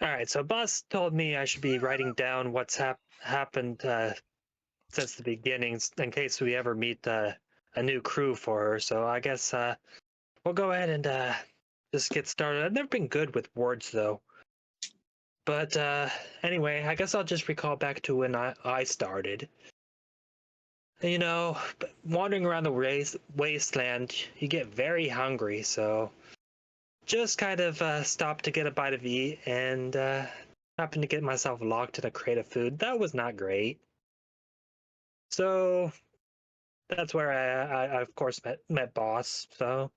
Alright, so boss told me I should be writing down what's happened since the beginning in case we ever meet a new crew for her. So I guess we'll go ahead and just get started. I've never been good with words though. But anyway, I guess I'll just recall back to when I started. You know, wandering around the wasteland, you get very hungry, so just kind of stopped to get a bite of eat and happened to get myself locked in a crate of food. That was not great. So that's where I of course met Boss. So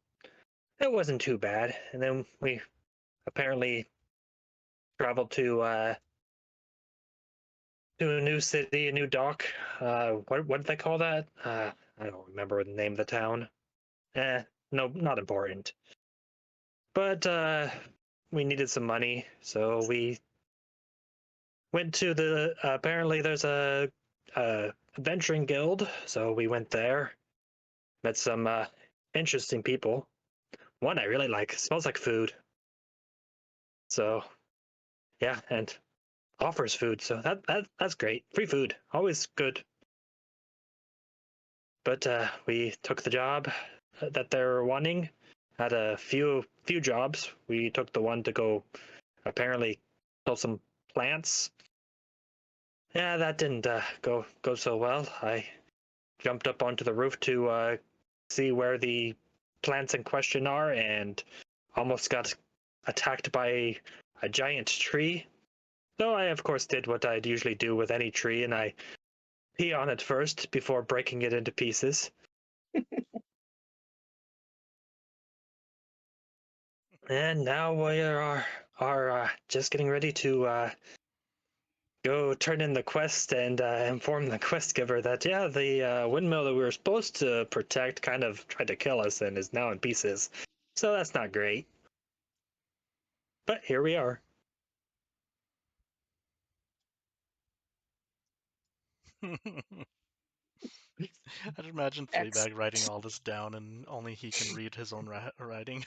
it wasn't too bad. And then we apparently traveled to a new city, a new dock. What did they call that? I don't remember the name of the town. No, not important. But we needed some money, so we went to the. Apparently, there's a adventuring guild, so we went there. Met some interesting people. One I really like. Smells like food. So yeah, and offers food. So that's great. Free food, always good. But we took the job that they're wanting. Had a few jobs. We took the one to go apparently kill some plants. Yeah, that didn't go so well. I jumped up onto the roof to see where the plants in question are, and almost got attacked by a giant tree. So I, of course, did what I'd usually do with any tree, and I pee on it first before breaking it into pieces. And now we are just getting ready to go turn in the quest and inform the quest giver that, yeah, the windmill that we were supposed to protect kind of tried to kill us and is now in pieces. So that's not great. But here we are. I'd imagine Fleabag writing all this down and only he can read his own writing.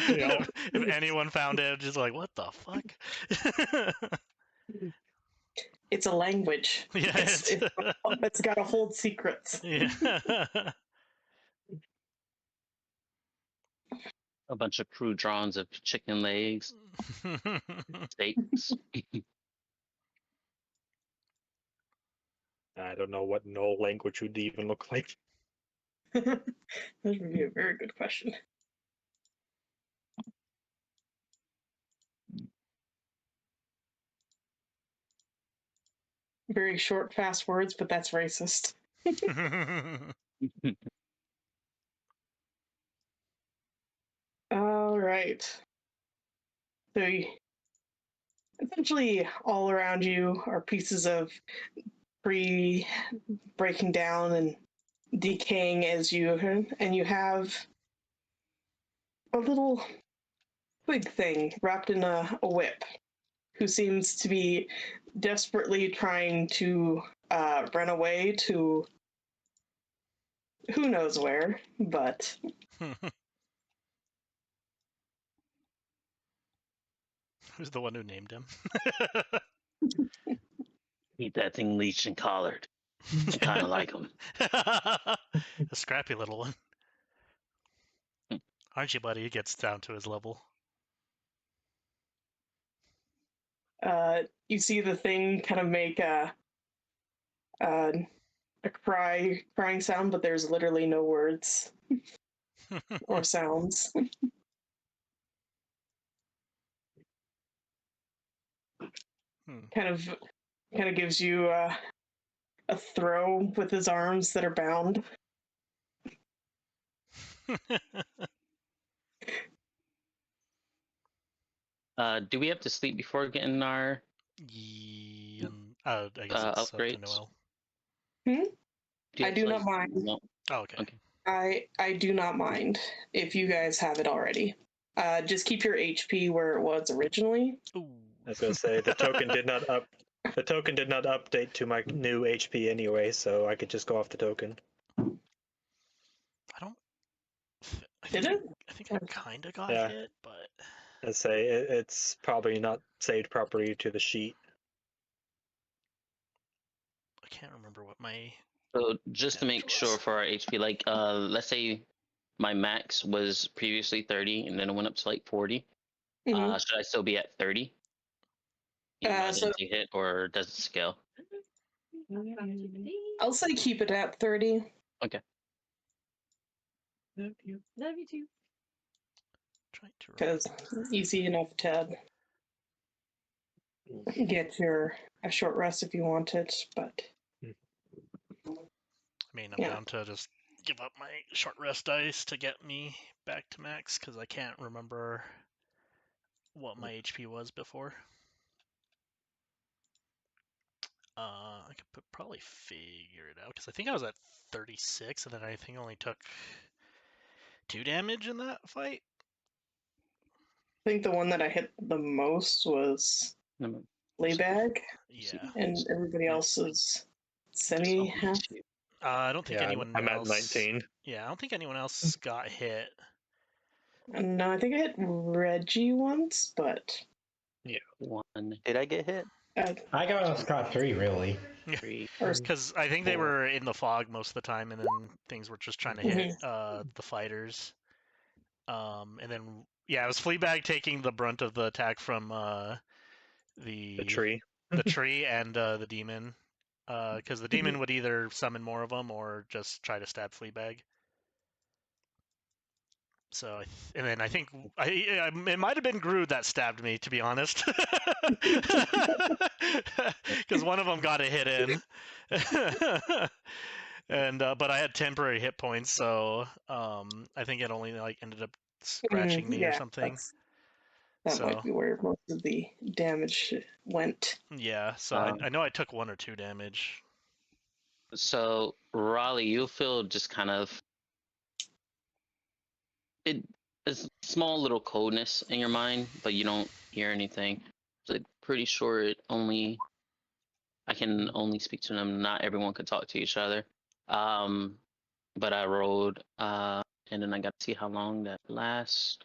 Yeah. If anyone found it, just like, what the fuck? It's a language. Yeah, It's got to hold secrets. Yeah. A bunch of crude drawings of chicken legs, steaks. I don't know what no language would even look like. That would be a very good question. Very short, fast words, but that's racist. All right. So essentially all around you are pieces of tree breaking down and decaying as you have a little twig thing wrapped in a whip who seems to be desperately trying to run away to who knows where, but Who's the one who named him? Keep that thing leashed and collared. I kind of like him. A scrappy little one. Aren't you, buddy? He gets down to his level. you see the thing kind of make a crying sound, but there's literally no words or sounds. Kind of gives you a throw with his arms that are bound. Do we have to sleep before getting our I guess it's up to upgrades? Noel. I do not mind. No. Oh, okay. I do not mind if you guys have it already. Just keep your HP where it was originally. Ooh. I was gonna say the token did not update to my new HP anyway, so I could just go off the token. I think I kind of got hit, but I say it's probably not saved properly to the sheet. I can't remember what my So just to damage make sure was. for our HP, like let's say my max was previously 30 and then it went up to like 40. Mhm. Should I still be at 30? Even though I So didn't take hit, or does it scale? I'll say keep it at 30. Okay. Love you. Love you too. Trying to Because easy enough to get a short rest if you want it, but I mean, I'm yeah. down to just give up my short rest dice to get me back to max because I can't remember what my HP was before. I could probably figure it out because I think I was at 36 and then I think I only took 2 damage in that fight. I think the one that I hit the most was Number- Fleabag, Yeah. and everybody else is semi half. I don't think Yeah, anyone I'm at else. 19. Yeah, I don't think anyone else got hit. No, I think I hit Reggie once, but One. Did I get hit? I got scot-free, really. 3. Because I think they Four. were in the fog most of the time, and then things were just trying to hit the fighters. And then it was Fleabag taking the brunt of the attack from The tree. the tree, and the demon. Because the demon would either summon more of them or just try to stab Fleabag. So, and then I think it might have been Grood that stabbed me, to be honest, because one of them got a hit in, and but I had temporary hit points, so I think it only ended up scratching me or something. That might be where most of the damage went. Yeah, so I know I took 1 or 2 damage. So Raleigh, you'll feel just kind of a small little coldness in your mind, but you don't hear anything. So I'm pretty sure I can only speak to them. Not everyone could talk to each other. But I rolled, and then I got to see how long that lasts.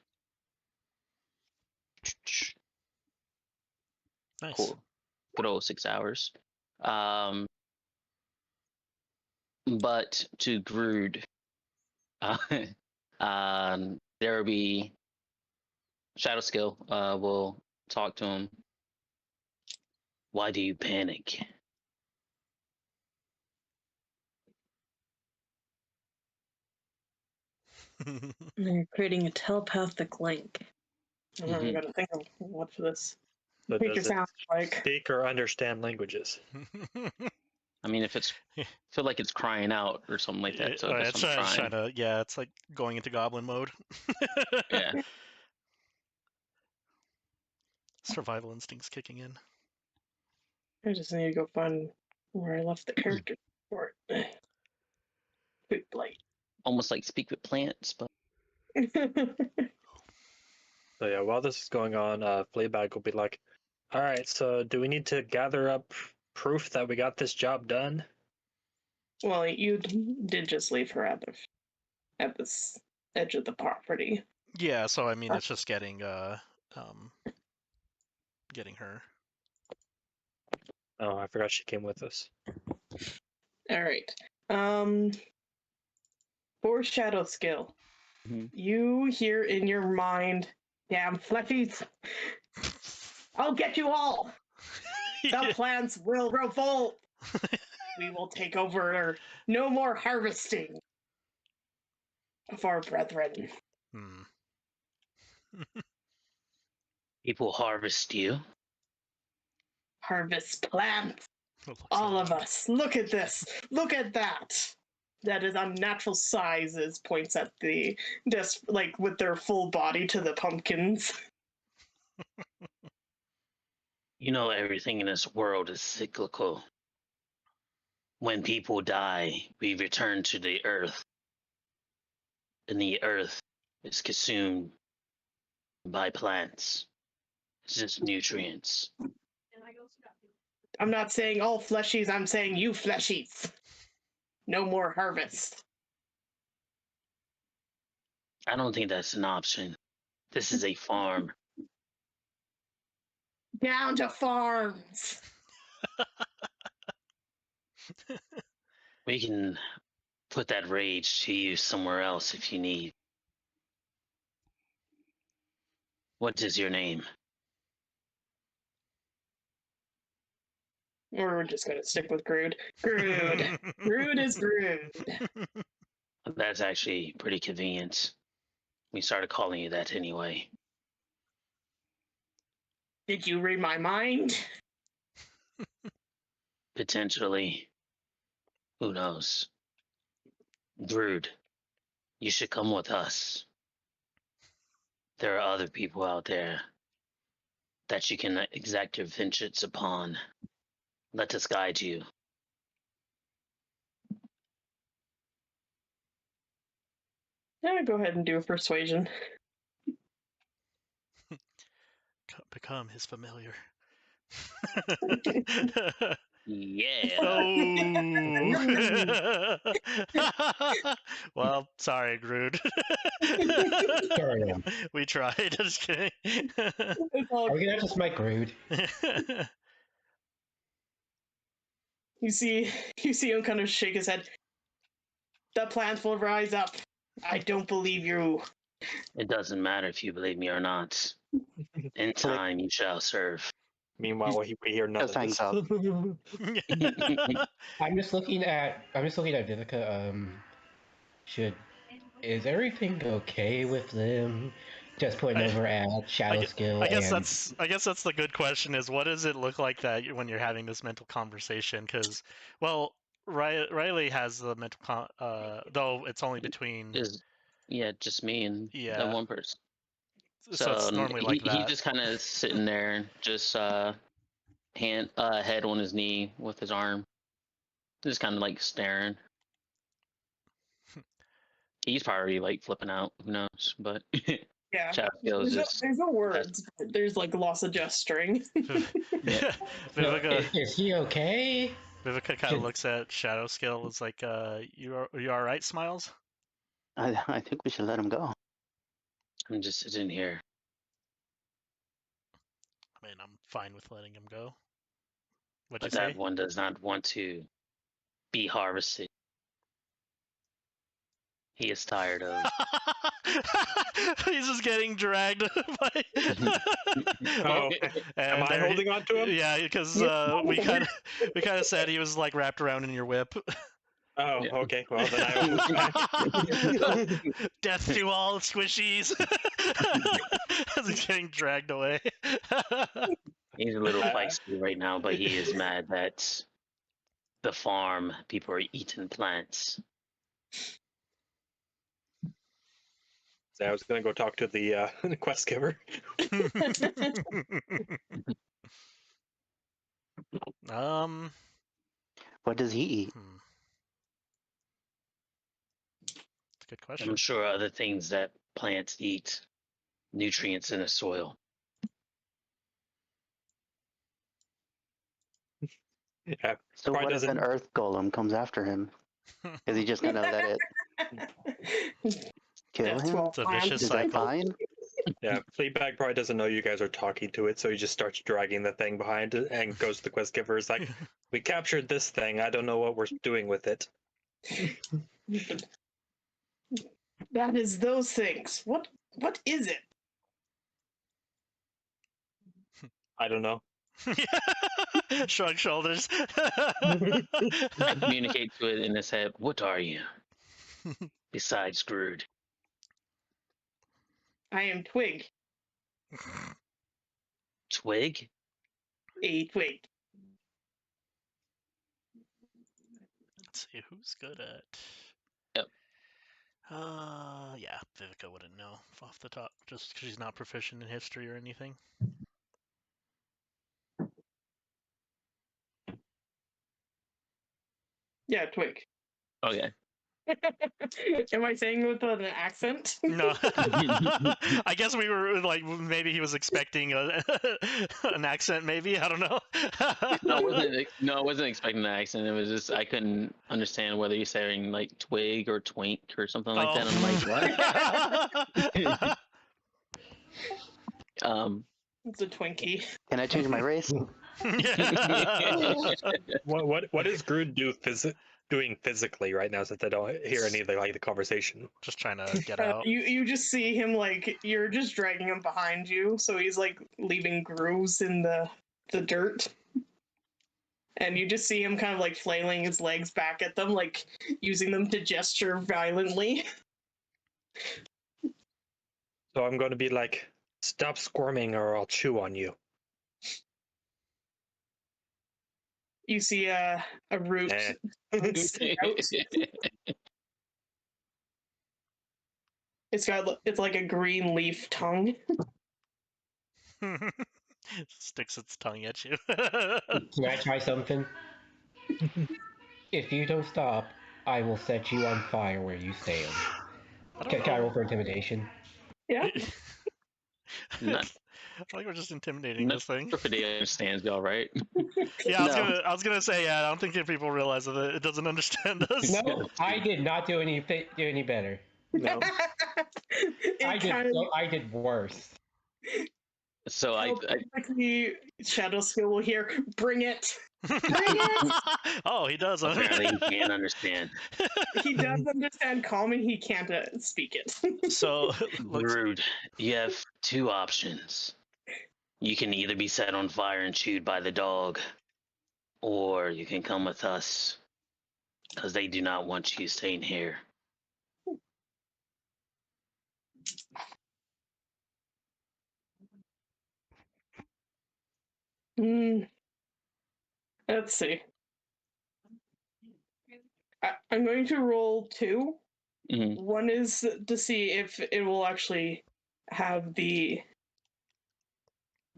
Nice. Cool. Good old 6 hours. But to Grood, there will be Shadowskill will talk to him. Why do you panic? They're creating a telepathic link. I don't know, I gotta think of what this So creature does it sounds like. speak or understand languages? I mean, if it's feel like it's crying out or something like that. So It's that's what I'm trying trying. to, it's like going into goblin mode. Yeah. Survival instincts kicking in. I just need to go find where I left the character for it. Quick blight. Almost like speak with plants, but So yeah, while this is going on, Fleabag will be like, "All right, so do we need to gather up proof that we got this job done?" Well, you did just leave her at this edge of the property. Yeah, so I mean, it's just getting getting her. Oh, I forgot she came with us. All right. For Shadowskill, you hear in your mind, "Damn fleshies! I'll get you all! The plants will revolt! We will take over. No more harvesting of our brethren." people harvest you. Harvest plants. All of us. Look at this. Look at that. That is unnatural sizes. Points at the just like with their full body to the pumpkins. You know, everything in this world is cyclical. When people die, we return to the earth. And the earth is consumed by plants. It's just nutrients. I'm not saying all fleshies, I'm saying you fleshies. No more harvest. I don't think that's an option. This is a farm. Down to farms. We can put that rage to use somewhere else if you need. What is your name? We're just gonna stick with Grood. Grood. Grood is Grood. That's actually pretty convenient. We started calling you that anyway. Did you read my mind? Potentially. Who knows? Brood, you should come with us. There are other people out there that you can exact your vengeance upon. Let us guide you. Yeah, go ahead and do a persuasion. Become his familiar. Yeah. Oh. Well, sorry, Grood. Sorry. We tried. Just kidding. It's all- Are we gonna just make rude? you see him kind of shake his head. The plants will rise up. I don't believe you. It doesn't matter if you believe me or not. In time, you shall serve. Meanwhile, we hear nothing. hangs up. I'm just looking at Vivika. Is everything okay with them? Just putting over at Shadowskill. I guess that's the good question. Is what does it look like that when you're having this mental conversation? Because, well, Rayleigh has the mental though it's only between. Just me and Yeah. that one person. So it's normally like that. He just kind of sitting there, just head on his knee with his arm, just kind of like staring. He's probably like flipping out. Who knows? But Yeah. Shadowskill is just. There's no words. But there's like lots of gesturing. Vivika, Is he okay? Vivika kind of looks at Shadowskill. It's like, you all right, Smiles? I think we should let him go. I'm just sitting here. I mean, I'm fine with letting him go. What'd But you say? that one does not want to be harvested. He is tired of. He's just getting dragged by. Oh, am I holding on to him? Yeah, because we kind of said he was like wrapped around in your whip. Oh, Yeah. okay. Well, then I Death to all squishies. As he's getting dragged away. He's a little feisty right now, but he is mad that the farm people are eating plants. I was gonna go talk to the quest giver. What does he eat? That's a good question. I'm sure other things that plants eat, nutrients in the soil. Yeah, So probably what if an doesn't. earth golem comes after him? Is he just gonna let it kill That's him? well It's a planned. vicious Is that cycle. fine? Yeah, Fleabag probably doesn't know you guys are talking to it, so he just starts dragging the thing behind it and goes to the quest giver. It's like, we captured this thing. I don't know what we're doing with it. That is those things. What is it? I don't know. Shrug shoulders. I communicate to it in his head. What are you? Besides Grood. I am Twig. Twig? A twig. Let's see who's good at. Yep. Yeah, Vivika wouldn't know off the top, just because she's not proficient in history or anything. Yeah, Twig. Okay. Am I saying with an accent? No, I guess we were like maybe he was expecting an accent. Maybe I don't know. I wasn't expecting an accent. It was just I couldn't understand whether you're saying like twig or twink or something like that. I'm like, what? It's a Twinkie. Can I change my race? What is Groot doing physically right now, since I don't hear any of the conversation? Just trying to get out. You just see him like you're just dragging him behind you, so he's like leaving grooves in the dirt. And you just see him kind of like flailing his legs back at them, like using them to gesture violently. So I'm going to be like, stop squirming or I'll chew on you. You see a root. stick out. It's like a green leaf tongue. Sticks its tongue at you. Can I try something? If you don't stop, I will set you on fire where you stand. Can I roll for intimidation? Yeah. Not, I think we're just intimidating not this thing. sure if it understands y'all, right? Yeah, No. I was gonna say, yeah, I don't think if people realize that it doesn't understand us. No, I did not do any better. No. I did worse. So I Shadowskill will hear, bring it. Oh, he does. apparently he can't understand. He does understand common, he can't speak it. So, looks, Rude. You have two options. You can either be set on fire and chewed by the dog, or you can come with us, because they do not want you staying here. Let's see. I'm going to roll 2. Mhm. One is to see if it will actually have the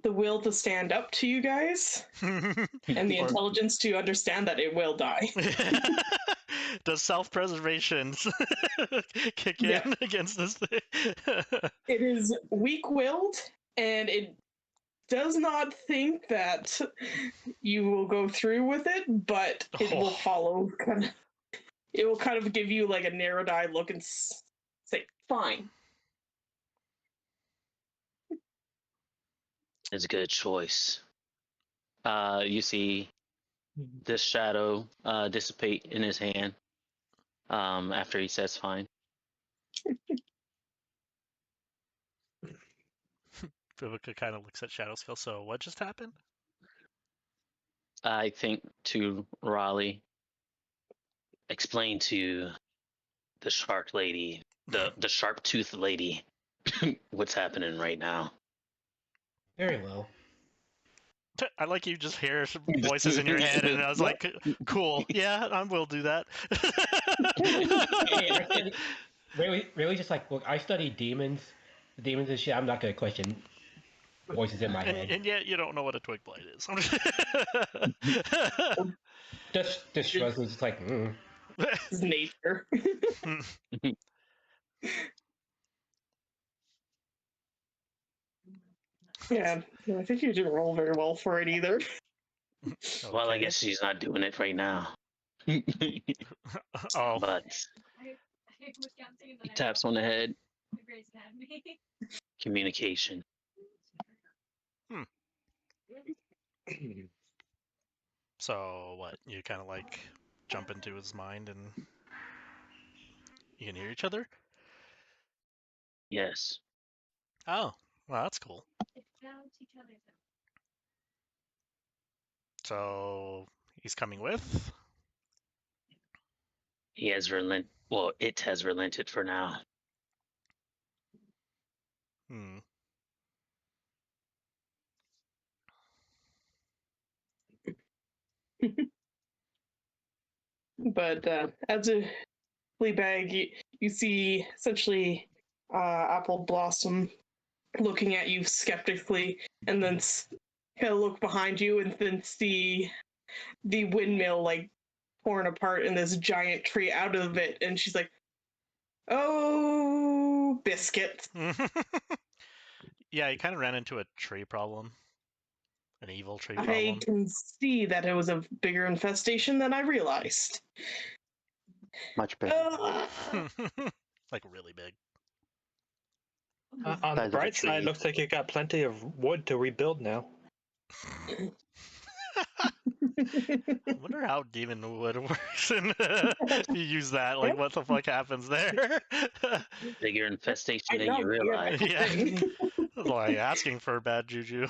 will to stand up to you guys and the Or- intelligence to understand that it will die. Does self-preservation kick in Yeah. against this thing? It is weak-willed, and it does not think that you will go through with it, but it will follow. It will kind of give you like a narrowed-eyed look and say, "Fine." It's a good choice. You see this shadow dissipate in his hand after he says fine. Vivika kind of looks at Shadowskill. So what just happened? I think to Raleigh, explain to the shark lady, the sharp tooth lady, what's happening right now. Very well. I like you just hear some voices in your head, and I was like, cool, yeah, I will do that. Really, just like, look, I studied demons and shit. I'm not gonna question voices in my head. And yet you don't know what a twig blade is. Just shrugs and just like, It's nature. Yeah, I think you didn't roll very well for it either. Well, I guess she's not doing it right now. Oh, But he taps on the head. Communication. so what? You kind of like jump into his mind, and you can hear each other. Yes. Oh, well, that's cool. So he's coming with. He has well, it has relented for now. Hmm. But as a Fleabag, you see essentially Apple Blossom looking at you skeptically, and then kind of look behind you, and then see the windmill like torn apart and this giant tree out of it, and she's like, "Oh, biscuit." Yeah, he kind of ran into a tree problem. An evil tree I problem. can see that it was a bigger infestation than I realized. Much better. Like really big. On the Size of a bright side, tree. looks like you got plenty of wood to rebuild now. I wonder how demon wood works and if you use that, like what the fuck happens there? Bigger infestation I than know, you realize. Yeah. That's like asking for bad juju.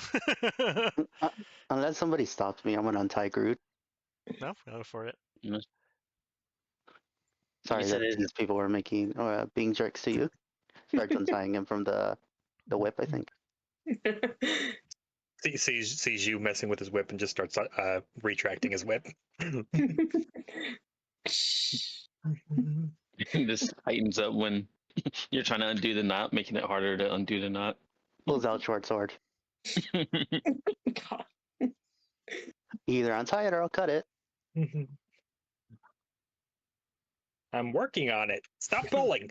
Unless somebody stops me, I'm gonna untie Groot. No, go for it. Sorry said that it- these people were making being jerks to you. Starts untying him from the whip, I think. Sees you messing with his whip and just starts retracting his whip. This tightens up when you're trying to undo the knot, making it harder to undo the knot. Pulls out short sword. God. Either untie it or I'll cut it. I'm working on it. Stop pulling.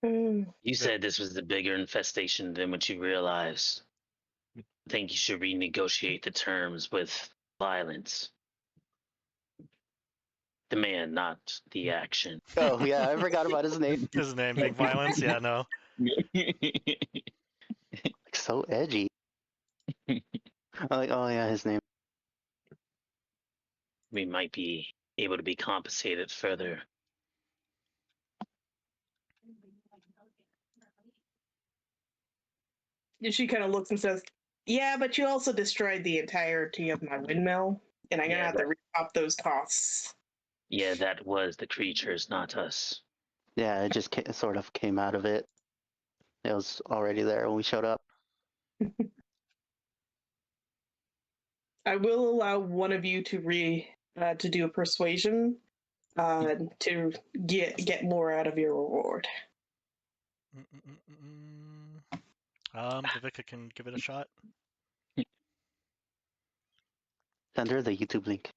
You said this was the bigger infestation than what you realized. I think you should renegotiate the terms with violence. The man, not the action. Oh yeah, I forgot about his name. His name, Big Violence? Yeah, no. So edgy. I'm like, oh yeah, his name. We might be able to be compensated further. She kind of looks and says, "Yeah, but you also destroyed the entirety of my windmill, and I'm gonna Yeah, have to recoup those costs." Yeah, that was the creatures, not us. Yeah, it just sort of came out of it. It was already there when we showed up. I will allow one of you to do a persuasion to get more out of your reward. Vivika can give it a shot. Send her the YouTube link.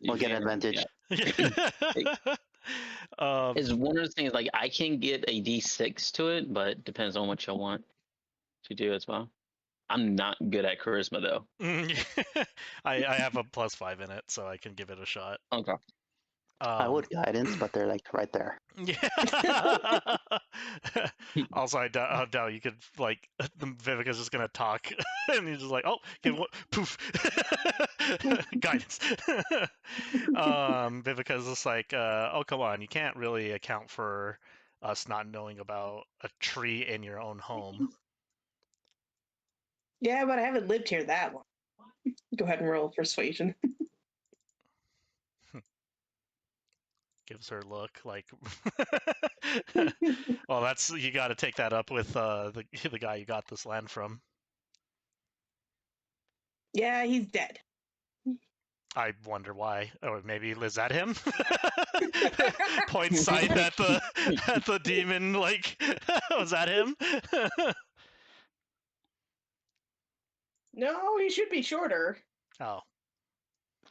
We'll get an advantage. It's one of those things like I can get a D6 to it, but depends on what y'all want to do as well. I'm not good at charisma though. I have a +5 in it, so I can give it a shot. Okay. I would guidance, but they're like right there. Yeah. Also, I doubt you could like Vivika's just gonna talk, and you're just like, oh, give what? Poof. Guidance. Vivika's just like, oh, come on, you can't really account for us not knowing about a tree in your own home. Yeah, but I haven't lived here that long. Go ahead and roll persuasion. Gives her a look like, well, that's you got to take that up with the guy you got this land from. Yeah, he's dead. I wonder why, or maybe is that him? Point sight at the demon. Like, was that him? No, he should be shorter. Oh,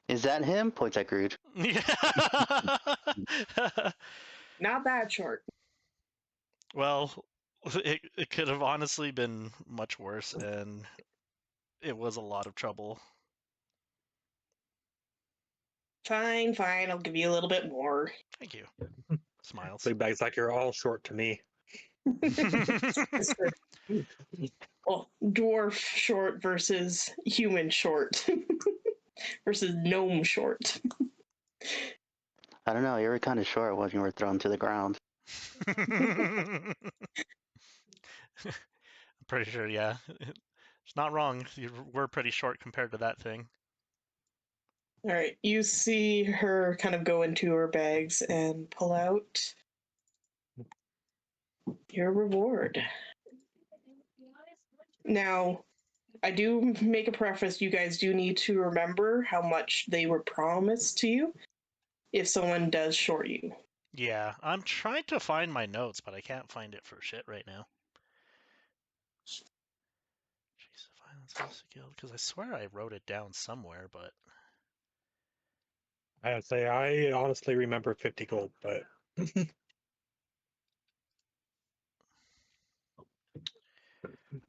Is that him? Points at Groot. yeah. Not that short. Well, it could have honestly been much worse, and it was a lot of trouble. Fine, I'll give you a little bit more. Thank you. Smiles. Fleabag's like, you're all short to me. Well, dwarf short versus human short versus gnome short. I don't know. You were kind of short when you were thrown to the ground. I'm pretty sure, yeah. It's not wrong. You were pretty short compared to that thing. All right, you see her kind of go into her bags and pull out your reward. Now, I do make a preface. You guys do need to remember how much they were promised to you if someone does short you. Yeah, I'm trying to find my notes, but I can't find it for shit right now. Jeez, violence guild, because I swear I wrote it down somewhere, but I would say I honestly remember 50 gold, but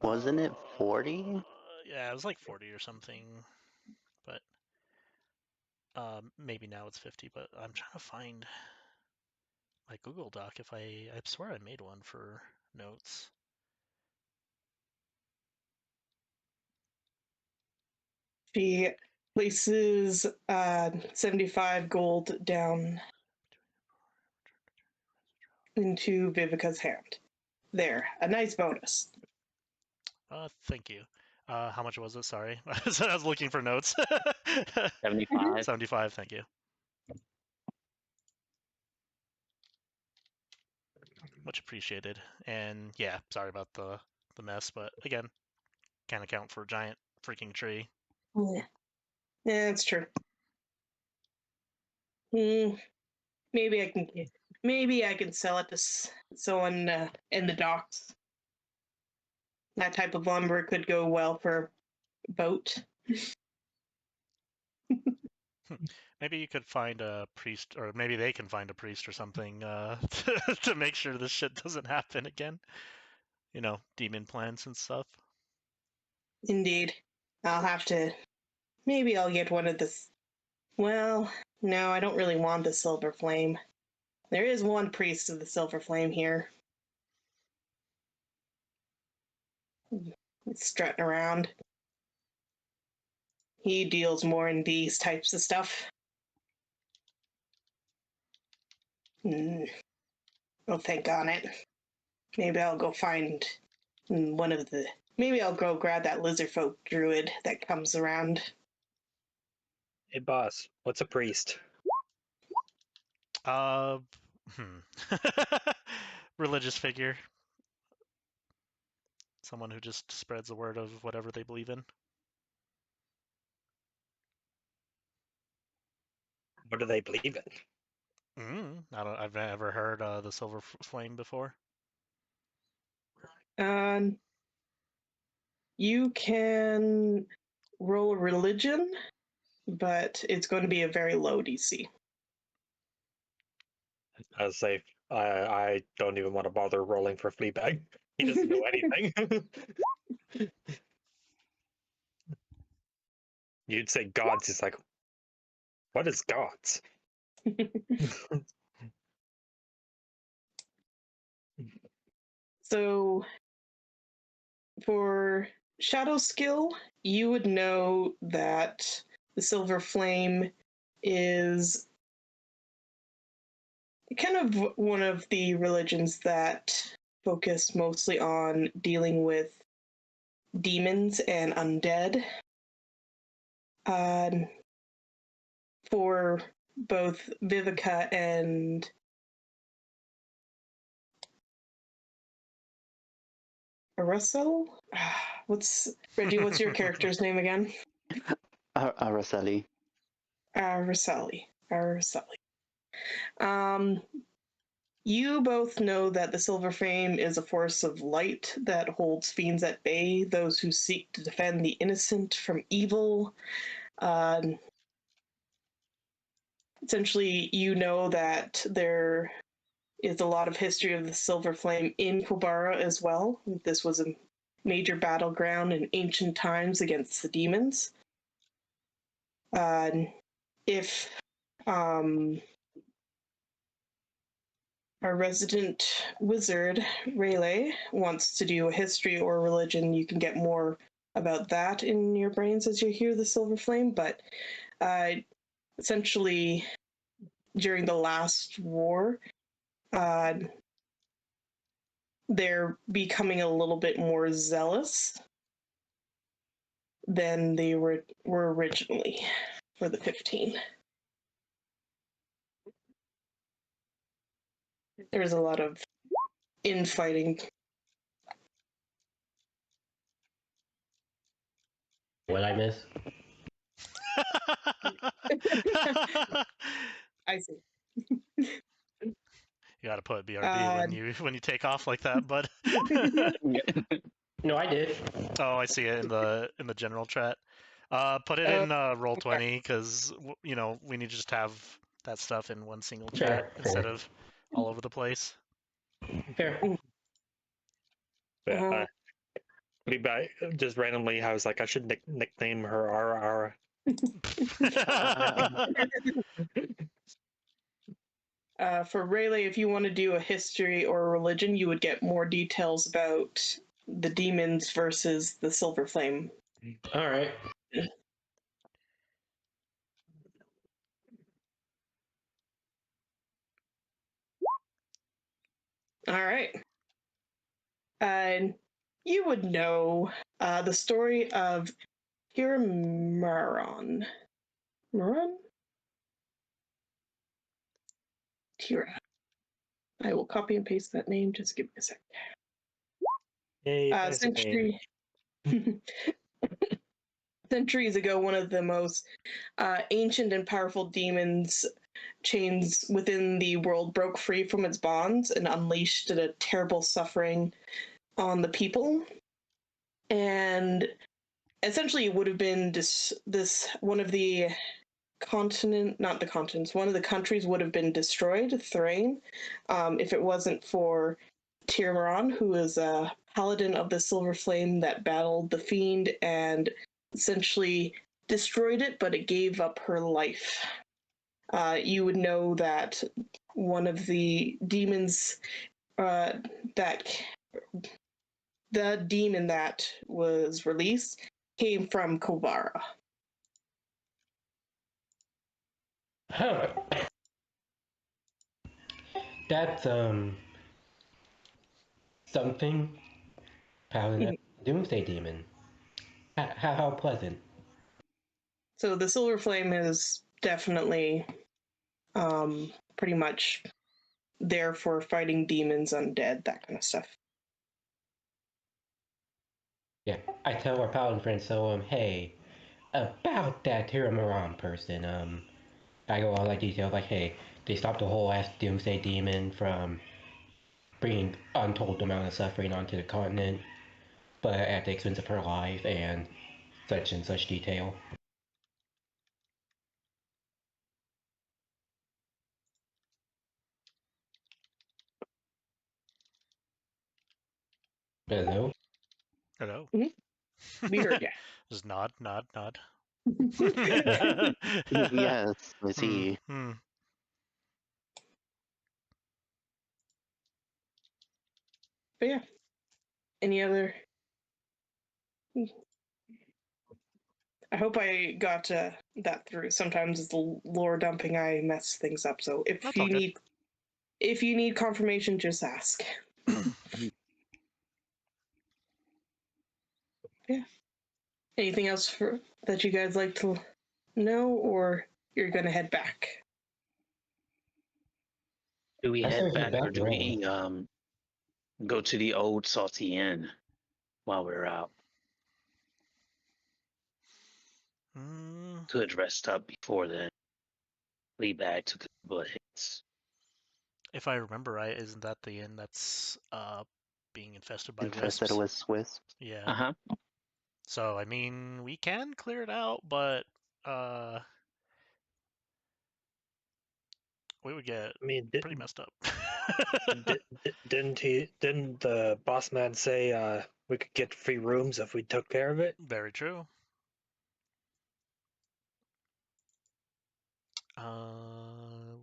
Wasn't it 40? yeah, it was like 40 or something. But Maybe now it's 50, but I'm trying to find my Google Doc. I swear I made one for notes. She places 75 gold down into Vivika's hand. There, a nice bonus. Thank you. How much was it? Sorry, I was looking for notes. 75. 75. Thank you. Much appreciated. And yeah, sorry about the mess, but again, can't account for a giant freaking tree. Yeah, it's true. Maybe I can sell it to someone in the docks. That type of lumber could go well for a boat. Maybe you could find a priest, or maybe they can find a priest or something to make sure this shit doesn't happen again. You know, demon plants and stuff. Indeed. I'll have to. Maybe I'll get one of the. Well, no, I don't really want the silver flame. There is one priest of the silver flame here. It's strutting around. He deals more in these types of stuff. I'll think on it. Maybe I'll go find one of the. Maybe I'll go grab that lizardfolk druid that comes around. Hey, boss, what's a priest? Religious figure. Someone who just spreads the word of whatever they believe in. What do they believe in? I've never heard the silver flame before. You can roll a religion, but it's going to be a very low DC. I was say, I don't even want to bother rolling for Fleabag. He doesn't know anything. You'd say gods. He's like, what is gods? So, for Shadowskill, you would know that the Silver Flame is kind of one of the religions that focus mostly on dealing with demons and undead. For both Vivika and Araceli? Reggie, what's your character's name again? Araceli. Araceli. You both know that the Silver Flame is a force of light that holds fiends at bay, those who seek to defend the innocent from evil. Essentially, you know that there is a lot of history of the Silver Flame in Quilbara as well. This was a major battleground in ancient times against the demons. If our resident wizard, Rayleigh, wants to do a history or religion, you can get more about that in your brains as you hear the Silver Flame, but essentially, during the last war, they're becoming a little bit more zealous than they were originally for the 15. There's a lot of infighting. What I miss? I see. You gotta put BRB when you take off like that, bud. No, I did. Oh, I see it in the general chat. Put it in Roll20 because we need to just have that stuff in one single chat instead of all over the place. Fair. Fleabag, just randomly, I was like, I should nickname her Ara. For Rayleigh, if you want to do a history or a religion, you would get more details about the demons versus the Silver Flame. All right. All right. You would know the story of Tira. Maron? Tira. I will copy and paste that name. Just give me a sec. Yay, nice of me. Centuries ago, one of the most ancient and powerful demons chains within the world broke free from its bonds and unleashed a terrible suffering on the people. And essentially, it would have been this one of the one of the countries would have been destroyed, Thrain, if it wasn't for Tira, who is a paladin of the Silver Flame that battled the fiend and essentially destroyed it, but it gave up her life. You would know that one of the demons the demon that was released came from Kovara. Huh. That's something. Paladin, Doomsday Demon. How pleasant. So the Silver Flame is definitely pretty much there for fighting demons, undead, that kind of stuff. Yeah, I tell our Paladin friends, so hey, about that Tiramaran person, I go all like details like, hey, they stopped the whole ass Doomsday Demon from bringing untold amount of suffering onto the continent, but at the expense of her life and such detail. Hello? Hello. We heard ya. Just nod, nod, nod. Yes, was he? Hmm. But yeah. Any other? I hope I got that through. Sometimes it's the lore dumping, I mess things up. So That's all good. if you need confirmation, just ask. Yeah. Anything else that you guys like to know, or you're gonna head back? Do we I say head we head back or back, do right? we go to the old salty inn while we're out? Mm, Could rest up before then. Fleabag took a couple of hits. if I remember right, isn't that the inn that's being infested by Infested wisps? with Swiss. Yeah. Uh-huh. So I mean, we can clear it out, but we would get I mean, pretty messed up. didn't the boss man say we could get free rooms if we took care of it? Very true.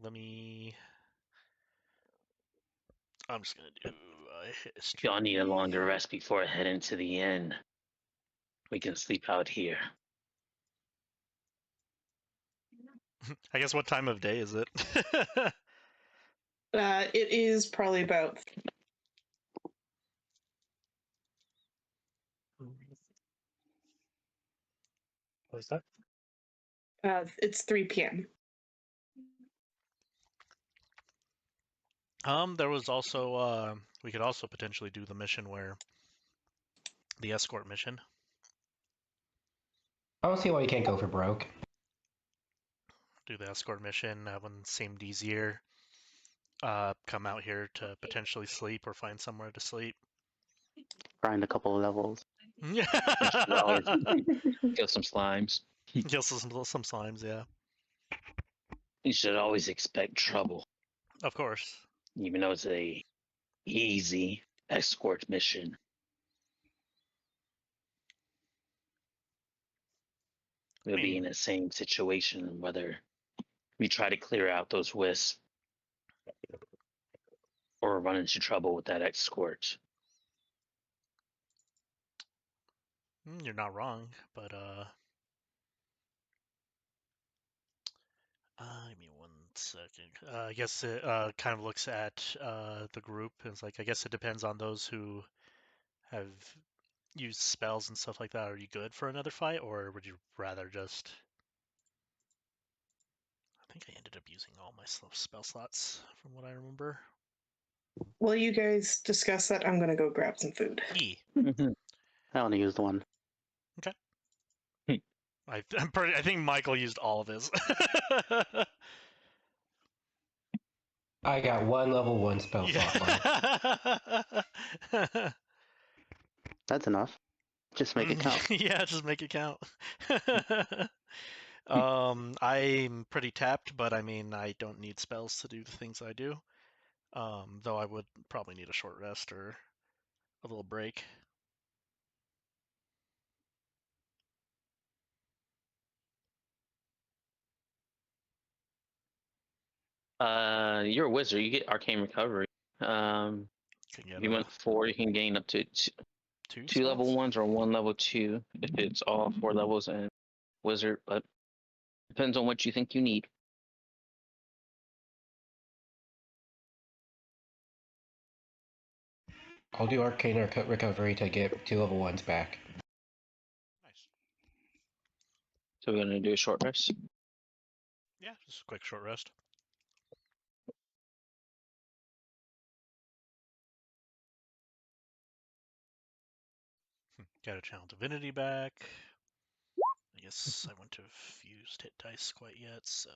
Let me. I'm just gonna do If history. y'all need a longer rest before heading to the inn, we can sleep out here. I guess what time of day is it? It is probably about What was that? it's 3 p.m. There was also we could also potentially do the mission where the escort mission. I don't see why you can't go for broke. Do the escort mission. That one seemed easier. Come out here to potentially sleep or find somewhere to sleep. Grind a couple of levels. Yeah. Kill some slimes. Kill some slimes, yeah. You should always expect trouble, Of course. even though it's a easy escort mission. we'll be in the same situation whether we try to clear out those wisps or run into trouble with that escort. You're not wrong, but give me 1 second. I guess it kind of looks at the group and it's like, I guess it depends on those who have used spells and stuff like that. Are you good for another fight, or would you rather just? I think I ended up using all my spell slots from what I remember. While you guys discuss that, I'm gonna go grab some food. Yeah. I only used one. I think Michael used all of his. I got one level 1 spell slot left. That's enough. Just make it count. Yeah, just make it count. I'm pretty tapped, but I mean, I don't need spells to do the things I do. Though I would probably need a short rest or a little break. You're a wizard. You get arcane recovery. Can If you went 4, you can gain up to two spells? level 1s or 1 level 2 if it's all 4 levels and wizard, but depends on what you think you need. I'll do arcane recovery to get 2 level 1s back. Nice. So we're gonna do a short rest. Yeah, just a quick short rest. Got a channel divinity back. I guess I wouldn't have used hit dice quite yet, so.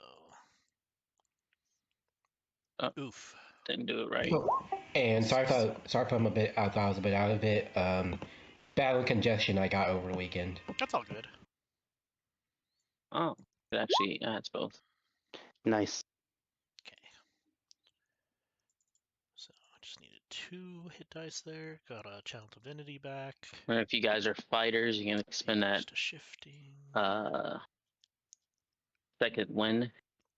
Oof. Didn't do it right. Oh, and sorry if I'm a bit. I thought I was a bit out of it. Battle congestion I got over the weekend. That's all good. Oh, it actually adds both. Nice. Okay. So I just needed 2 hit dice there. Got a channel divinity back. And if you guys are fighters, you can spend that Just a shifting. second win,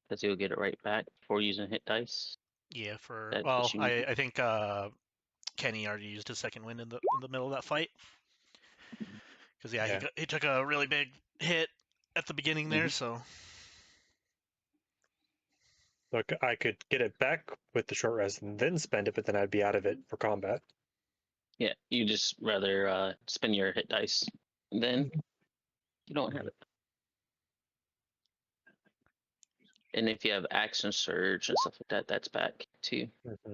because you'll get it right back before using hit dice. Yeah, for That's well, what you need. I think Kenny already used his second win in the middle of that fight. Because yeah, he took a really big hit at the beginning there, so. Look, I could get it back with the short rest and then spend it, but then I'd be out of it for combat. Yeah, you just rather spend your hit dice. Then you don't have it. And if you have action surge and stuff like that, that's back too. Mm-hmm.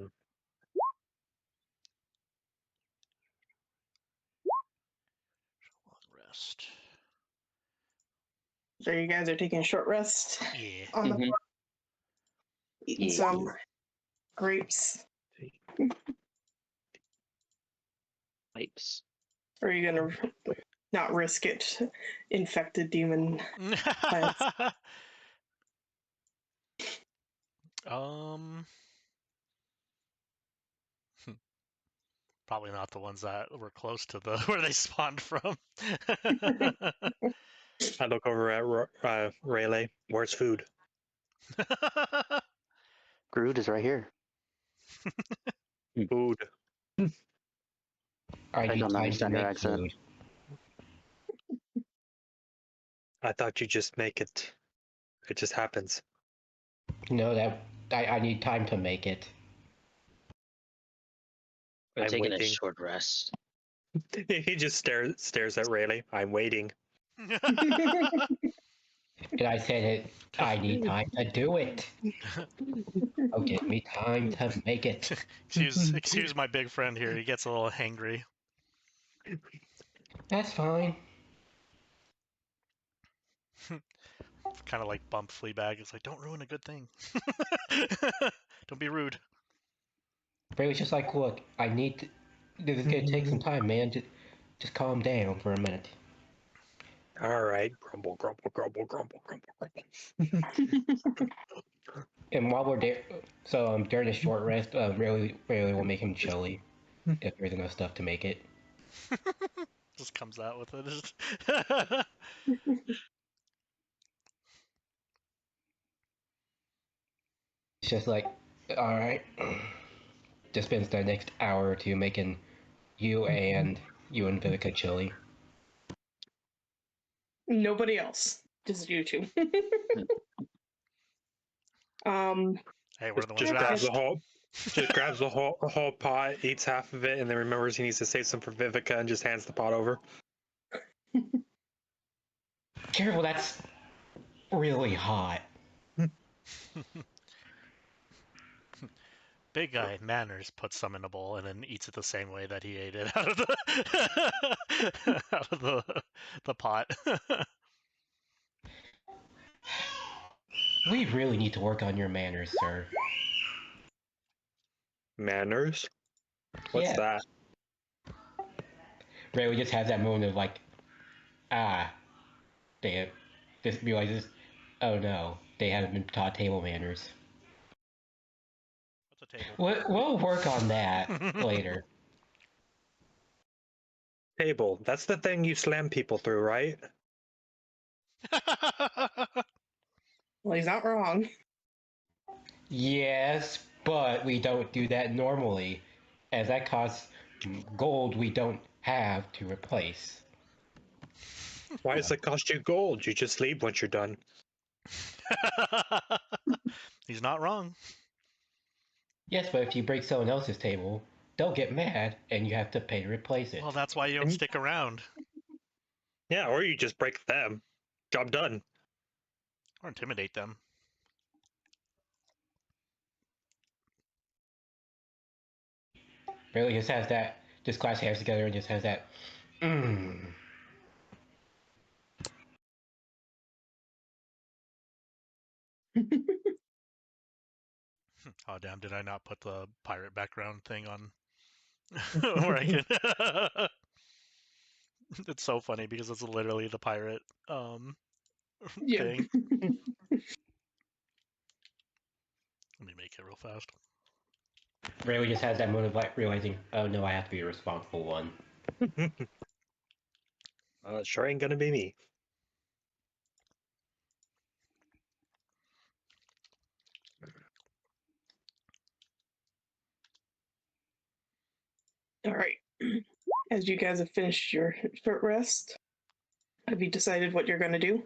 Long rest. So you guys are taking a short rest Yeah. on the farm, eating Yeah. some grapes. Pipes. Or are you gonna not risk it? Infected demon. Probably not the ones that were close to the where they spawned from. I look over at Rayleigh. Where's food? Groot is right here. Food. I need don't time to understand your make accent. food. I thought you just make it. It just happens. No, that I need time to make it. We're I'm taking a waiting. short rest. He just stares at Rayleigh. I'm waiting. And I said it. I need time to do it. Oh, give me time to make it. excuse my big friend here. He gets a little hangry. That's fine. Kind of like bump Fleabag. It's like, don't ruin a good thing. Don't be rude. Ray was just like, look, I need to. This is gonna take some time, man. Just calm down for a minute. All right. Grumble, grumble, grumble, grumble, grumble, grumble. And while we're there, so during the short rest, Rayleigh will make him chili if there's enough stuff to make it. Just comes out with it. just like, all right. Just spends the next hour or two making you and Vivika chili. Nobody else, just you two. Hey, we're the ones Just who grabs asked. the whole, just grabs the whole pot, eats half of it, and then remembers he needs to save some for Vivika and just hands the pot over. Careful, that's really hot. Big guy Manners puts some in a bowl and then eats it the same way that he ate it out of the out of the pot. We really need to work on your manners, sir. Manners? What's Yeah. that? Rayleigh just has that moment of like, they just realizes, oh no, they haven't been taught table manners. What's a table? We'll work on that later. Table. That's the thing you slam people through, right? Well, he's not wrong. Yes, but we don't do that normally, as that costs gold we don't have to replace. Why does it cost you gold? You just leave once you're done. He's not wrong. Yes, but if you break someone else's table, they'll get mad and you have to pay to replace it. Well, that's why you don't stick around. Yeah, or you just break them. Job done. Or intimidate them. Rayleigh just has that, just clash hands together and just has that, Oh damn, did I not put the pirate background thing on where I can It's so funny because it's literally the pirate Yeah. thing. Let me make it real fast. Rayleigh just has that moment of like realizing, oh no, I have to be a responsible one. Well, it sure ain't gonna be me. All right. As you guys have finished your short rest, have you decided what you're going to do?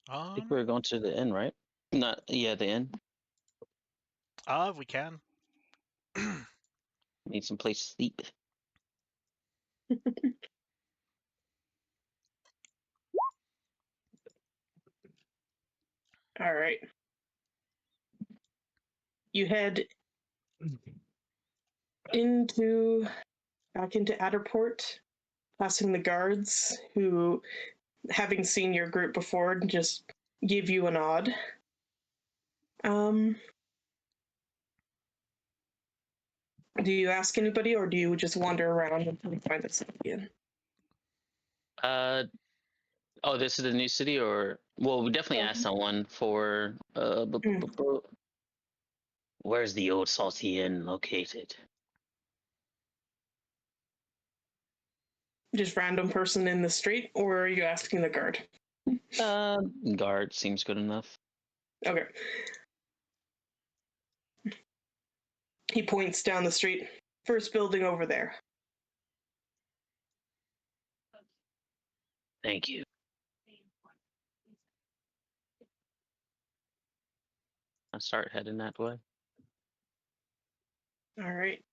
I think we're going to the inn, right? Not, yeah, the inn. We can. Need some place to sleep. All right. You head back into Adderport, passing the guards who, having seen your group before, just give you a nod. Do you ask anybody, or do you just wander around until you find us again? Oh, this is the new city, or well, we definitely asked someone for where's the old salty inn located? Just random person in the street, or are you asking the guard? Guard seems good enough. Okay. He points down the street. First building over there. Thank you. I start heading that way. All right.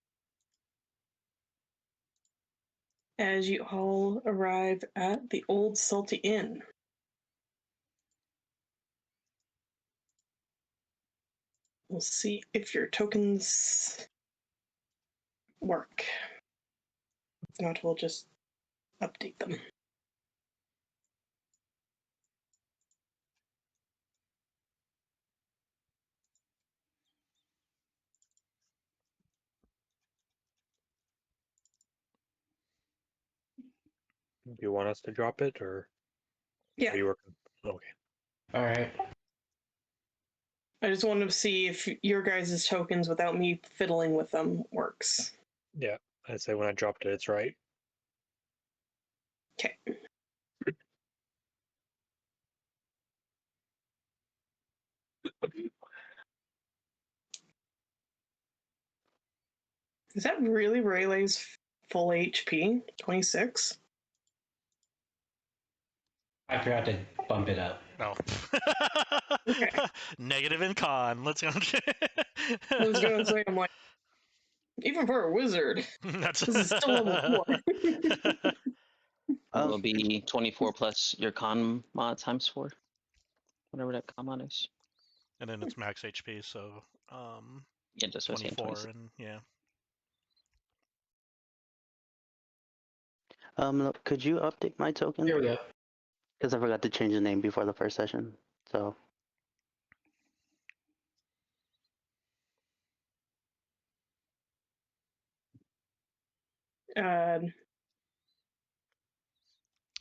As you all arrive at the Old Salty Inn. We'll see if your tokens work. If not, we'll just update them. Do you want us to drop it, or Yeah. are you working? Okay. All right. I just wanted to see if your guys' tokens, without me fiddling with them, works. Yeah, I'd say when I dropped it, it's right. Okay. Is that really Rayleigh's full HP? 26? I forgot to bump it up. No. Okay. Negative and con. Let's go. I was going to say, I'm like, even for a wizard, That's this is still level 4. Will be 24 plus your con mod times 4. Whatever that con mod is. And then it's max HP, so Yeah, just what I was saying, 24 26. and yeah. Look, could you update my token? Here we go. Because I forgot to change the name before the first session. So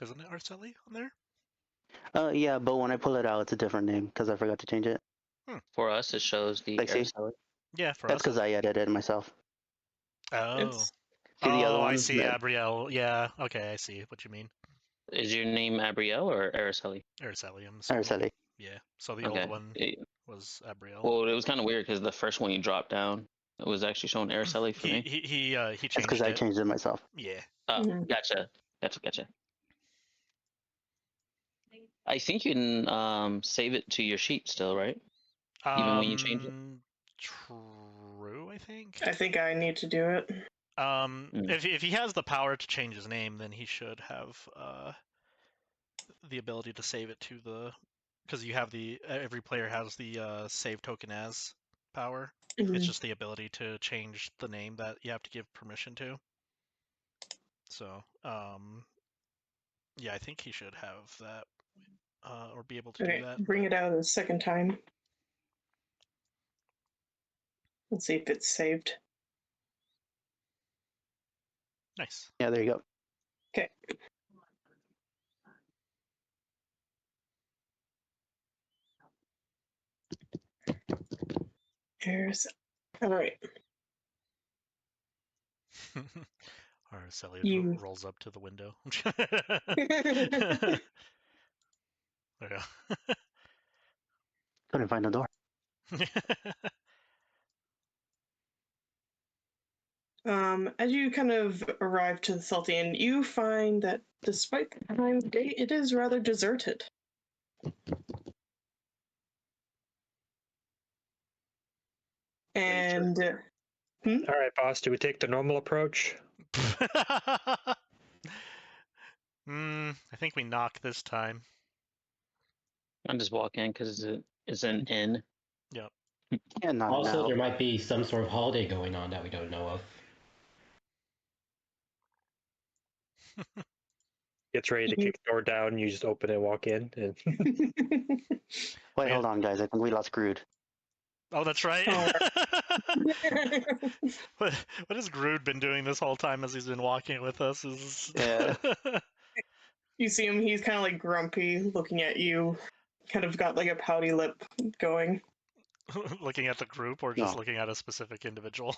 Isn't it Araceli on there? yeah, but when I pull it out, it's a different name because I forgot to change it. For us, it shows the I see. Araceli. Yeah, for That's us. because I edited it myself. Oh. It's- See the other Oh, one? I see, That- Abrielle. Yeah, okay, I see what you mean. Is your name Abrielle or Araceli? Araceli, I'm assuming. Araceli. Yeah, so the Okay. old one It- was Abrielle. well, it was kind of weird because the first one you dropped down, it was actually showing Araceli for me. He That's changed because I it. changed it myself. Yeah. Oh, Mhm. gotcha. I think you can save it to your sheet still, right? Even when you change it? True, I think. I think I need to do it. If he has the power to change his name, then he should have the ability to save it to the, because you have every player has the save token as power. It's Mhm. just the ability to change the name that you have to give permission to. So, yeah, I think he should have that, or be able to Okay, do that. bring but- it out a second time. Let's see if it's saved. Nice. Yeah, there you go. Okay. Here's. All right. Araceli You- rolls up to the window. There you Couldn't find the door. go. As you kind of arrive to the Salty Inn, you find that despite the time of day, it is rather deserted. And All right, boss. Do we take the normal approach? I think we knock this time. I just walk in because it's an inn. Yeah, not Also, now. there might be some sort of holiday going on that we don't know of. Gets ready to kick the door down, and you just open it and walk in. And Wait, Yeah. hold on, guys. I think we lost Grood. Oh, that's right. Oh. what has Grood been doing this whole time as he's been walking with us? Yeah. You see him, he's kind of like grumpy, looking at you, kind of got like a pouty lip going. Looking at the group or just No. looking at a specific individual?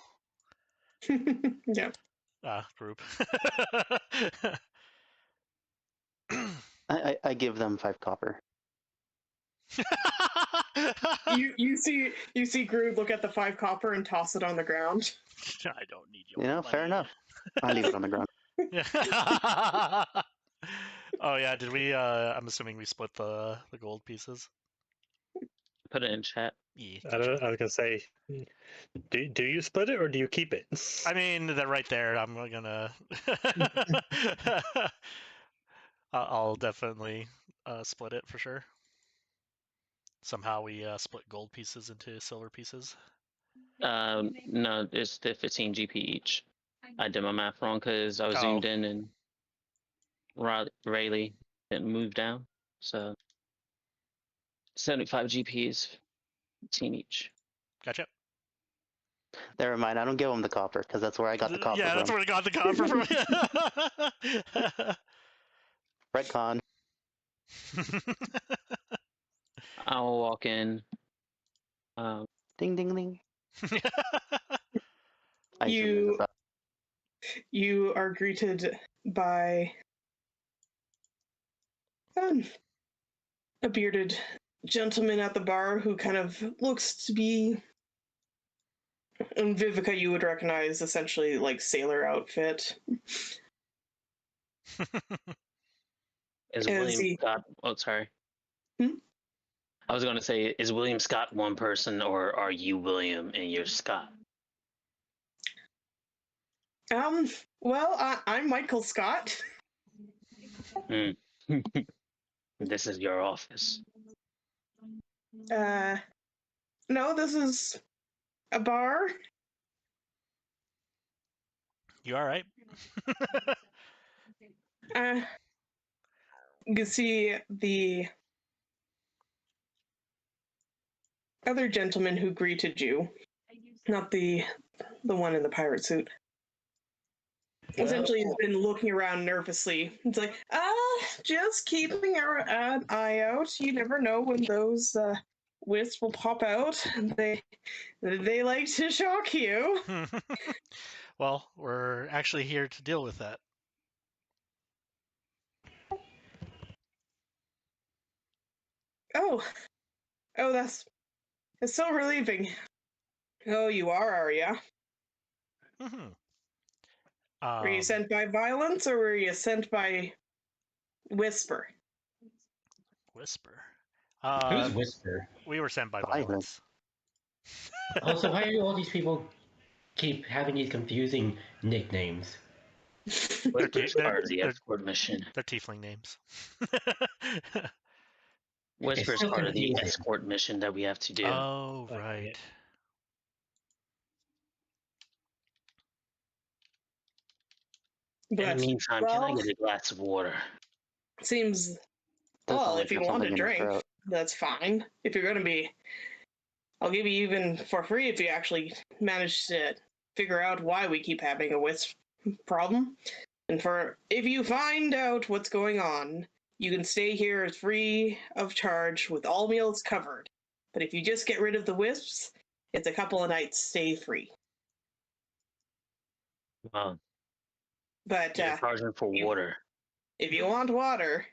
Yeah. Group. I give them 5 copper. You see Grood look at the 5 copper and toss it on the ground. I don't need your You know, money. fair enough. I leave it on the ground. Yeah. Oh yeah, did we I'm assuming we split the gold pieces. Put it in chat. Yeah. I don't. I was gonna say, do you split it or do you keep it? I mean, that right there, I'm gonna I'll definitely split it for sure. Somehow we split gold pieces into silver pieces. No, it's the 15 GP each. I did my math wrong because I was Oh. zoomed in and Rayleigh didn't move down. So 75 GP is 15 each. Gotcha. Never mind. I don't give them the copper because that's where I got the copper Yeah, from. that's where I got the copper from. Retcon. I'll walk in. Ding, ding, ding. I You- zoom in about- You are greeted by a bearded gentleman at the bar who kind of looks to be, and Vivika you would recognize, essentially like sailor outfit. Is Is William he- Scott? Oh, sorry. Hmm? I was going to say, is William Scott one person, or are you William and you're Scott? Well, I'm Michael Scott. Hmm. This is your office. No, this is a bar. You all right? You can see the other gentleman who greeted you, not the one in the pirate suit. Essentially, he's been looking around nervously. It's like, just keeping an eye out. You never know when those wisps will pop out. They like to shock you. Well, we're actually here to deal with that. Oh, that's so relieving. Oh, you are you? Mm-hmm. Were you sent by violence, or were you sent by whisper? Whisper. Who's Whisper? We were sent by Violence. violence. Also, why do all these people keep having these confusing nicknames? Whisper's part of the escort mission. They're tiefling names. Whisper's so part of the confusing. escort mission that we have to do. Oh, right. In the But meantime, can I get a glass of water? seems Does well. sound like If you there's want something a in her drink, throat. that's fine. If you're gonna be, I'll give you even for free if you actually manage to figure out why we keep having a wisp problem. And if you find out what's going on, you can stay here as free of charge with all meals covered. But if you just get rid of the wisps, it's a couple of nights stay free. Well, But you're charging for you- water. if you want water,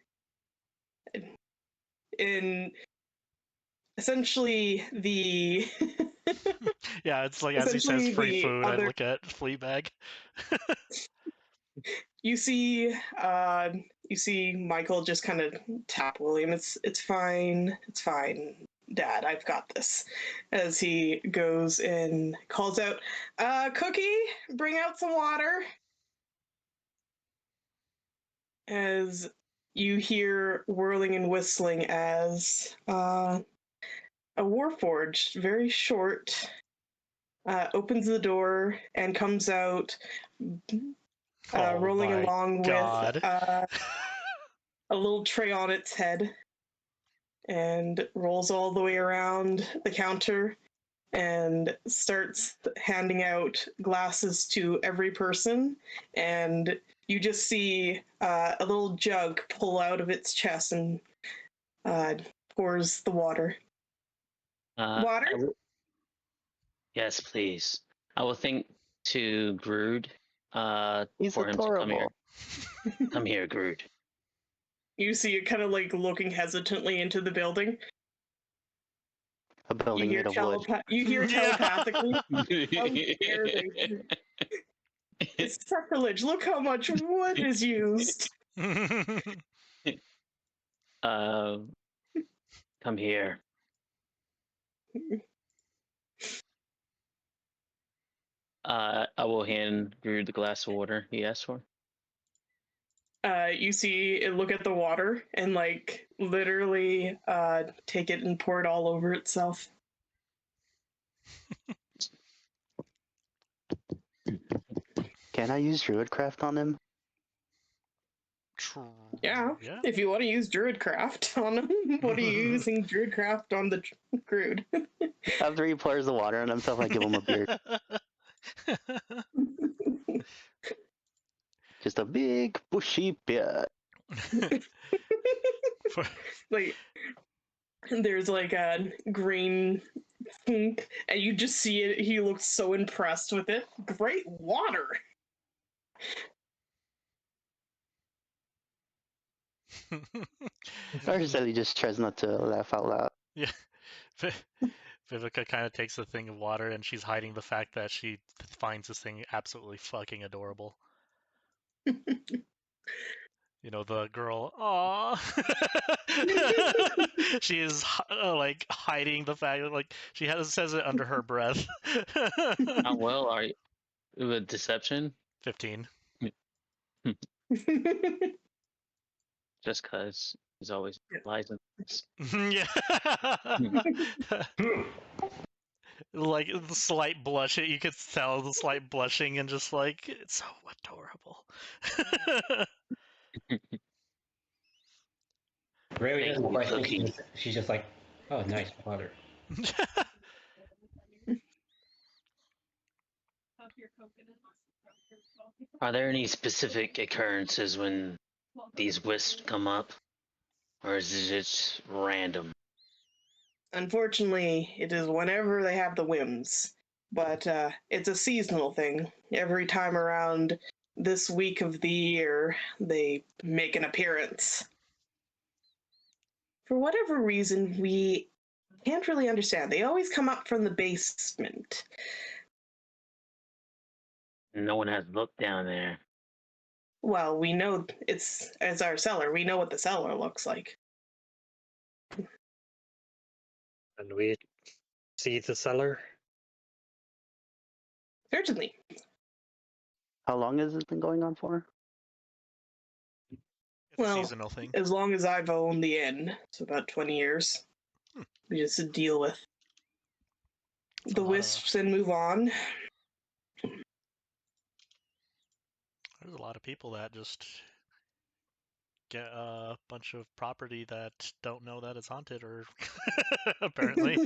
in essentially the Yeah, it's like as he says Essentially, free the food, I other- look at Fleabag. you see Michael just kind of tap William. It's fine, Dad, I've got this. As he goes and calls out, Cookie, bring out some water. As you hear whirling and whistling as a warforged, very short, opens the door and comes out Oh rolling my along God. with a little tray on its head, and rolls all the way around the counter and starts handing out glasses to every person. And you just see a little jug pull out of its chest and pours the water. Water? Yes, please. I will think to Grood He's for him to come here. adorable. Come here, Grood. You see it kind of like looking hesitantly into the building. A building made of wood. You hear Yeah. telepathically. It's sacrilege. Look how much wood is used. Come here. I will hand Grood the glass of water he asked for. You see it look at the water and like literally take it and pour it all over itself. Can I use Druidcraft on him? Yeah. Yeah. If you want to use Druidcraft on him, what are you using Druidcraft on the Grood? After he pours the water on himself, I give him a beard. Just a big, bushy beard. Like there's like a green ink, and you just see it. He looks so impressed with it. Great water. Araceli just tries not to laugh out loud. Yeah. Vivika kind of takes a thing of water and she's hiding the fact that she finds this thing absolutely fucking adorable. You know, the girl, aww. She is like hiding the fact that like says it under her breath. How well are you with deception? 15. Just cause he's always lies in this. Yeah. Like the slight blush, you could tell the slight blushing and just like it's so adorable. Rayleigh Thank doesn't you, question. Cookie. She's just like, oh, nice water. Are there any specific occurrences when these wisps come up? Or is it just random? Unfortunately, it is whenever they have the whims. But it's a seasonal thing. Every time around this week of the year, they make an appearance. For whatever reason, we can't really understand. They always come up from the basement. No one has looked down there. Well, we know it's our cellar. We know what the cellar looks like. And we see the cellar. Certainly. How long has this been going on for? It's Well, a seasonal thing. As long as I've owned the inn, so about 20 years. We just deal with That's a the lot of- wisps and move on. There's a lot of people that just get a bunch of property that don't know that it's haunted, or apparently.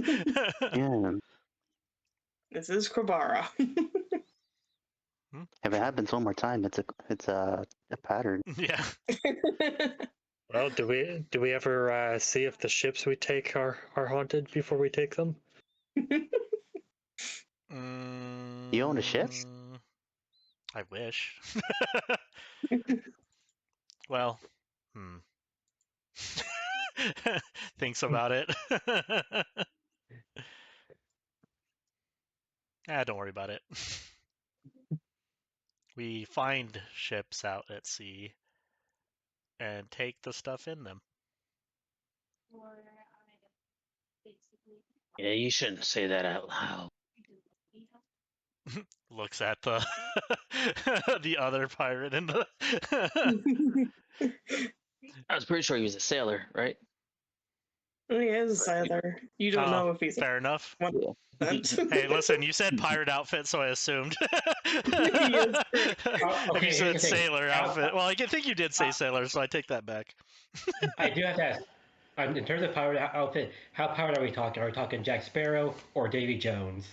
Yeah. This is Krabara. If it happens one more time, it's a pattern. Yeah. Well, do we ever see if the ships we take are haunted before we take them? You own a ship? I wish. Well, thinks about it. Don't worry about it. We find ships out at sea and take the stuff in them. Yeah, you shouldn't say that out loud. Looks at the the other pirate in the. I was pretty sure he was a sailor, right? He is a sailor. You don't know if he's fair enough. a Hey, listen, you said pirate outfit, so I assumed. Yes. If you said sailor outfit, well, I think you did say sailor, so I take that back. I do have to ask, in terms of pirate outfit, how pirate are we talking? Are we talking Jack Sparrow or Davy Jones?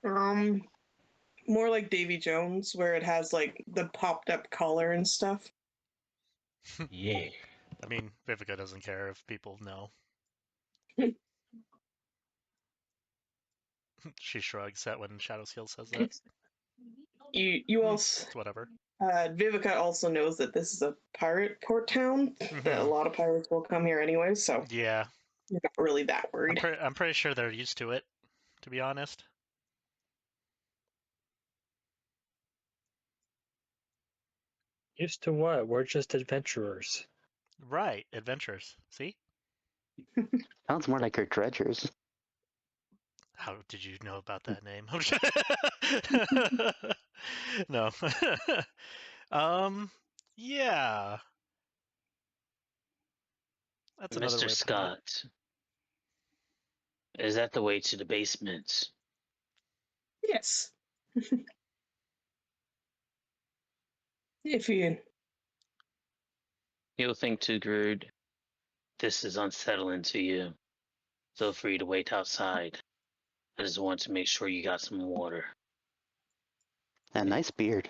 More like Davy Jones, where it has like the popped up collar and stuff. Yeah. I mean, Vivika doesn't care if people know. She shrugs at when Shadowskill says that. You also It's whatever. Vivika also knows that this is a pirate port town. That a lot of pirates will come here anyway, so Yeah, you're not really that worried. I'm pretty sure they're used to it, to be honest. Used to what? We're just adventurers. Right, adventures. See? Sounds more like her dredgers. How did you know about that name? No. Yeah. That's another way Mr. of putting it. Scott, is that the way to the basement? Yes. If you You'll think too, Grood. This is unsettling to you. Feel free to wait outside. I just want to make sure you got some water. A nice beard.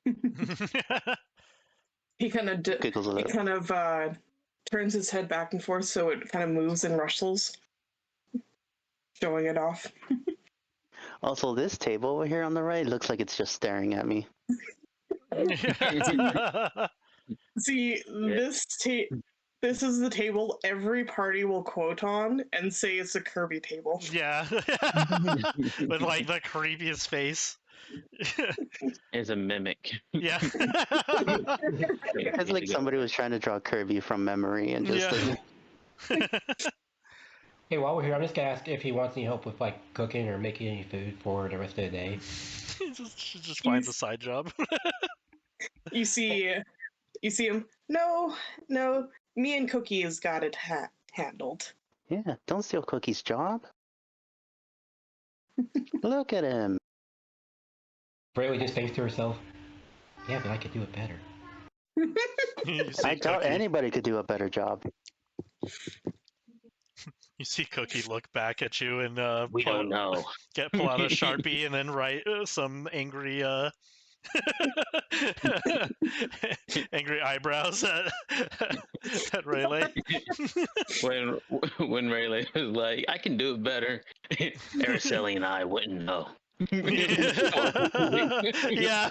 he kind of Giggles a little. turns his head back and forth so it kind of moves and rustles, showing it off. Also, this table over here on the right looks like it's just staring at me. See, This is the table every party will quote on and say it's a Kirby table. Yeah. With like the creepiest face. Is a mimic. Yeah. It's like somebody was trying to draw Kirby from memory and just Yeah. Hey, while we're here, I'm just gonna ask if he wants any help with like cooking or making any food for the rest of the day. just finds a side job. You see him. No, me and Cookie has got it handled. yeah, don't steal Cookie's job. Look at him. Rayleigh just thinks to herself, "Yeah, but I could do it better." You see I doubt Cookie- anybody could do a better job. You see Cookie look back at you and We don't know. pull out a Sharpie and then write some angry angry eyebrows at Rayleigh. When Rayleigh was like, I can do it better, Araceli and I wouldn't know. Yeah.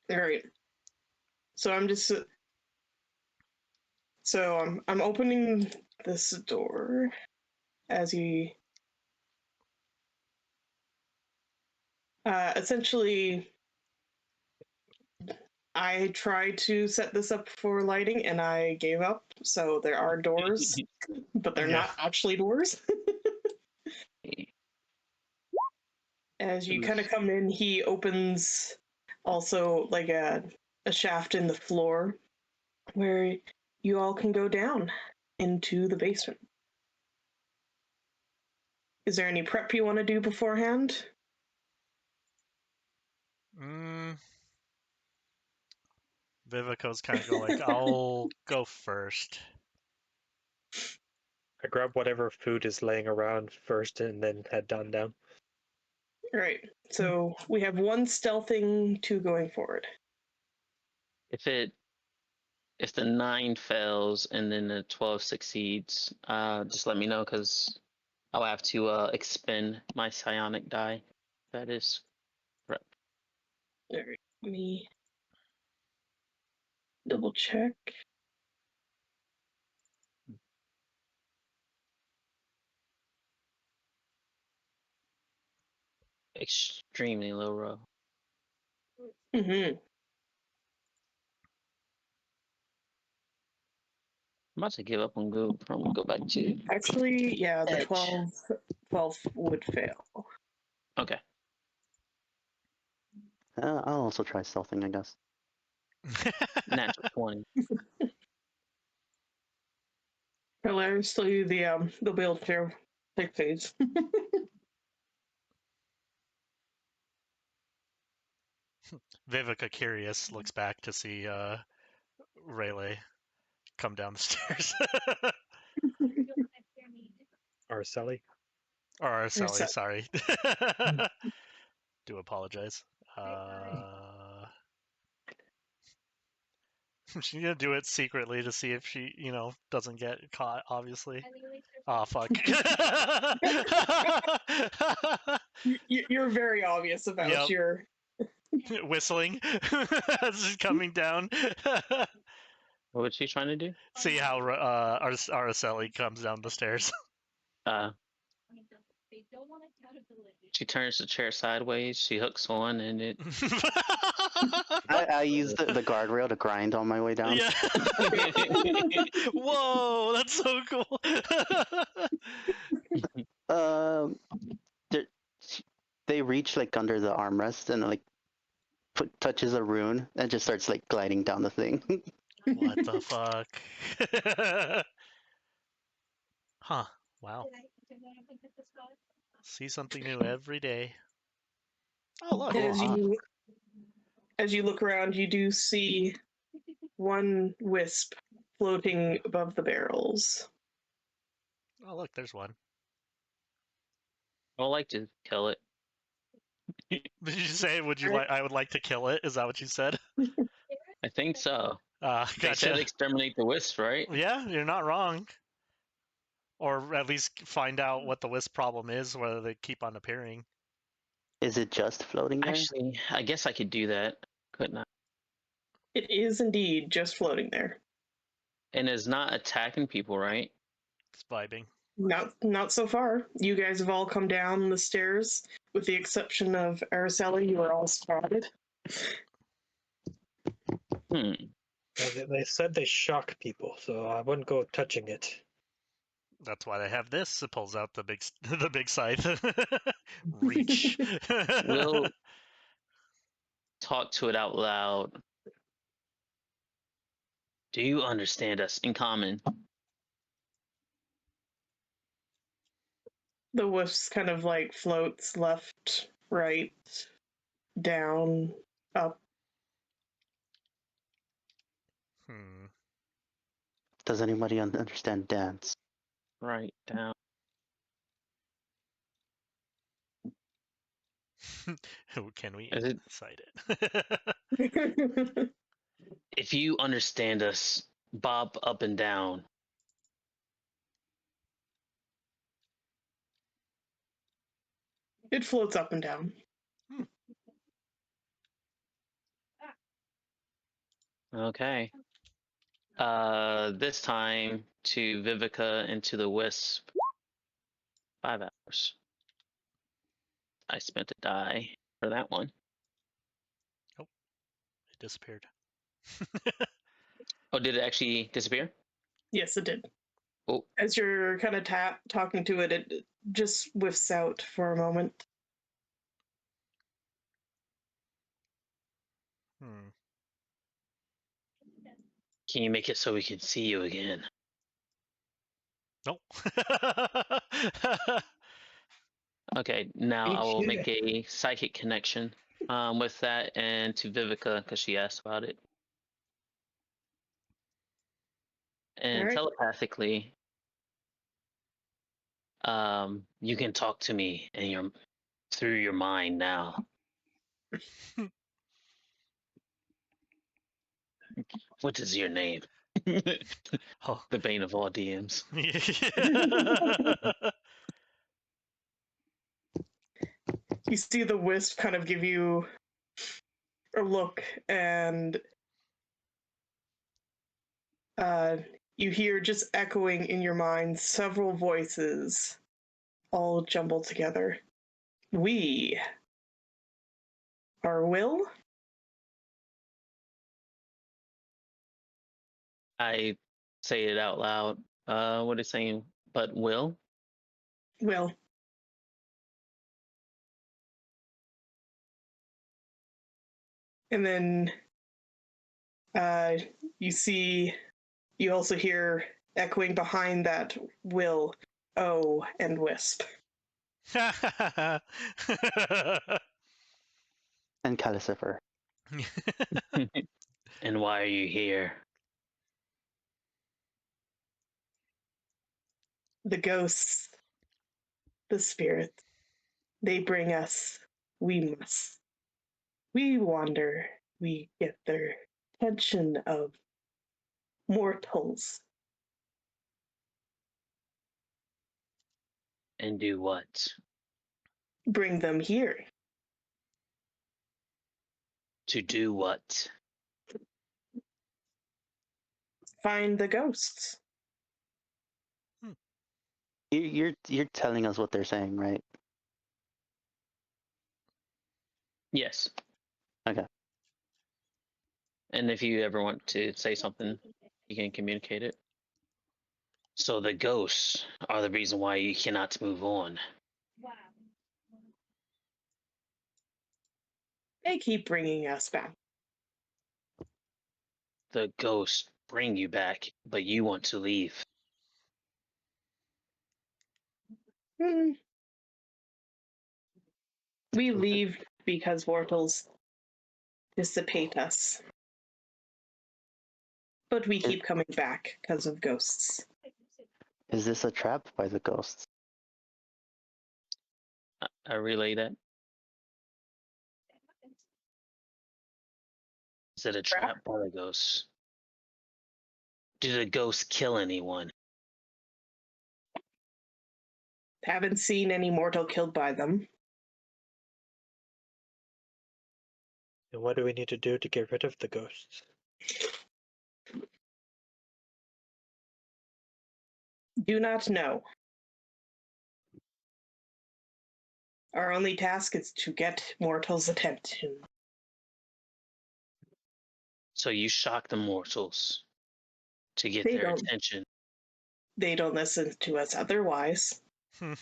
All right. So I'm opening this door as you essentially I tried to set this up for lighting and I gave up. So there are doors, but they're Yeah. not actually doors. As you kind of come in, he opens also like a shaft in the floor where you all can go down into the basement. Is there any prep you want to do beforehand? Vivika's kind of go like, I'll go first. I grab whatever food is laying around first and then head on down. All right. So we have 1 stealthing, 2 going forward. If the 9 fails and then the 12 succeeds, just let me know because I'll have to expend my psionic die. That is correct. All right. Let me double check. Extremely low roll. Mm-hmm. I'm about to give up on Goop. I'm gonna go back to. Actually, yeah, the Edge. 12 would fail. Okay. I'll also try stealthing, I guess. Natural 20. Hilariously, they'll be able to take phase. Vivika, curious, looks back to see Rayleigh come down the stairs. Araceli. Or Araceli, Araceli. sorry. Do apologize. She's gonna do it secretly to see if she, doesn't get caught, obviously. Oh, fuck. You're very obvious about Yep. your. Whistling as she's coming down. What was she trying to do? See how Araceli comes down the stairs. She turns the chair sideways. She hooks one, and it. I use the guardrail to grind on my way down. Yeah. Whoa, that's so cool. They reach like under the armrest and like touches a rune and just starts like gliding down the thing. What the fuck? Huh. Wow. See something new every day. Oh, look. As you look around, you do see 1 wisp floating above the barrels. Oh, look, there's one. I would like to kill it. Did you say, I would like to kill it? Is that what you said? I think so. They said Gotcha. exterminate the wisp, right? Yeah, you're not wrong. Or at least find out what the wisp problem is, whether they keep on appearing. Is it just floating there? Actually, I guess I could do that, couldn't I? It is indeed just floating there. And is not attacking people, right? It's vibing. Not so far. You guys have all come down the stairs, with the exception of Araceli. You are all spotted. Hmm. They said they shock people, so I wouldn't go touching it. That's why they have this. It pulls out the big the big scythe. Reach. We'll talk to it out loud. Do you understand us in common? The wisp kind of like floats left, right, down, up. Hmm. Does anybody understand dance? Right down. Can we Is it- cite it? If you understand us, bob up and down. It floats up and down. Okay. This time to Vivika and to the Wisp. 5 hours. I spent a die for that one. It disappeared. Oh, did it actually disappear? Yes, it did. Oh. As you're kind of talking to it, it just whiffs out for a moment. Hmm. Can you make it so we can see you again? Nope. Okay, now Are you I will make kidding? a psychic connection with that and to Vivika because she asked about it. And Alright. telepathically, you can talk to me and through your mind now. What is your name? Oh. The bane of all DMs. You see the wisp kind of give you a look, and you hear just echoing in your mind several voices all jumbled together. We are Will? I say it out loud. What is saying? But Will? Will. And then you also hear echoing behind that Will, O, and Wisp. And Calcifer. And why are you here? The ghosts, the spirits, they bring us. We must. We wander. We get their attention of mortals. And do what? Bring them here. To do what? Find the ghosts. You're telling us what they're saying, right? Yes. Okay. And if you ever want to say something, you can communicate it. So the ghosts are the reason why you cannot move on. They keep bringing us back. The ghosts bring you back, but you want to leave. Hmm. We leave because mortals dissipate us. But we keep coming back because of ghosts. Is this a trap by the ghosts? I relay that. Is it a trap by the ghosts? Do the ghosts kill anyone? Haven't seen any mortal killed by them. And what do we need to do to get rid of the ghosts? Do not know. Our only task is to get mortals' attention. So you shock the mortals to get They their don't. attention. They don't listen to us otherwise. I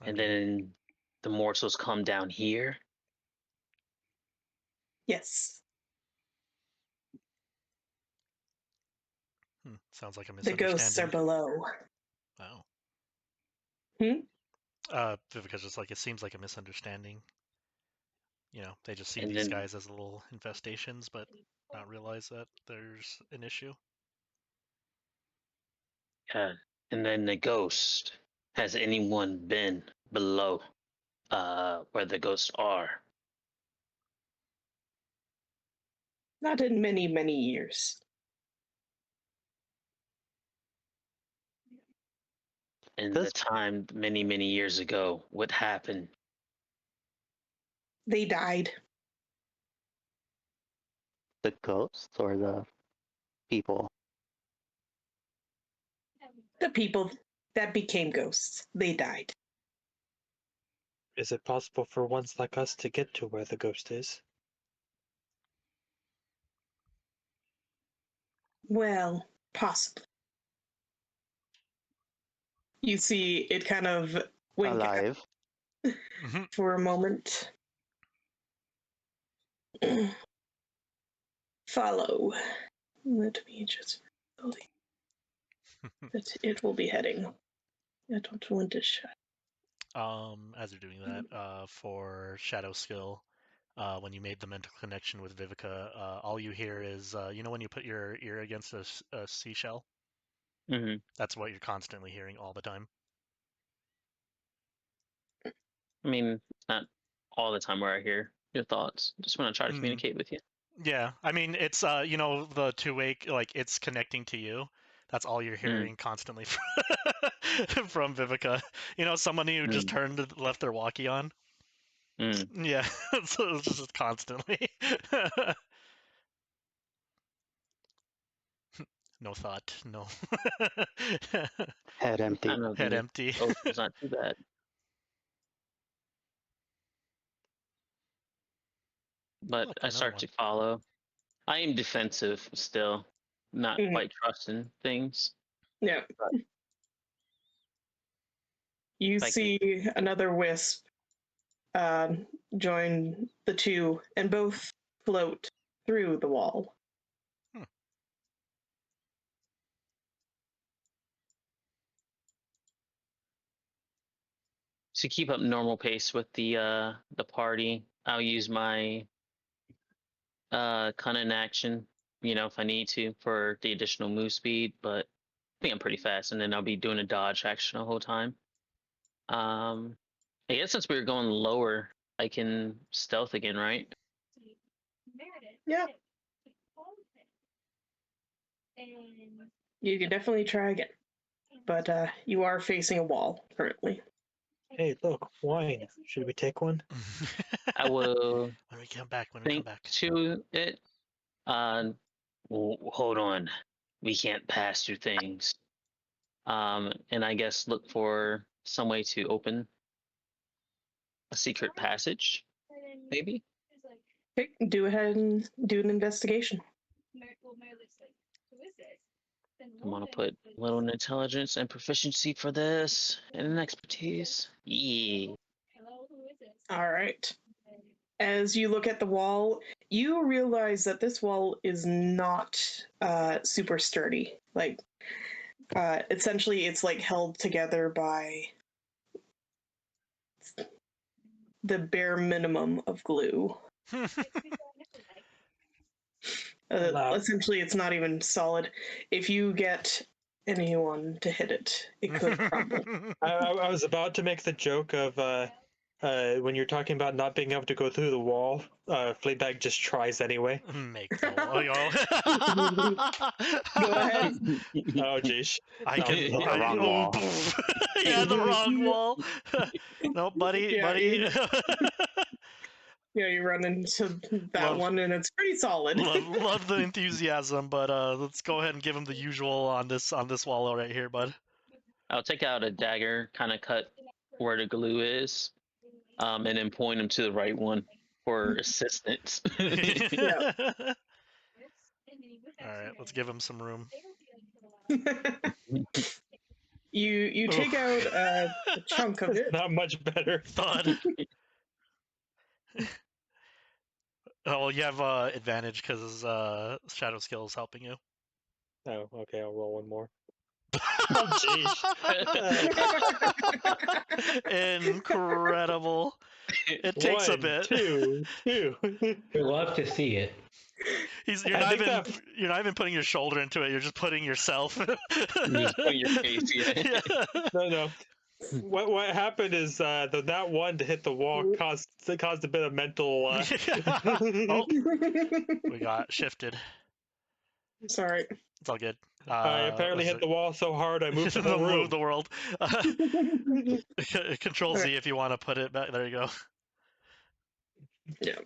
And mean, then the mortals come down here. Yes. sounds like a The ghosts are misunderstanding. below. Wow. Hmm? Vivika's just like, it seems like a misunderstanding. You know, they just see And these then- guys as little infestations, but not realize that there's an issue. Yeah. And then the ghost. Has anyone been below where the ghosts are? Not in many, many years. In Does- the time many, many years ago, what happened? They died. The ghosts or the people? The people that became ghosts, they died. Is it possible for ones like us to get to where the ghost is? Well, possibly. You see it kind of wink Alive. for a moment. Follow. Let me just believe that it will be heading. I don't want to shut. As you're doing that, for Shadowskill, when you made the mental connection with Vivika, all you hear is, you know, when you put your ear against a seashell, Mm-hmm. that's what you're constantly hearing all the time. I mean, not all the time where I hear your thoughts. Just when I try to Mhm. communicate with you. Yeah, I mean, it's you know, the two-way, like, it's connecting to you. That's all you're hearing constantly from Vivika. You know, someone who just left their walkie on. Yeah, so it's just constantly. No thought, no. Head empty. I know Head the empty. ghost is not too bad. But Look, I another start one. to follow. I am defensive still, not Mhm. quite trusting things. Yeah. You Like- see another wisp join the two, and both float through the wall. To keep up normal pace with the party, I'll use my cunning action, you know, if I need to for the additional move speed, but I think I'm pretty fast, and then I'll be doing a dodge action the whole time. I guess since we were going lower, I can stealth again, right? Yeah. You can definitely try again. But you are facing a wall currently. Hey, look, wine. Should we take one? I will When we come back, when we come think back. to it. Hold on. We can't pass through things. And I guess look for some way to open a secret passage, maybe? Okay, do ahead and do an investigation. I'm gonna put a little intelligence and proficiency for this, and an expertise. Yeah. All right. As you look at the wall, you realize that this wall is not super sturdy. Like, essentially, it's like held together by the bare minimum of glue. Essentially, it's not even solid. If you get anyone to hit it, it could crumble. I was about to make the joke of when you're talking about not being able to go through the wall, Fleabag just tries anyway. Make the wall. Go ahead. Oh, jeez. I No, can. no, the wrong wall. Yeah, the wrong wall. No, buddy, Yeah, buddy. Yeah, you run into that Love- one, and it's pretty solid. love the enthusiasm, but let's go ahead and give him the usual on this wall right here, bud. I'll take out a dagger, kind of cut where the glue is, and then point him to the right one for assistance. Yeah. All right, let's give him some room. you take out a chunk of it. Not much better. Thud. Oh, well, you have advantage because Shadowskill is helping you. Oh, okay. I'll roll one more. Oh, jeez. Incredible. It takes a One, bit. two. We love to see it. You're not even putting your shoulder into it. You're just putting yourself. Just putting your face, yeah. No. What happened is that one to hit the wall caused a bit of mental. Oh, we got shifted. Sorry. It's all good. I apparently hit the wall so hard I moved the whole room. Move the world. Control Z if you want to put it back. There you go. Yeah.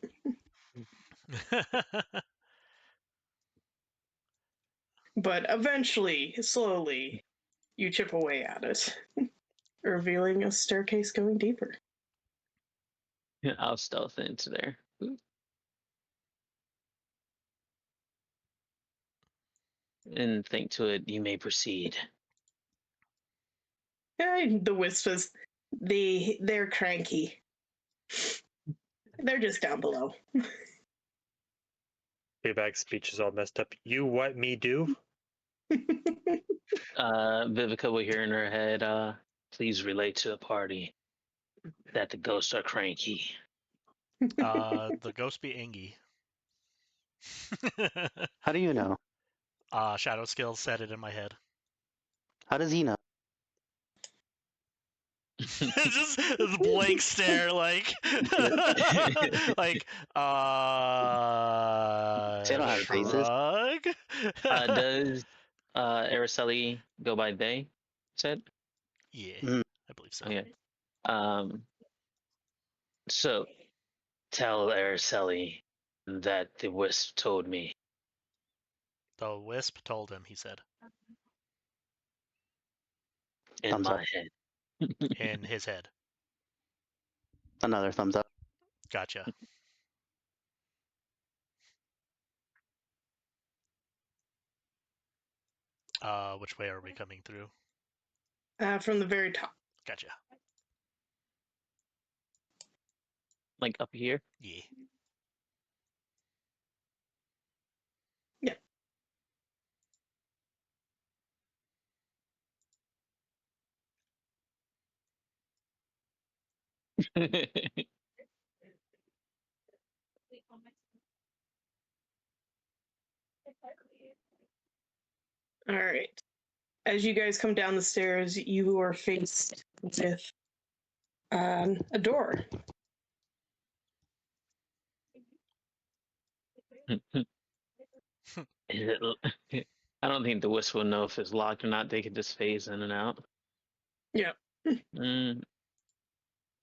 But eventually, slowly, you chip away at it, revealing a staircase going deeper. I'll stealth into there. And think to it, you may proceed. Yeah, the wisps, they're cranky. They're just down below. Fleabag's speech is all messed up. You what me do? Vivika will hear in her head, please relate to the party that the ghosts are cranky. The ghost be Angie. How do you know? Shadowskill said it in my head. How does he know? Just a blank stare, like, like, They don't have faces. shrug? Does Araceli go by they? Said? Yeah, Mm. I believe so. Okay. So tell Araceli that the wisp told me. The wisp told him, he said, In Thumbs my up. head. in his head. Another thumbs up. Gotcha. Which way are we coming through? From the very top. Gotcha. Like up here? Yeah. All right. As you guys come down the stairs, you are faced with a door. I don't think the wisp will know if it's locked or not. They could just phase in and out. Yeah.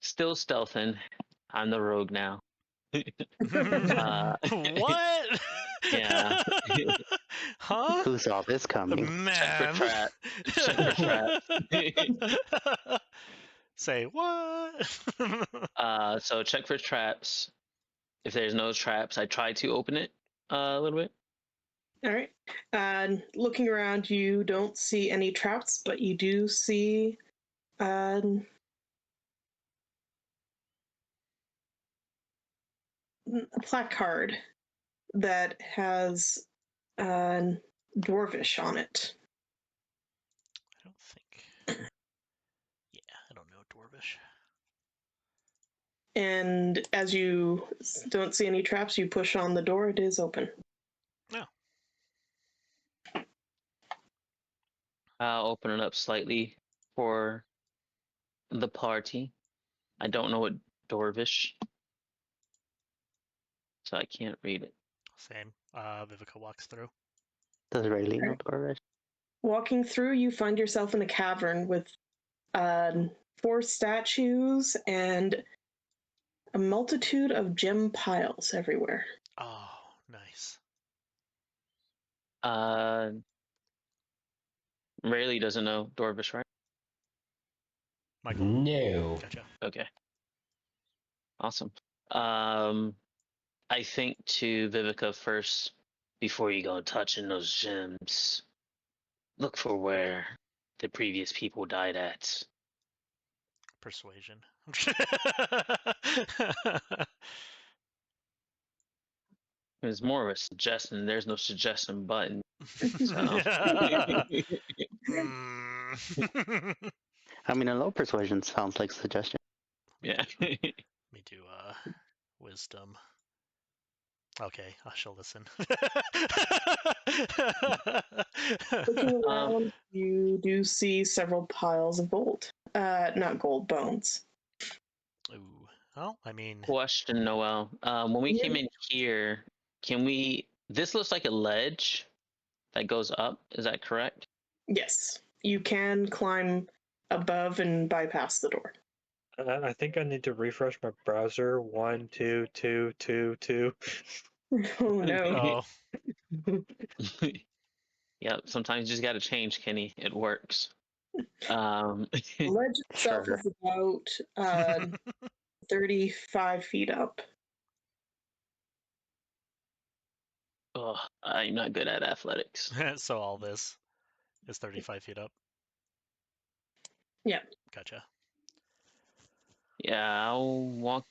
Still stealthing. I'm the rogue now. What? Yeah. Huh? Who saw this coming? Man. Check for traps. Say what? So check for traps. If there's no traps, I try to open it a little bit. All right. Looking around, you don't see any traps, but you do see a placard that has Dwarvish on it. I don't think. Yeah, I don't know Dwarvish. And as you don't see any traps, you push on the door. It is open. No. I'll open it up slightly for the party. I don't know what Dwarvish, so I can't read it. Same. Vivika walks through. Does Rayleigh know Dwarvish? Walking through, you find yourself in a cavern with 4 statues and a multitude of gem piles everywhere. Oh, nice. Rayleigh doesn't know Dwarvish, right? Michael. No. Gotcha. Okay. Awesome. I think to Vivika first, before you go touching those gems, look for where the previous people died at. Persuasion. It's more of a suggestion. There's no suggestion button. So. I mean, a low persuasion sounds like suggestion. Yeah. Let me do wisdom. Okay, I shall listen. Looking around, you do see several piles of gold. Not gold, bones. Ooh. Well, I mean, Question, Noel. When we came in here, can we? This looks like a ledge that goes up. Is that correct? Yes, you can climb above and bypass the door. I think I need to refresh my browser. 1, 2, 2, 2, 2. Oh no. oh, Yep. Sometimes you just got to change, Kenny. It works. The ledge itself Sure. is about 35 feet up. Oh, I'm not good at athletics. so all this is 35 feet up. Yeah. Gotcha. Yeah, I'll walk.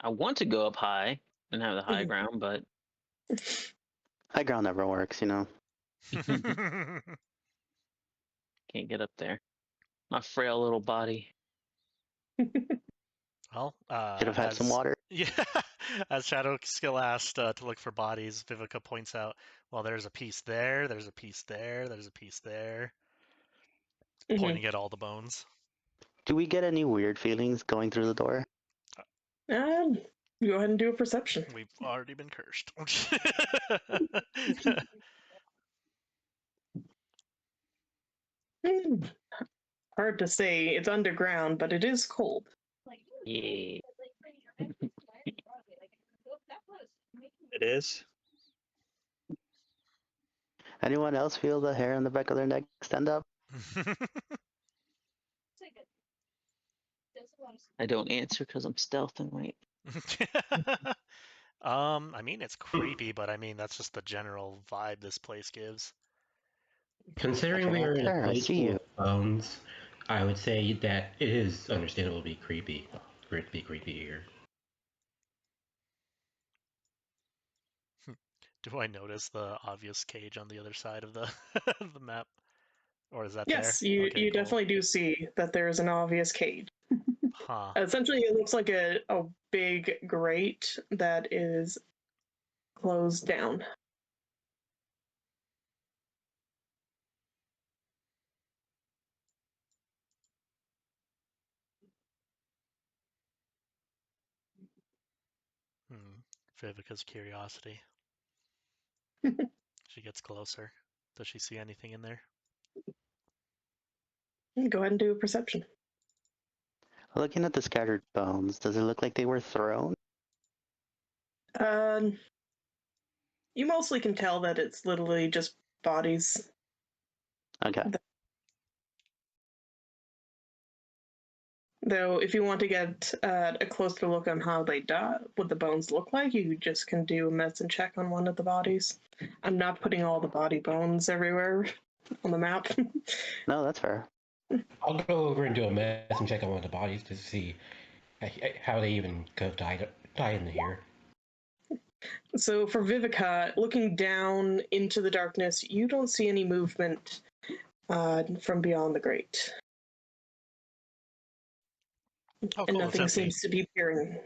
I want to go up high and have the high ground, but High ground never works, you know. can't get up there. My frail little body. Well, Should have had some water. Yeah, as Shadowskill asked to look for bodies, Vivika points out, well, there's a piece there, there's a piece there, there's a piece there, pointing at all the bones. Do we get any weird feelings going through the door? Go ahead and do a perception. We've already been cursed. Hard to say. It's underground, but it is cold. Yeah. It is. Anyone else feel the hair on the back of their neck stand up? I don't answer because I'm stealthing, right? I mean, it's creepy, but I mean, that's just the general vibe this place gives. Considering Patrick we are in a Actor, I place see full you. of bones, I would say that it is understandable to be creepy. For it to be creepy here. Do I notice the obvious cage on the other side of the the map? Or is that Yes, there? you, Okay, you cool. definitely do see that there is an obvious cage. Huh. Essentially, it looks like a big grate that is closed down. Vivika's curiosity. She gets closer. Does she see anything in there? Go ahead and do a perception. Looking at the scattered bones, does it look like they were thrown? You mostly can tell that it's literally just bodies. Okay. Though, if you want to get a closer look on how they die, what the bones look like, you just can do a medicine check on one of the bodies. I'm not putting all the body bones everywhere on the map. No, that's fair. I'll go over and do a medicine check on one of the bodies to see how they even could have died in here. So for Vivika, looking down into the darkness, you don't see any movement from beyond the grate. Oh, And cool, it's nothing empty. seems to be appearing.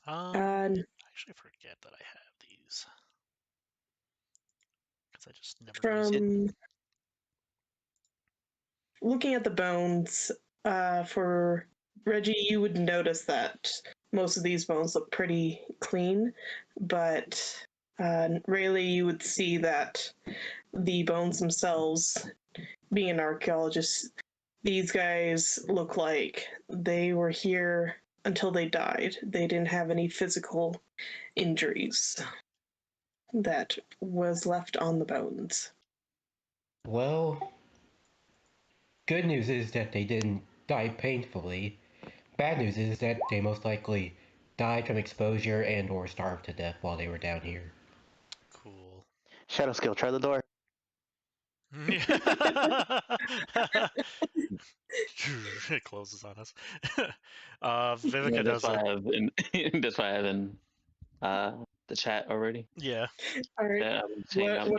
I actually forget that I have these. Because I just never use it. From looking at the bones, for Reggie, you would notice that most of these bones look pretty clean, but Rayleigh, you would see that the bones themselves, being an archaeologist, These guys look like they were here until they died. They didn't have any physical injuries that was left on the bones. Well, good news is that they didn't die painfully. Bad news is that they most likely died from exposure and or starved to death while they were down here. Cool. Shadowskill, try the door. It closes on us. Yeah, Vivika that's does why a I have in that's why I have in the chat already. yeah. All right. That I'm saying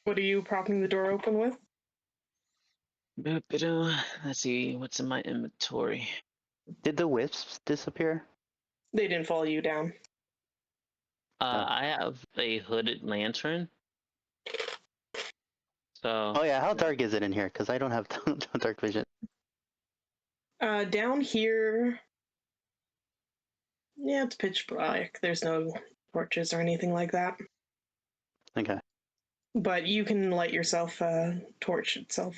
What are you propping the door open with? Let's see what's in my inventory. Did the wisps disappear? They didn't follow you down. I have a hooded lantern. So Oh yeah, how dark is it in here? Because I don't have dark vision. Down here, yeah, it's pitch black. There's no torches or anything like that. Okay. But you can light yourself a torch itself.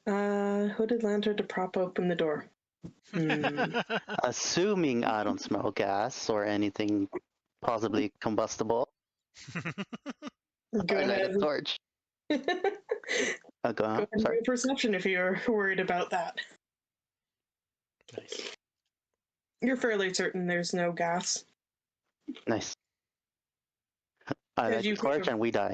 Hooded lantern to prop open the door. Assuming I don't smell gas or anything possibly combustible, Go I light ahead. a torch. Go Go on. ahead and Sorry. roll perception if you're worried about that. Nice. You're fairly certain there's no gas. Nice. I As light you the torch and we die.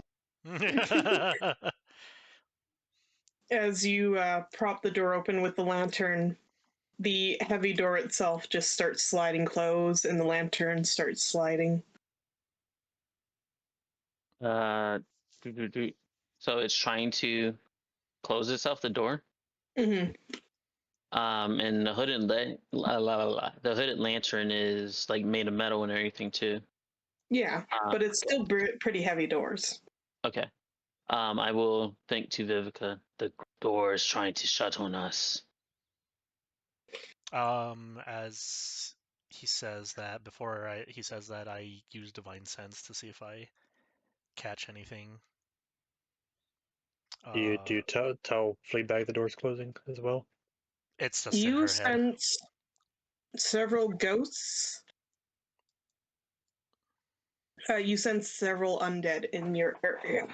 As you prop the door open with the lantern, the heavy door itself just starts sliding closed and the lantern starts sliding. so it's trying to close itself, the door. Mm-hmm. And the hooded lantern is like made of metal and everything too. Yeah, but it's still pretty heavy doors. Okay. I will think to Vivika. The door is trying to shut on us. As he says that, he says that, I use divine sense to see if I catch anything. Do you tell Fleabag the door's closing as well? It's just in You her head. sense several ghosts. You sense several undead in your area.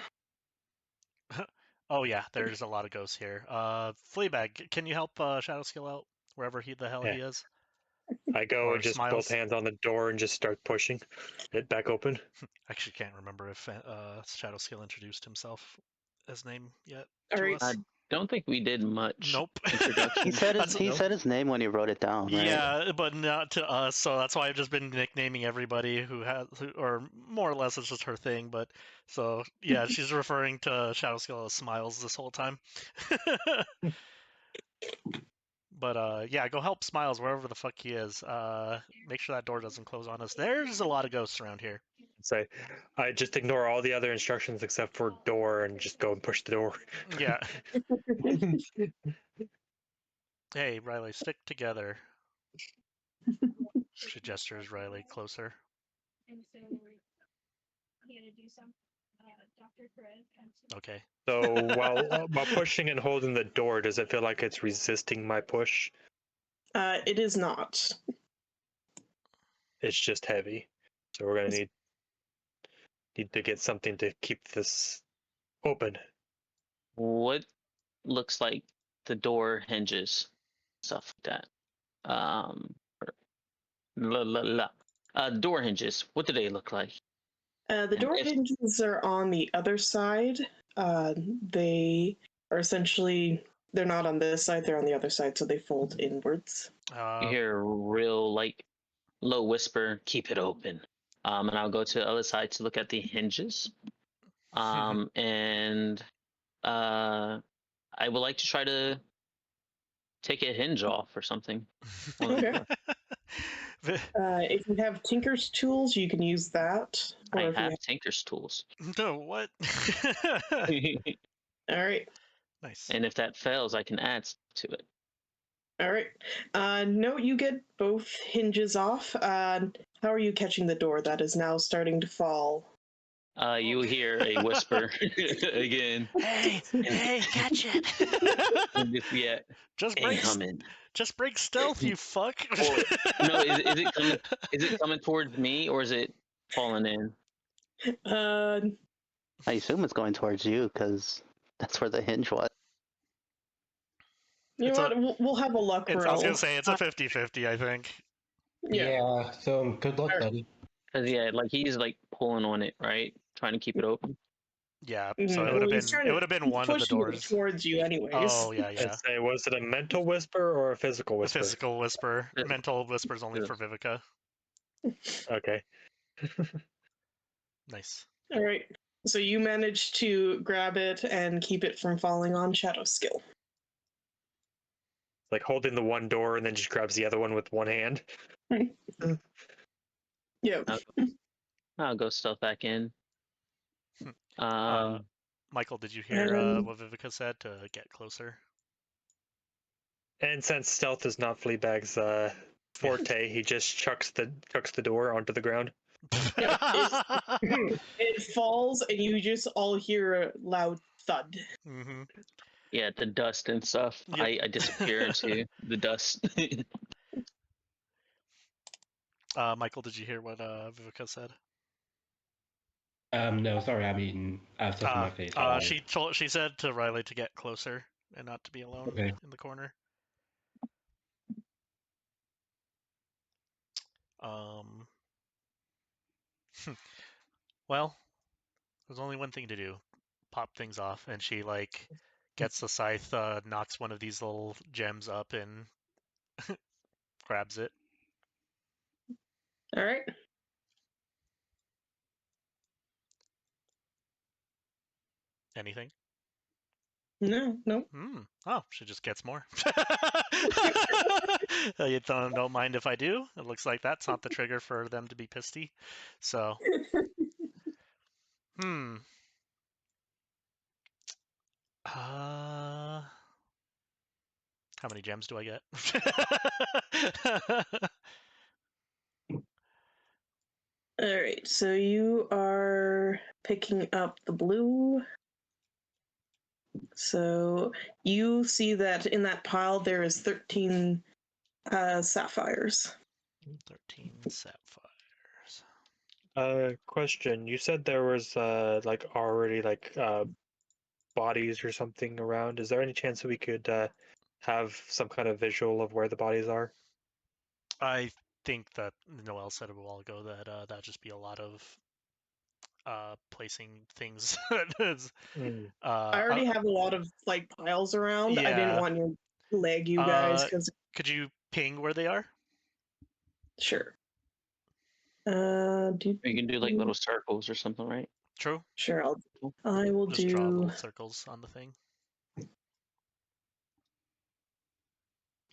Oh yeah, there's a lot of ghosts here. Fleabag, can you help Shadowskill out wherever the hell he is? I go Or and just Smiles. both hands on the door and just start pushing it back open. Actually, can't remember if Shadowskill introduced himself his name yet All to right. us. I don't think we did much Nope. introduction. He said his, That's- he said his name when he wrote it down, right? Yeah, but not to us. So that's why I've just been nicknaming everybody or more or less it's just her thing. But so yeah, she's referring to Shadowskill as Smiles this whole time. But yeah, go help Smiles wherever the fuck he is. Make sure that door doesn't close on us. There's a lot of ghosts around here. Say, I just ignore all the other instructions except for door and just go and push the door. Yeah. Hey, Rayleigh, stick together. She gestures Rayleigh closer. Okay. So while pushing and holding the door, does it feel like it's resisting my push? It is not. It's just heavy. So we're gonna need to get something to keep this open. What looks like the door hinges, stuff like that. Door hinges. What do they look like? The door hinges are on the other side. They are essentially, they're not on this side, they're on the other side, so they fold inwards. You hear a real low whisper, "Keep it open." And I'll go to the other side to look at the hinges. And I would like to try to take a hinge off or something. Okay. If you have Tinker's tools, you can use that. Or I if you have Tinker's tools. No, what? All right. Nice. And if that fails, I can add to it. All right. No, you get both hinges off. How are you catching the door that is now starting to fall? You hear a whisper again. Hey, catch it! Yeah, Just break, incoming. just break stealth, you fuck! Or no, is it coming? Is it coming towards me or is it falling in? Uh, I assume it's going towards you because that's where the hinge was. you It's know a- what? We'll have a luck I was roll. gonna say it's a 50-50, I think. Yeah. So good luck, Alright. buddy. Cause yeah, like he's like pulling on it, right, trying to keep it open. Yeah, Mhm. so it Well, would have he's been trying it to- would have been he's one of the pushing it doors. towards you, anyways. Oh yeah, yeah. I'd say, was it a mental whisper or a physical A whisper? physical whisper. Yes. Mental whisper's only Yes. for Vivika. Okay. Nice. All right. So you managed to grab it and keep it from falling on Shadowskill. Like holding the one door and then just grabs the other one with one hand. Yep. I'll go stealth back in. Michael, did you hear what Vivika said to get closer? And since stealth is not Fleabag's forte, he just chucks the door onto the ground. It falls, and you just all hear a loud thud. Mm-hmm. Yeah, the dust and stuff. Yep. I disappear into the dust. Michael, did you hear what Vivika said? No, sorry. I mean, I was touching my face. She said to Riley to get closer and not to be alone Okay. in the corner. Well, there's only one thing to do: pop things off. And she like gets the scythe, knocks one of these little gems up, and grabs it. All right. Anything? No. Oh, she just gets more. You don't mind if I do? It looks like that's not the trigger for them to be pissy. So, how many gems do I get? All right. So you are picking up the blue. So you see that in that pile there is 13 sapphires. 13 sapphires. Question. You said there was like already like bodies or something around. Is there any chance that we could have some kind of visual of where the bodies are? I think that Noel said a while ago that that'd just be a lot of placing things. I already have a lot of like piles around. I didn't Yeah. want to lag you guys because Could you ping where they are? sure. You can do like little circles or something, right? True. Sure, I will Just do. draw little circles on the thing.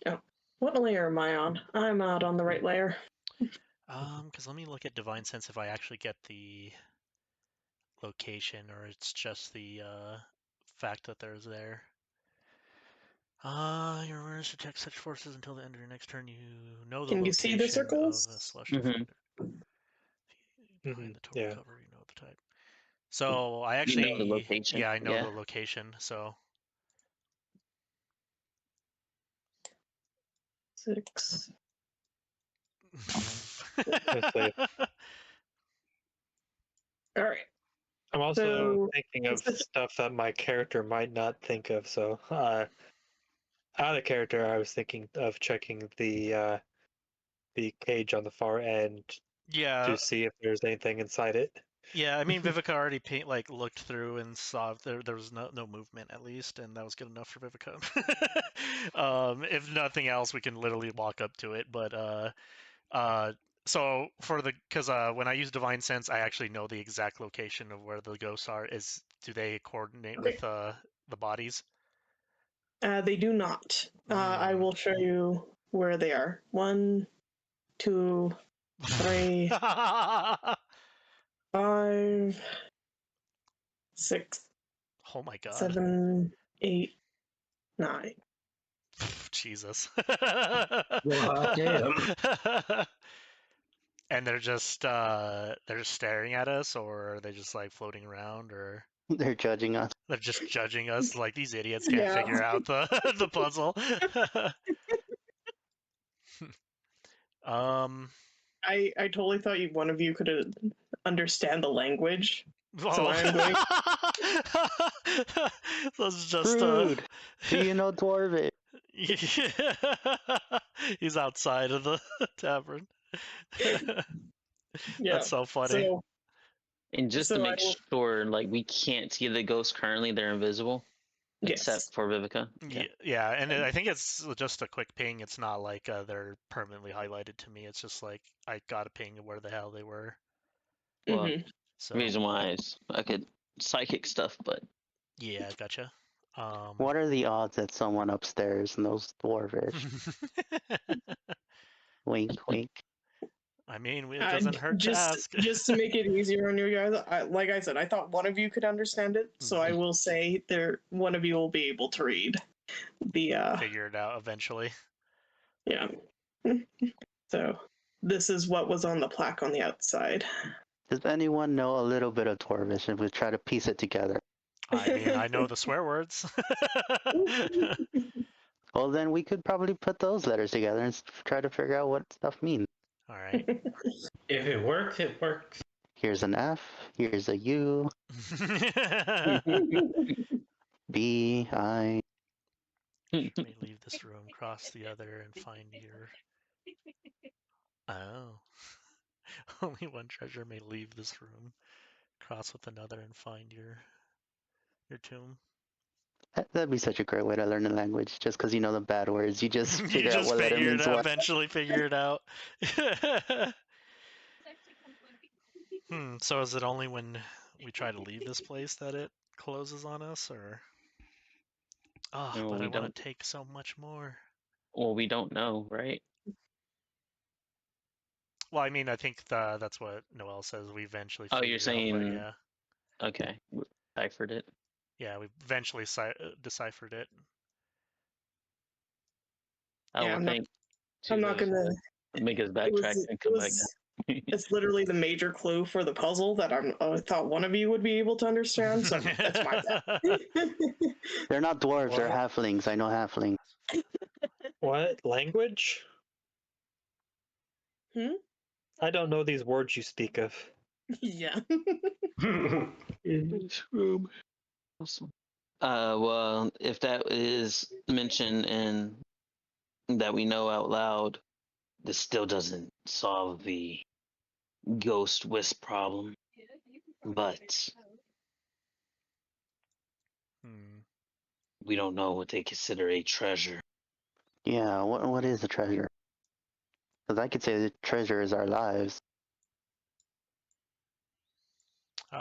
Oh, what layer am I on? I'm not on the right layer. Because let me look at Divine Sense if I actually get the location, or it's just the fact that there's there. Your awareness detects such forces until the end of your next turn. You know the Can you location see the circles? of a celestial fighter. Behind the total Yeah. cover, you know the type. So I You actually, know the location. yeah, I know Yeah. the location. So 6. All right. I'm also So, thinking of stuff that my character might not think of. So, out of character, I was thinking of checking the cage on the far end yeah, to see if there's anything inside it. yeah. I mean, Vivika already looked through and saw there was no movement at least, and that was good enough for Vivika. If nothing else, we can literally walk up to it. But so because when I use Divine Sense, I actually know the exact location of where the ghosts are. Do they coordinate with the bodies? they do not. I will show you where they are. 1, 2, 3, 5, 6. Oh my god. 7, 8, 9. Jesus. Well, damn. And they're just staring at us, or are they just like floating around, or They're judging us. they're just judging us like these idiots can't Yeah. figure out the the puzzle. I totally thought one of you could understand the language. So Oh. I'm going. That's just Rude. Do you know Dwarvish? He's outside of the tavern. Yeah. That's so funny. So And just to So I make will- sure, like, we can't see the ghosts currently, they're invisible, yes. except for Vivika. Okay. Yeah, and I think it's just a quick ping. It's not like they're permanently highlighted to me. It's just like I got a ping of where the hell they were. Well, Mhm. So reason why is I could psychic stuff, but yeah, gotcha. What are the odds that someone upstairs knows Dwarvish? Wink, wink. I mean, it doesn't hurt to ask. Just to make it easier on you guys, like I said, I thought one of you could understand it, so I will say one of you will be able to read the Figure it out eventually. yeah. So this is what was on the plaque on the outside. Does anyone know a little bit of Dwarvish and we try to piece it together? I mean, I know the swear words. Well, then we could probably put those letters together and try to figure out what stuff means. All right. If it works, it works. Here's an F, here's a U, B, I. May leave this room, cross the other, and find your. Oh. Only one treasure may leave this room. Cross with another and find your tomb. That'd be such a great way to learn a language. Just because you know the bad words, you just You figure out just what letter figure it means out, what. eventually figure it out. So is it only when we try to leave this place that it closes on us, or? Oh, No, but we I want don't. to take so much more. Well, we don't know, right? Well, I mean, I think that's what Noelle says. We eventually. Oh, you're figured out, but saying- yeah, Okay, we deciphered it. yeah, we eventually deciphered it. I Yeah, will I'm not- think. I'm not gonna. Make us backtrack and come back. It's literally the major clue for the puzzle that I thought one of you would be able to understand. So that's my bad. They're not dwarves, they're What? halflings. I know halflings. What language? Hmm? I don't know these words you speak of. Yeah. Awesome. Well, if that is mentioned and that we know out loud, this still doesn't solve the ghost wisp problem. But we don't know what they consider a treasure. Yeah, what is a treasure? Because I could say the treasure is our lives.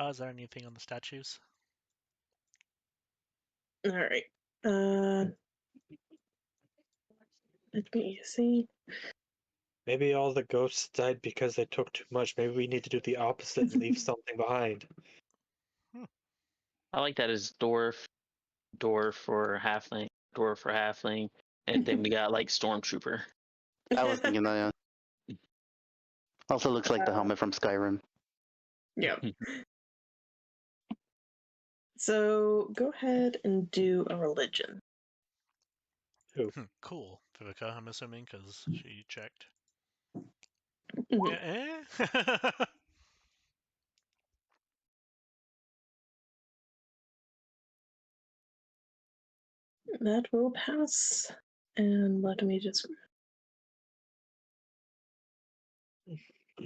Is there anything on the statues? All right. Let me see. Maybe all the ghosts died because they took too much. Maybe we need to do the opposite and leave something behind. I like that as dwarf for halfling, and then we got like stormtrooper. I was thinking that, yeah. Also looks like the helmet from Skyrim. Yeah. So go ahead and do a religion. Cool, Vivika. I'm assuming because she checked. Mhm. That will pass. And let me just.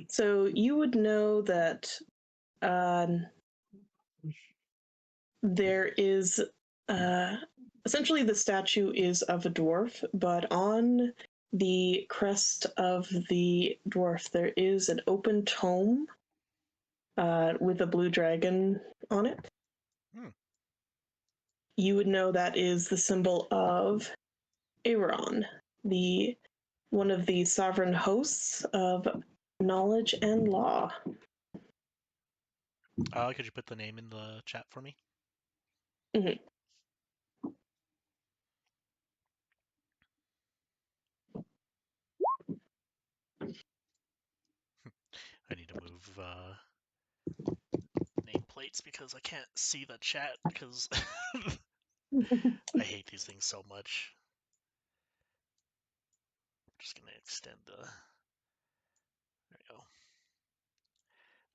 So you would know that there is essentially the statue is of a dwarf, but on the crest of the dwarf there is an open tome with a blue dragon on it. You would know that is the symbol of Eberron, one of the sovereign hosts of knowledge and law. Could you put the name in the chat for me? Mhm. nameplates because I can't see the chat because I hate these things so much. I'm just gonna extend the. There we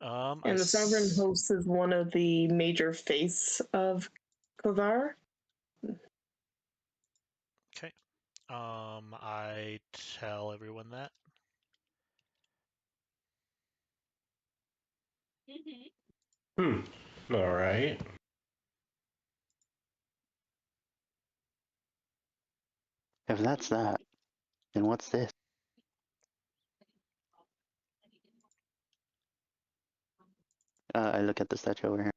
go. And the Sovereign Host is one of the major faiths of Klavar. Okay. I tell everyone that. All right. If that's that, then what's this? I look at the statue over here.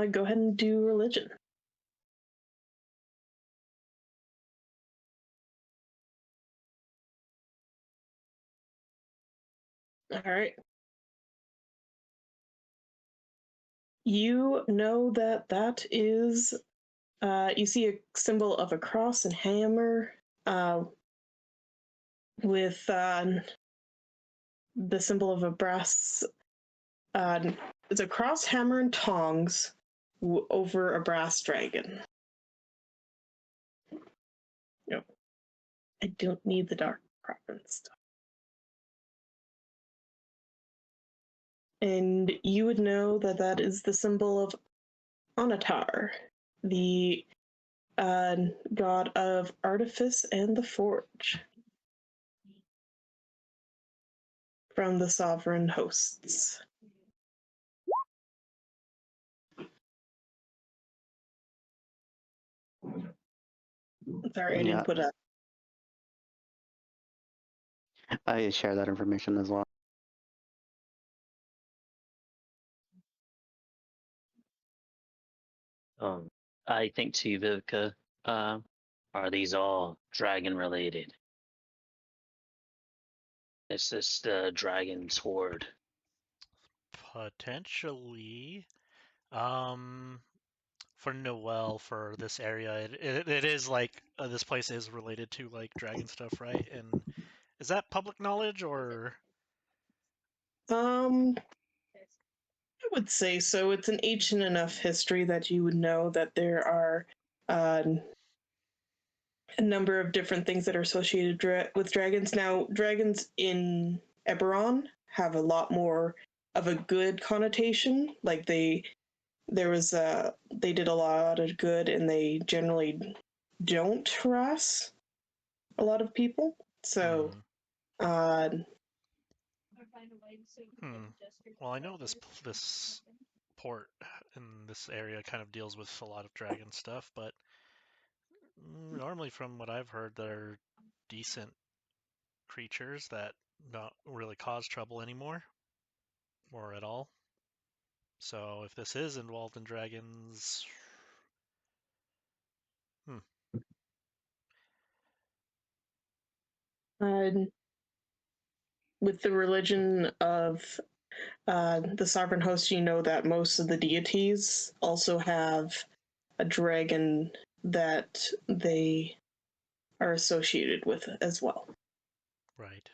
Go ahead and do religion. All right. You know that is, you see a symbol of a cross and hammer with the symbol of a brass. It's a cross, hammer, and tongs over a brass dragon. No, I don't need the dark province stuff. And you would know that is the symbol of Onatar, the god of artifice and the forge, from the Sovereign Hosts. Sorry, I didn't put a. I share that information as well. I think to you, Vivika, are these all dragon related? Is this the dragon's horde? Potentially. For Noel, for this area, it is like this place is related to like dragon stuff, right? And is that public knowledge or? I would say so. It's an ancient enough history that you would know that there are a number of different things that are associated with dragons. Now, dragons in Eberron have a lot more of a good connotation. Like they did a lot of good, and they generally don't harass a lot of people. So, Well, I know this port in this area kind of deals with a lot of dragon stuff, but normally, from what I've heard, they're decent creatures that don't really cause trouble anymore, or at all. So if this is involved in dragons, with the religion of the Sovereign Host, you know that most of the deities also have a dragon that they are associated with as well. Right.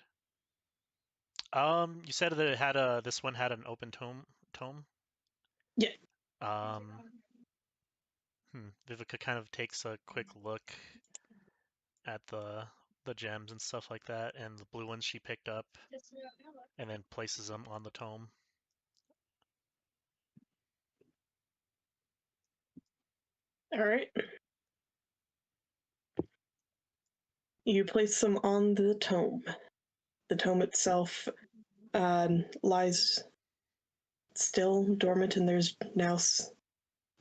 You said that it had this one had an open tome. Yeah. Vivika kind of takes a quick look at the gems and stuff like that, and the blue ones she picked up, and then places them on the tome. All right. You place them on the tome. The tome itself lies still dormant, and there's now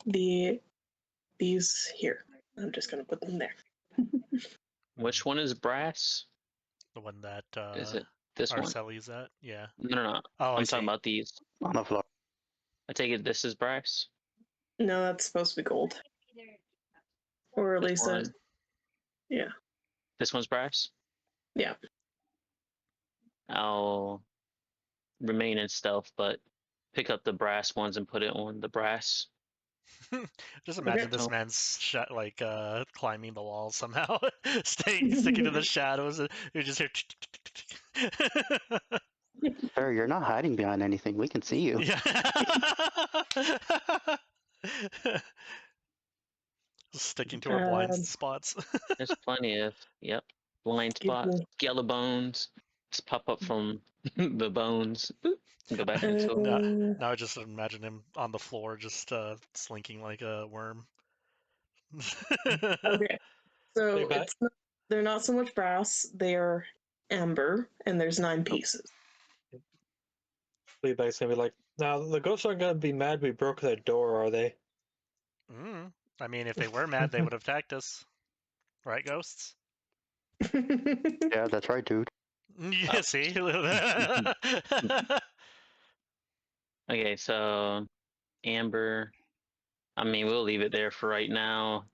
these here. I'm just going to put them there. Which one is brass? The one that Is it this one? Araceli's at? Yeah. No. Oh, I'm talking about these. On the floor. I take it this is brass? No, that's supposed to be gold. Or at least yeah. This one's brass? Yeah. I'll remain in stealth, but pick up the brass ones and put it on the brass. Just imagine this man's climbing the wall somehow, sticking to the shadows, and you just hear. Sir, you're not hiding behind anything. We can see you. Yeah. Sticking to our blind spots. There's plenty of blind Give spots, me- yellow bones. Just pop up from the bones. Boop, and go back into them. Uh, Now I just imagine him on the floor, just slinking like a worm. okay, so Fleabag, they're not so much brass. They are amber, and there's 9 pieces. Fleabag's gonna be like, now the ghosts aren't gonna be mad we broke their door, are they? I mean, if they were mad, they would have attacked us, right, ghosts? Yeah, that's right, dude. Yeah, see. Okay, so amber. I mean, we'll leave it there for right now.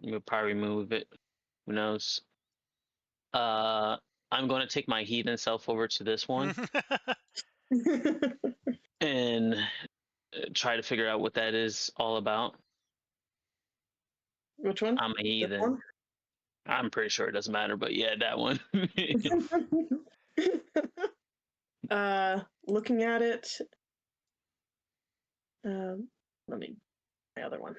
We'll probably remove it. Who knows? I'm going to take my heathen self over to this one and try to figure out what that is all about. Which one? I'm a This heathen. one? I'm pretty sure it doesn't matter, but yeah, that one. Looking at it, let me my other one.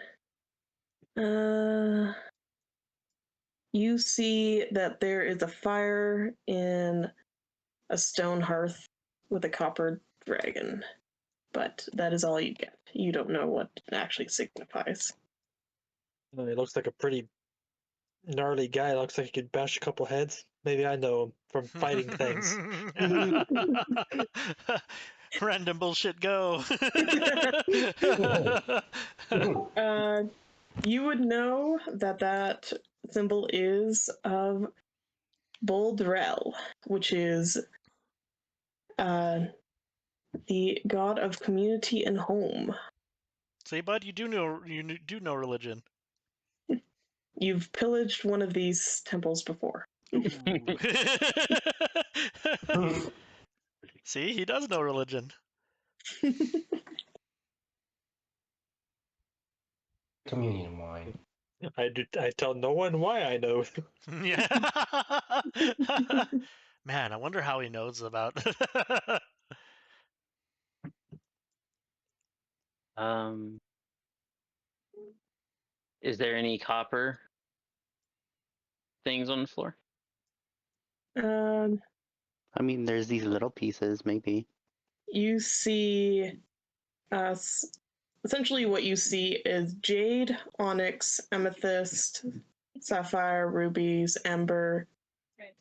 You see that there is a fire in a stone hearth with a copper dragon, but that is all you get. You don't know what it actually signifies. He looks like a pretty gnarly guy. Looks like he could bash a couple heads. Maybe I know him from fighting things. Random bullshit, go. You would know that symbol is of Boldrel, which is the god of community and home. See, bud, you do know religion. You've pillaged one of these temples before. See, he does know religion. Communion wine. I tell no one why I know. Yeah. Man, I wonder how he knows about. Is there any copper things on the floor? I mean, there's these little pieces, maybe. You see, essentially what you see is jade, onyx, amethyst, sapphire, rubies, amber,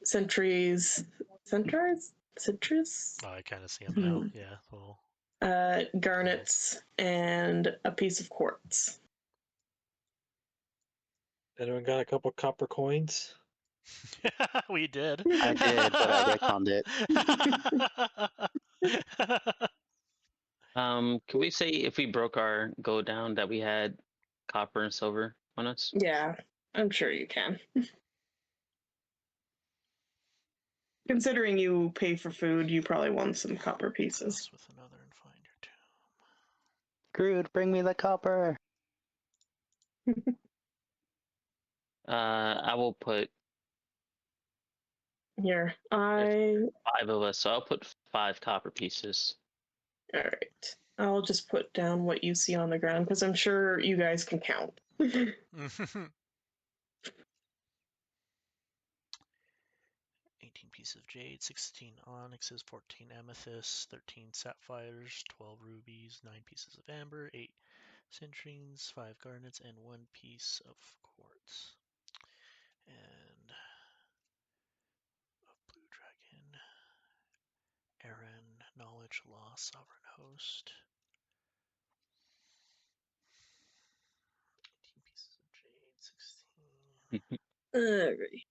citrus. Oh, I kind of see him now. Yeah. Well. Garnets, and a piece of quartz. Anyone got a couple copper coins? We did. I did, but I retconned it. Could we say if we broke our go down that we had copper and silver on us? Yeah, I'm sure you can. Considering you pay for food, you probably want some copper pieces. With another and find your tomb. Groot, bring me the copper. I will put Here, 5 of us, so I'll put 5 copper pieces. All right. I'll just put down what you see on the ground because I'm sure you guys can count. 18 pieces of jade, 16 onyxes, 14 amethysts, 13 sapphires, 12 rubies, 9 pieces of amber, 8 citrines, 5 garnets, and 1 piece of quartz. And a blue dragon, Eberron, knowledge, law, sovereign host. 18 pieces of jade, 16. Alright.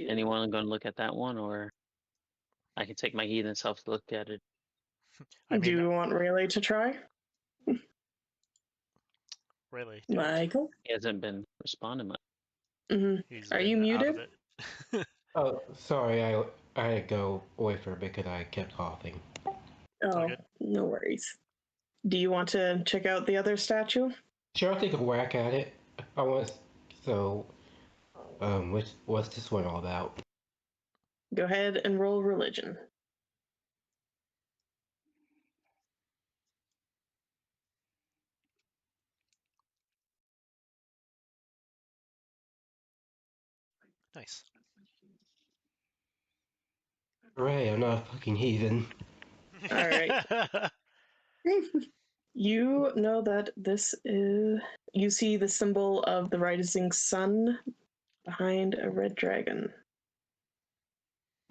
Anyone going to look at that one, or I can take my heathen self to look at it? Do you want Rayleigh to try? Rayleigh, Michael? He hasn't been responding much. Are you muted? Oh, sorry, I had to go away for a bit because I kept coughing. Oh, no worries. Do you want to check out the other statue? Sure, I'll take a whack at it. What's this one all about? Go ahead and roll religion. Nice. Right, I'm not a fucking heathen. All right. You know that this is. You see the symbol of the rising sun behind a red dragon.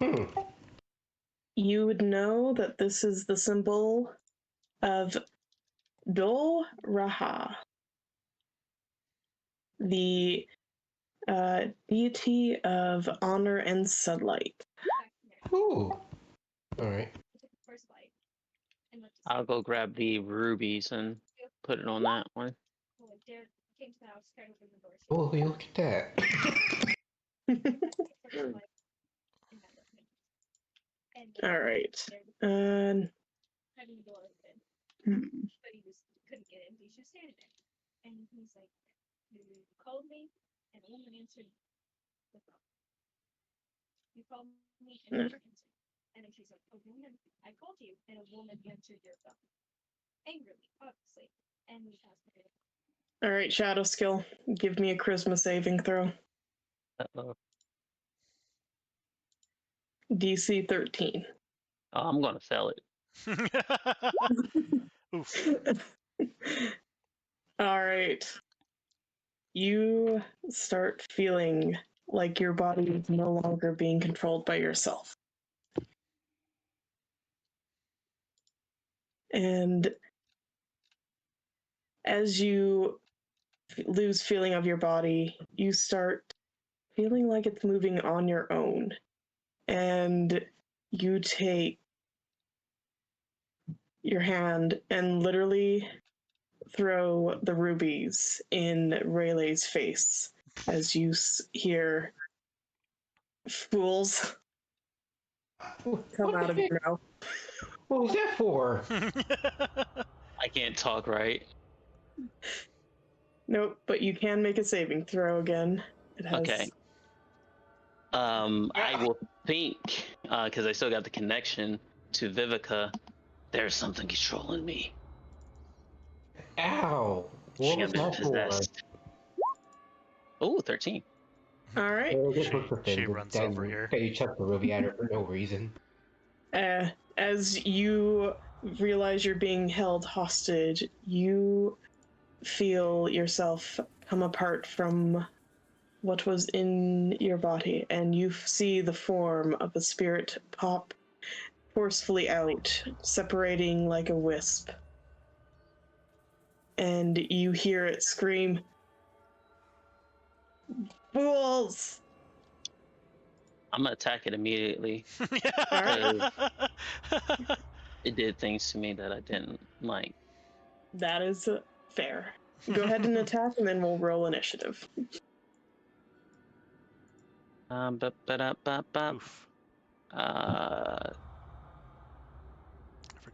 Hmm. You would know that this is the symbol of Dol Raha, the deity of honor and sunlight. Ooh. Alright. I'll go grab the rubies and put it on that one. Oh, look at that. All right. Hmm. All right, Shadowskill. Give me a charisma saving throw. Uh-oh. DC 13. Oh, I'm gonna fail it. Oof. All right. You start feeling like your body is no longer being controlled by yourself. And as you lose feeling of your body, you start feeling like it's moving on your own. And you take your hand and literally throw the rubies in Rayleigh's face as you hear fools come out of your mouth. What was that for? I can't talk right. Nope, but you can make a saving throw again. It has. Okay. I will think, because I still got the connection to Vivika, there's something controlling me. Ow. What She was got that for? possessed. Oh, 13. All right. Oh, this She- looks offended. she runs that over here. That you chucked the ruby at her for no reason. As you realize you're being held hostage, you feel yourself come apart from what was in your body, and you see the form of a spirit pop forcefully out, separating like a wisp. And you hear it scream, "Fools!" I'm gonna attack it immediately. It did things to me that I didn't like. That is fair. Go ahead and attack, and then we'll roll initiative. Oof.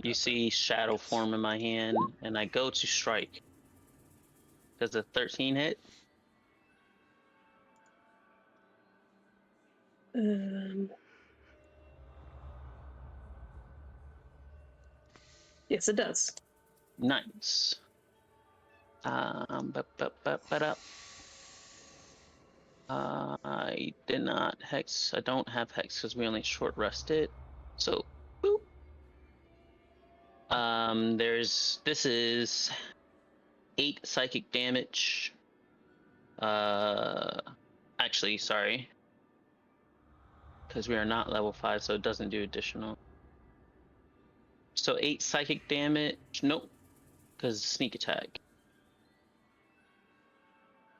You see shadow form in my hand, and I go to strike. Does a 13 hit? Yes, it does. Nice. I did not hex. I don't have hex because we only short rested. So, boop. This is 8 psychic damage. Actually, sorry. Because we are not level 5, so it doesn't do additional. So 8 psychic damage. Nope. Because sneak attack.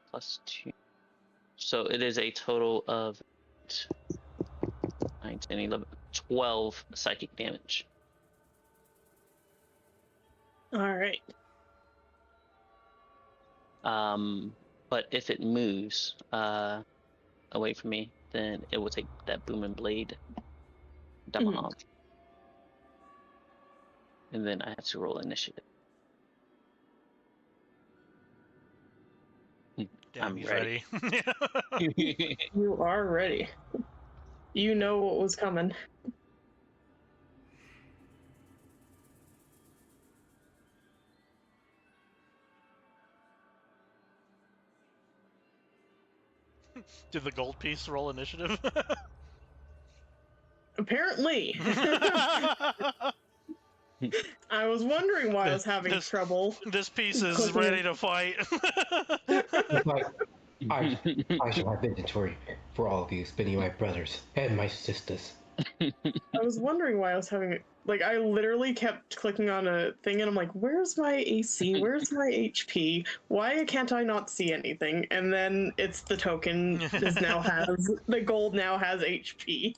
Plus 2. So it is a total of 9, 10, 11, 12 psychic damage. All right. But if it moves away from me, then it will take that booming blade damage. And then I have to roll initiative. Damn, I'm he's ready. You are ready. You know what was coming. Did the gold piece roll initiative? Apparently. I was wondering why I was having trouble. This piece is clicking ready it. to fight. It's like, I shall have inventory for all of you, spending my brothers and my sisters. I was wondering why I was having like I literally kept clicking on a thing and I'm like, where's my AC? Where's my HP? Why can't I not see anything? And then it's the token the gold now has HP.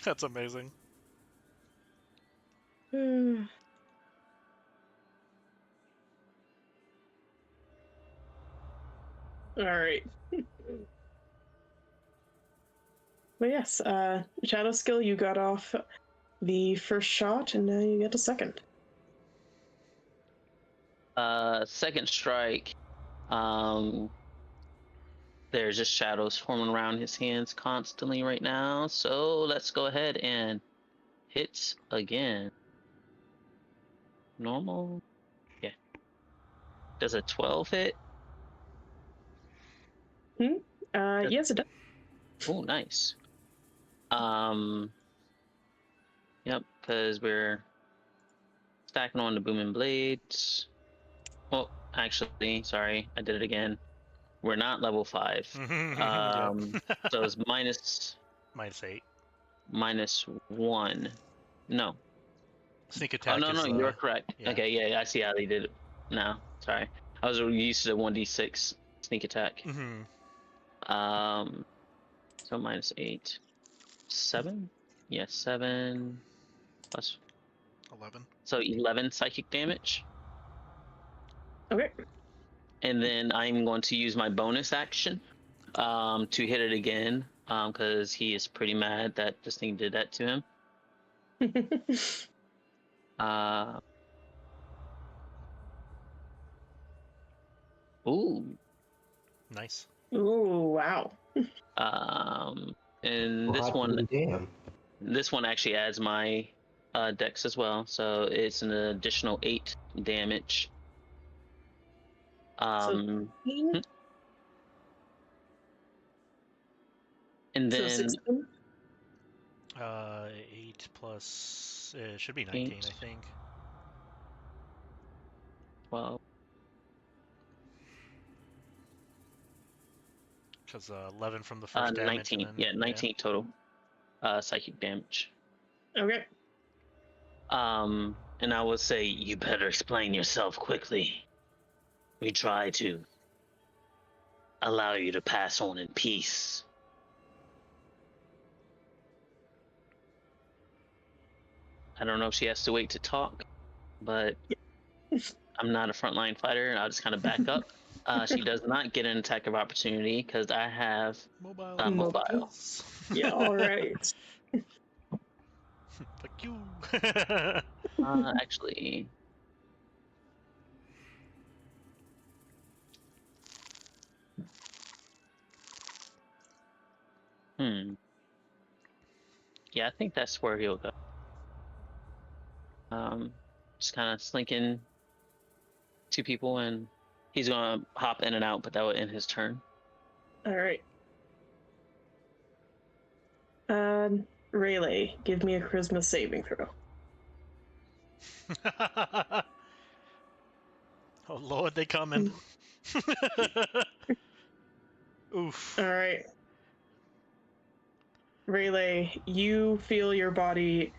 That's amazing. Alright. But yes, Shadowskill, you got off the first shot and now you get a second. Second strike. There's just shadows forming around his hands constantly right now. So let's go ahead and hit again. Normal. Yeah. Does a 12 hit? Yes, it does. Oh, nice. Yep, because we're stacking on the booming blades. Oh, actually, sorry, I did it again. We're not level 5. So it's -8. -1. No. Sneak attack. Oh, no, you're correct. yeah. Okay, yeah, I see how they did it now. Sorry. I was used to the 1d6 sneak attack. So -8. 7? Yeah, 7 plus 11. So 11 psychic damage. Okay. And then I'm going to use my bonus action to hit it again because he is pretty mad that this thing did that to him. Ooh. Nice. Ooh, wow. And this one actually adds my dex as well, so it's an additional 8 damage. And then 8 plus it should be 19, 8. I think. 12. Because 11 from the first damage. 19. Then, yeah, 19 total psychic damage. Okay. And I would say you better explain yourself quickly. We try to allow you to pass on in peace. I don't know if she has to wait to talk, but I'm not a frontline fighter, and I'll just kind of back up. She does not get an attack of opportunity because I have mobile. Yeah, all right. Fuck you. Actually. Yeah, I think that's where he'll go. Just kind of slinking 2 people, and he's gonna hop in and out, but that will end his turn. All right. Rayleigh, give me a charisma saving throw. Oh Lord, they coming. Oof. All right. Rayleigh, you feel your body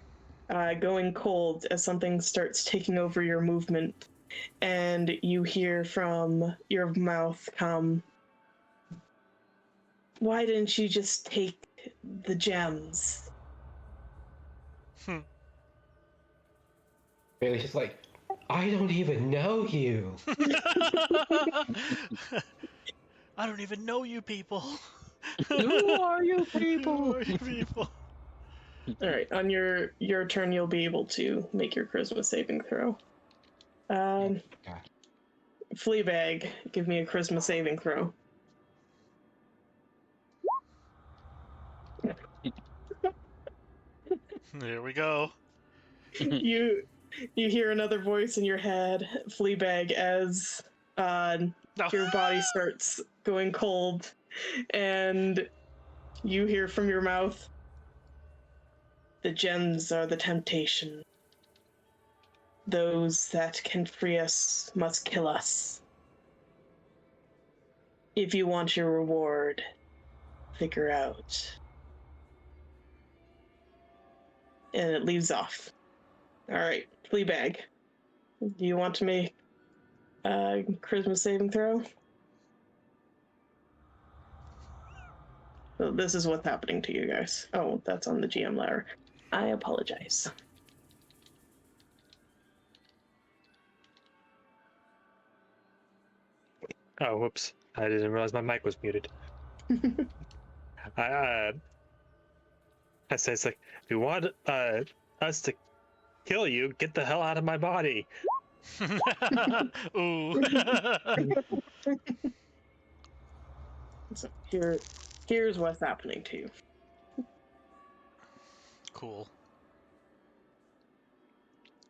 going cold as something starts taking over your movement, and you hear from your mouth come, "Why didn't you just take the gems?" Rayleigh's just like, I don't even know you. I don't even know you people. Who are you people? Who are you people? All right, on your turn, you'll be able to make your charisma saving throw. Fleabag, give me a charisma saving throw. Here we go. You hear another voice in your head, Fleabag, as No. your body starts going cold, and you hear from your mouth, "The gems are the temptation. Those that can free us must kill us. If you want your reward, figure out." And it leaves off. All right, Fleabag. Do you want to make a charisma saving throw? So this is what's happening to you guys. Oh, that's on the GM ladder. I apologize. Oh, whoops! I didn't realize my mic was muted. I say it's like, if you want us to kill you, get the hell out of my body. Ooh. So here's what's happening to you. Cool.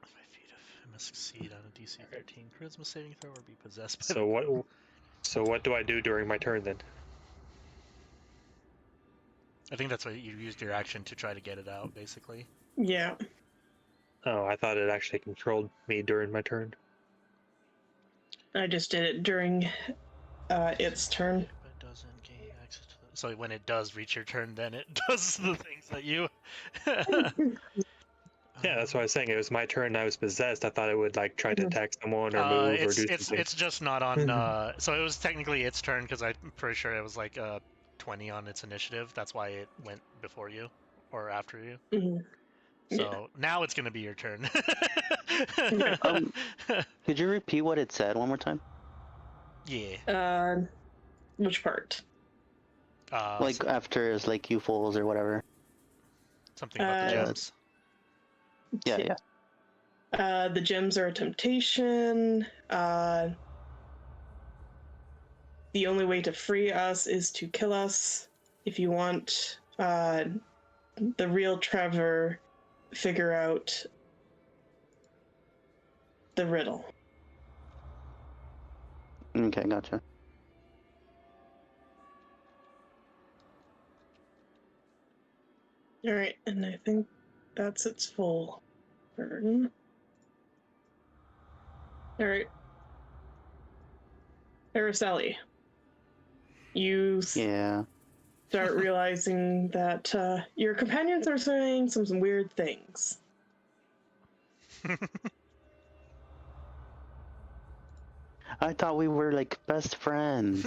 If I must succeed on a DC 13 charisma saving throw or be possessed by So what do I do during my turn then? I think that's what you used your action to try to get it out, basically. Yeah. Oh, I thought it actually controlled me during my turn. I just did it during its turn. But it doesn't gain access to the... So when it does reach your turn, then it does the things that you... Yeah, that's what I was saying. It was my turn. I was possessed. I thought it would like try to attack someone or move or do something. It's just not on. So it was technically its turn because I'm pretty sure it was like 20 on its initiative. That's why it went before you or after you. Mm-hmm. So now it's gonna be your turn. Could you repeat what it said one more time? Yeah. Which part? Like after it's like you fools or whatever. Something about the gems. Yeah. The gems are a temptation. The only way to free us is to kill us. If you want the real Trevor, figure out the riddle. Okay, gotcha. All right, and I think that's its full turn. All right. Araceli, you Yeah. start realizing that your companions are saying some weird things. I thought we were like best friends.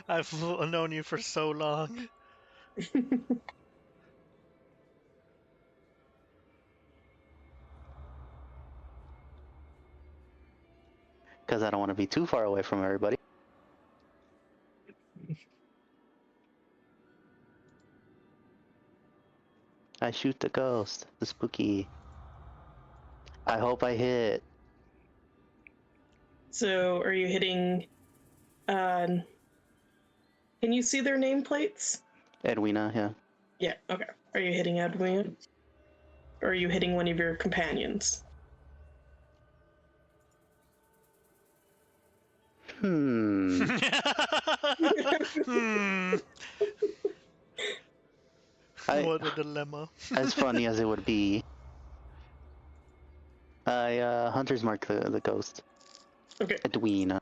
I've known you for so long. Because I don't want to be too far away from everybody. I shoot the ghost, the spooky. I hope I hit. So, are you hitting? Can you see their nameplates? Edwina, yeah. Yeah. Okay. Are you hitting Edwina? Or are you hitting one of your companions? Hmm. What a dilemma. As funny as it would be, I Hunter's Mark the ghost. Okay. Edwina.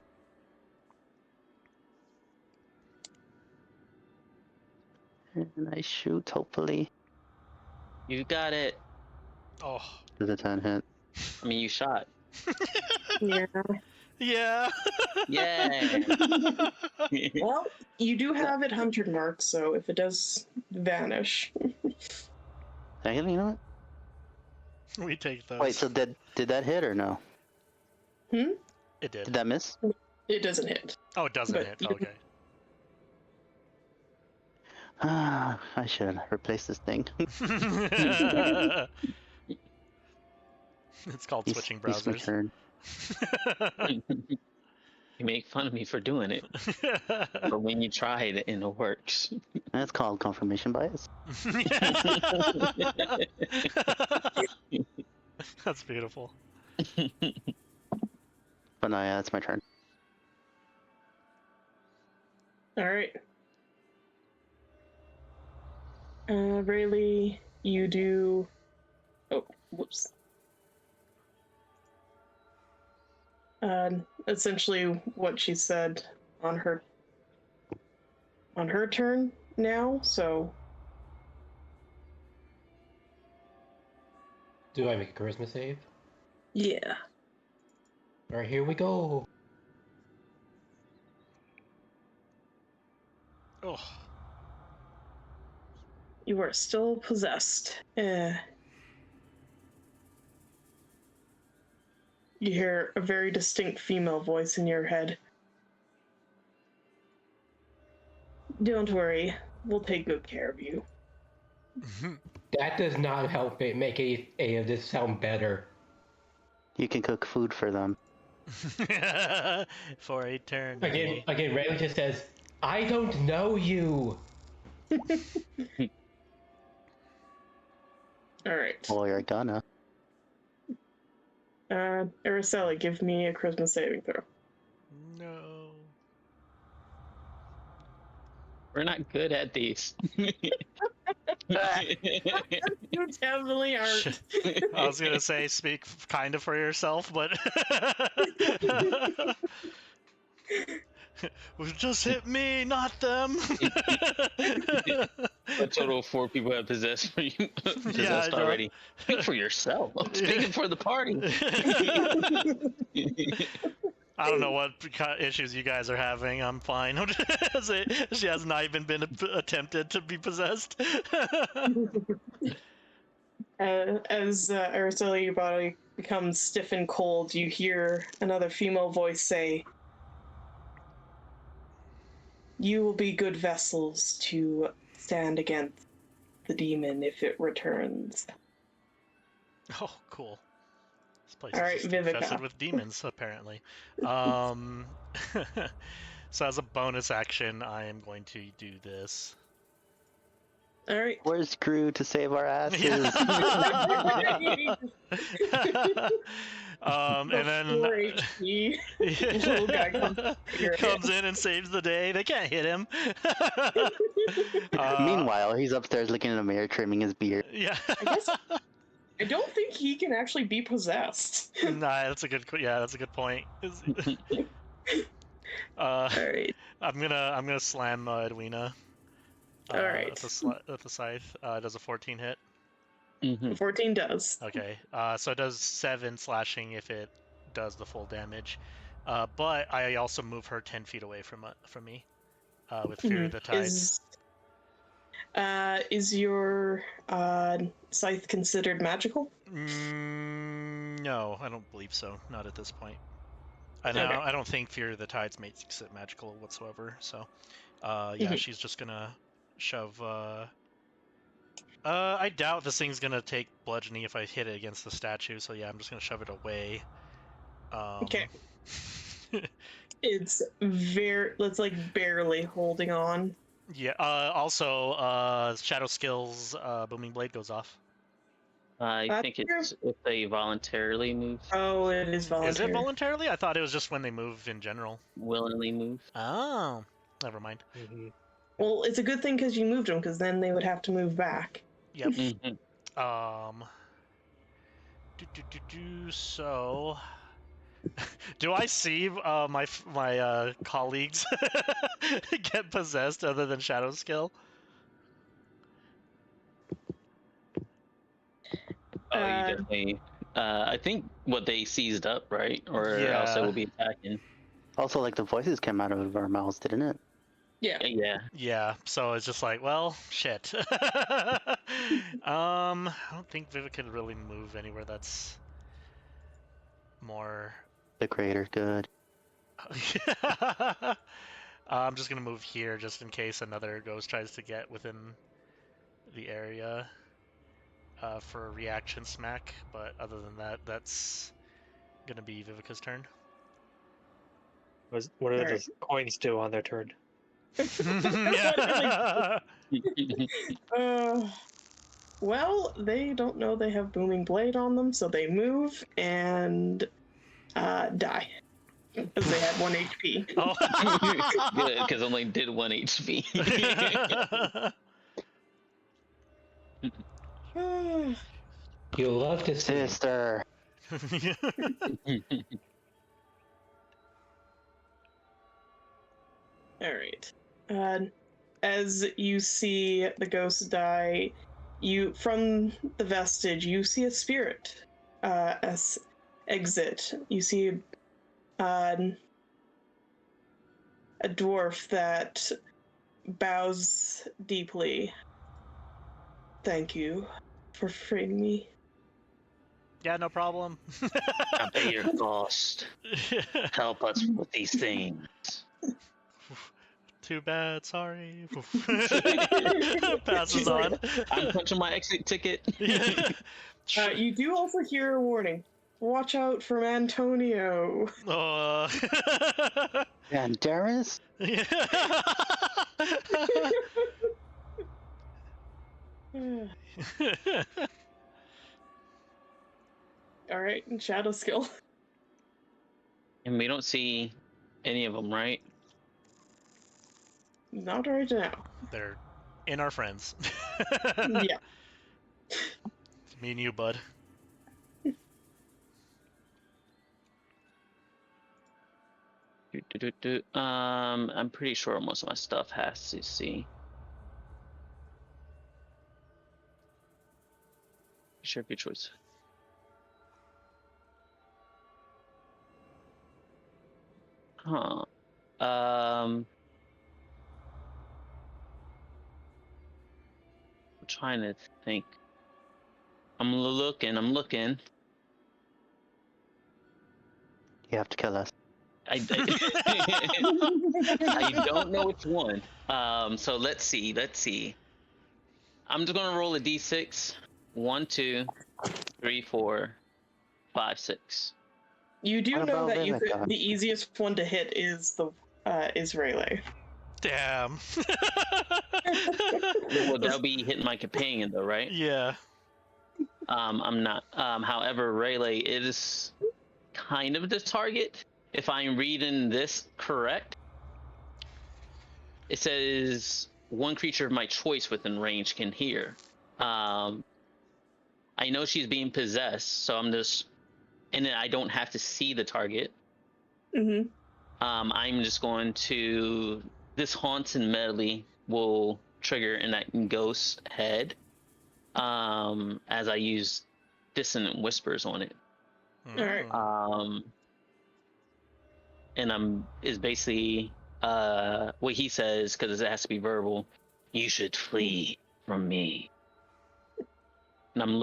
And I shoot, hopefully. You got it. Oh. Does a 10 hit? I mean, you shot. Yeah. Yeah. Yeah. Well, you do have it hunted marked, so if it does vanish. Actually, you know what? We take those. Wait, so did that hit or no? It did. Did that miss? It doesn't hit. Oh, it doesn't But hit. you- Okay. Ah, I should replace this thing. It's called switching It's my browsers. turn. You make fun of me for doing it, but when you try it and it works. That's called confirmation bias. That's beautiful. But no, yeah, that's my turn. All right. Rayleigh, you do. Oh, whoops. Essentially, what she said on her turn now. So, Do I make a charisma save? Yeah. Alright, here we go. Oh. you are still possessed. You hear a very distinct female voice in your head. Don't worry, we'll take good care of you. That does not help it make any of this sound better. You can cook food for them. For eternity. Again, Rayleigh just says, I don't know you. All right. Well, you're gonna. Araceli, give me a charisma saving throw. No. We're not good at these. You definitely aren't. I was gonna say speak kind of for yourself, but just hit me, not them. A total of 4 people have possessed possessed Yeah, already. Speak for yourself. I'm speaking for the party. I don't know what issues you guys are having. I'm fine. She has not even been attempted to be possessed. As Araceli, your body becomes stiff and cold, you hear another female voice say, "You will be good vessels to stand against the demon if it returns." Oh, cool. This place All right, is just Vivika. infested with demons, apparently. So as a bonus action, I am going to do this. All right. Where's Gru to save our asses? And then 4 HP. Little guy comes in and saves the day. They can't hit him. Meanwhile, he's upstairs looking in the mirror, trimming his beard. Yeah. I don't think he can actually be possessed. Nah, that's a good. Yeah, that's a good point. All right. I'm gonna slam Edwina. All right. At the scythe. Does a 14 hit? 14 does. Okay. So it does 7 slashing if it does the full damage. But I also move her 10 feet away from me. With Fear of the Tides. Is your scythe considered magical? No, I don't believe so. Not at this point. I don't think Fear of the Tides makes it magical whatsoever. So, yeah, she's just gonna shove. I doubt this thing's gonna take bludgeoning if I hit it against the statue. So yeah, I'm just gonna shove it away. Okay. It's like barely holding on. Yeah. Also, Shadowskill's booming blade goes off. I think it's if they voluntarily move. Oh, it is voluntary. Is it voluntarily? I thought it was just when they move in general. Willingly move. Oh, never mind. Well, it's a good thing because you moved them, because then they would have to move back. Yep. So, do I see my colleagues get possessed other than Shadowskill? Oh, you definitely. I think what they seized up, right? Or else it will be attacking. Also, like, the voices came out of our mouths, didn't it? Yeah. Yeah, so it's just like, well, shit. I don't think Vivika can really move anywhere that's more... The creator, good. I'm just gonna move here just in case another ghost tries to get within the area for a reaction smack, but other than that, that's gonna be Vivika's turn. What do Alright. the coins do on their turn? Well, they don't know they have Booming Blade on them, so they move and die. Because they had 1 HP. Oh. Good, because only did 1 HP. You'll love to see it. Sister. Alright. As you see the ghost die, from the vestige, you see a spirit exit. You see a dwarf that bows deeply. Thank you for freeing me. Yeah, no problem. I pay your cost. Help us with these things. Too bad, sorry. Passes on. I'm punching my exit ticket. You do also hear a warning. Watch out from Antonio. And Darius? Alright, and Shadowskill. And we don't see any of them, right? Not right now. They're in our friends. Yeah. Me and you, bud. I'm pretty sure most of my stuff has to see. Sure, good choice. Huh. I'm trying to think. I'm looking. You have to kill us. I don't know which one. So let's see. I'm just gonna roll a d6. 1, 2, 3, 4, 5, 6. You do What know about that Vivika? the easiest one to hit is Rayleigh. Damn. Well, that'll be hitting my companion though, right? Yeah. I'm not. However, Rayleigh is kind of the target. If I'm reading this correct, it says one creature of my choice within range can hear. I know she's being possessed, so I'm just, and then I don't have to see the target. Mm-hmm. I'm just going to, this haunts and medley will trigger in that ghost's head, as I use dissonant whispers on it. Alright. And is basically what he says, because it has to be verbal. You should flee from me. And I'm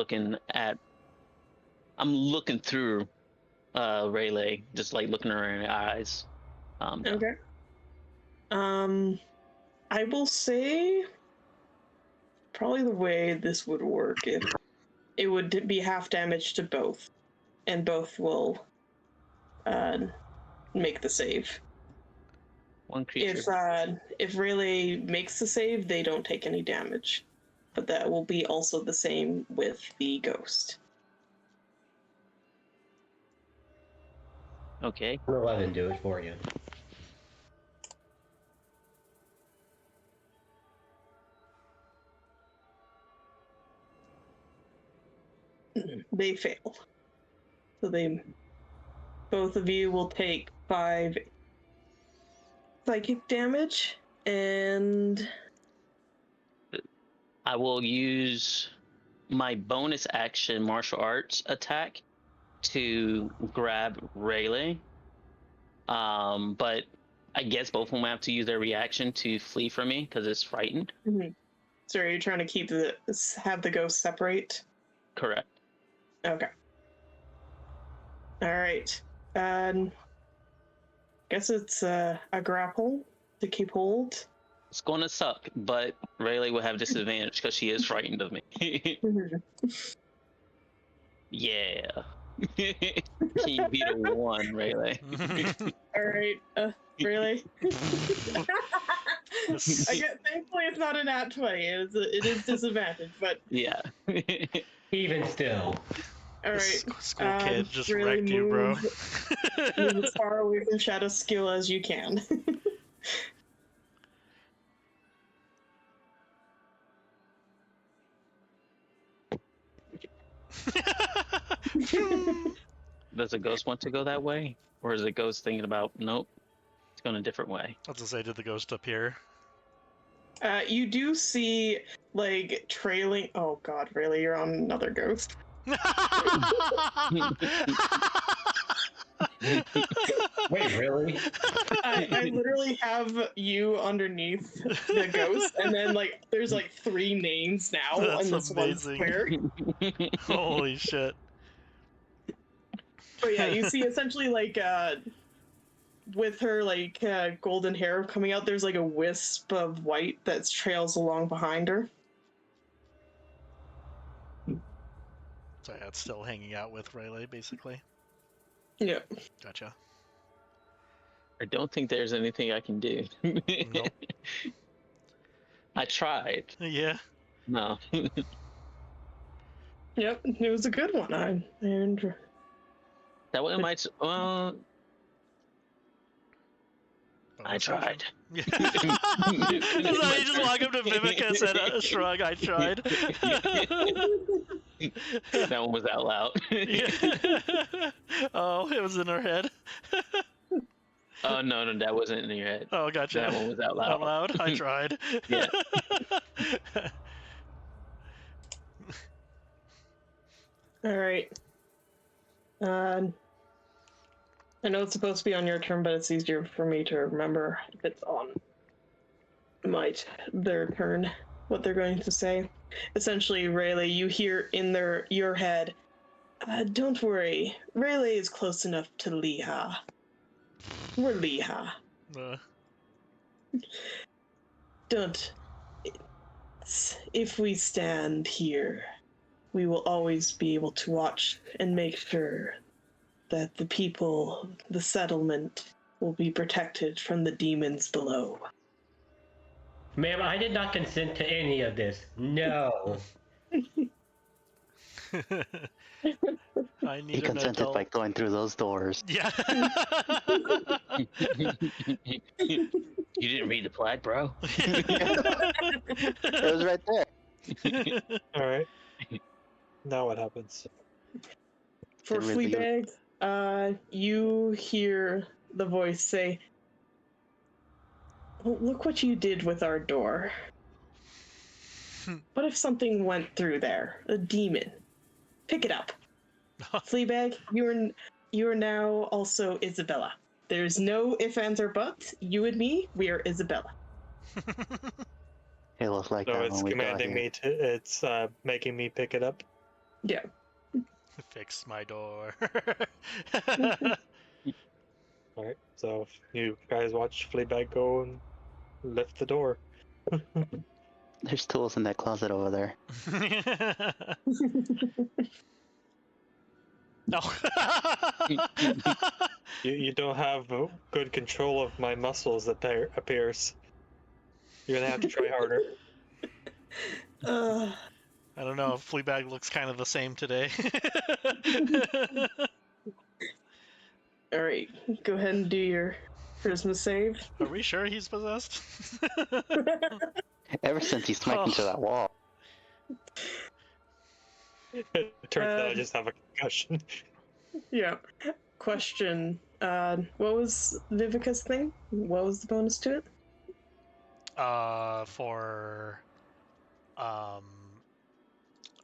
looking through Rayleigh, just like looking her in the eyes. Okay. I will say probably the way this would work, if it would be half damage to both, and both will make the save. One creature. If Rayleigh makes the save, they don't take any damage, but that will be also the same with the ghost. Okay. We'll let him do it for you. They fail. So both of you will take 5 psychic damage, and I will use my bonus action martial arts attack to grab Rayleigh. But I guess both of them have to use their reaction to flee from me because it's frightened. Mm-hmm. So are you trying to have the ghost separate? Correct. Okay. All right. Guess it's a grapple to keep hold. It's gonna suck, but Rayleigh will have disadvantage because she is frightened of me. Mm-hmm. Yeah. Can you beat a 1, Rayleigh? All right. Really? Thankfully, it's not a nat 20. It is disadvantage, but Yeah. Even still. all right. School kid just really wrecked you, bro. Move as far away from Shadowskill as you can. Does the ghost want to go that way? Or is the ghost thinking about, nope, it's going a different way? I was gonna say, did the ghost appear? You do see, like, trailing. Oh god, really? You're on another ghost. Wait, really? I literally have you underneath the ghost, and then, like, there's, like, 3 names now That's in this one amazing. square. Holy shit. But yeah, you see essentially, like, with her, like, golden hair coming out, there's, like, a wisp of white that trails along behind her. So yeah, it's still hanging out with Rayleigh, basically. Yeah. Gotcha. I don't think there's anything I can do. Nope. I tried. Yeah. No. Yep, it was a good one. That one might. Well, I Bonus action? tried. Yeah. So you just walk up to Vivika and said, shrug, I tried. That one was out loud. Yeah. Oh, it was in her head. Oh, no, that wasn't in your head. Oh, gotcha. That one was out loud. Out loud? I tried. Yeah. All right. I know it's supposed to be on your turn, but it's easier for me to remember if it's on their turn what they're going to say. Essentially, Rayleigh, you hear in your head, "Don't worry, Rayleigh is close enough to Leha. We're Leha. Don't. If we stand here, we will always be able to watch and make sure that the people, the settlement, will be protected from the demons below." Ma'am, I did not consent to any of this. No. I He need an consented adult. by going through those doors. Yeah. You didn't read the plaque, bro? It was right there. All right. Now what happens? For It revealed- Fleabag, you hear the voice say, "Well, look what you did with our door. What if something went through there? A demon? Pick it up. Fleabag, you are now also Isabella. There's no ifs, ands, or buts. You and me, we are Isabella." It was like So that it's when we got commanding here. me to. It's making me pick it up. Yeah. Fix my door. All right. So you guys watch Fleabag go and lift the door. There's tools in that closet over there. No. You don't have good control of my muscles. Appears. You're gonna have to try harder. Uh, I don't know. Fleabag looks kind of the same today. all right, go ahead and do your charisma save. Are we sure he's possessed? Ever since he smacked into that wall. It turns out I just have a concussion. Yeah. Question. What was Vivika's thing? What was the bonus to it? For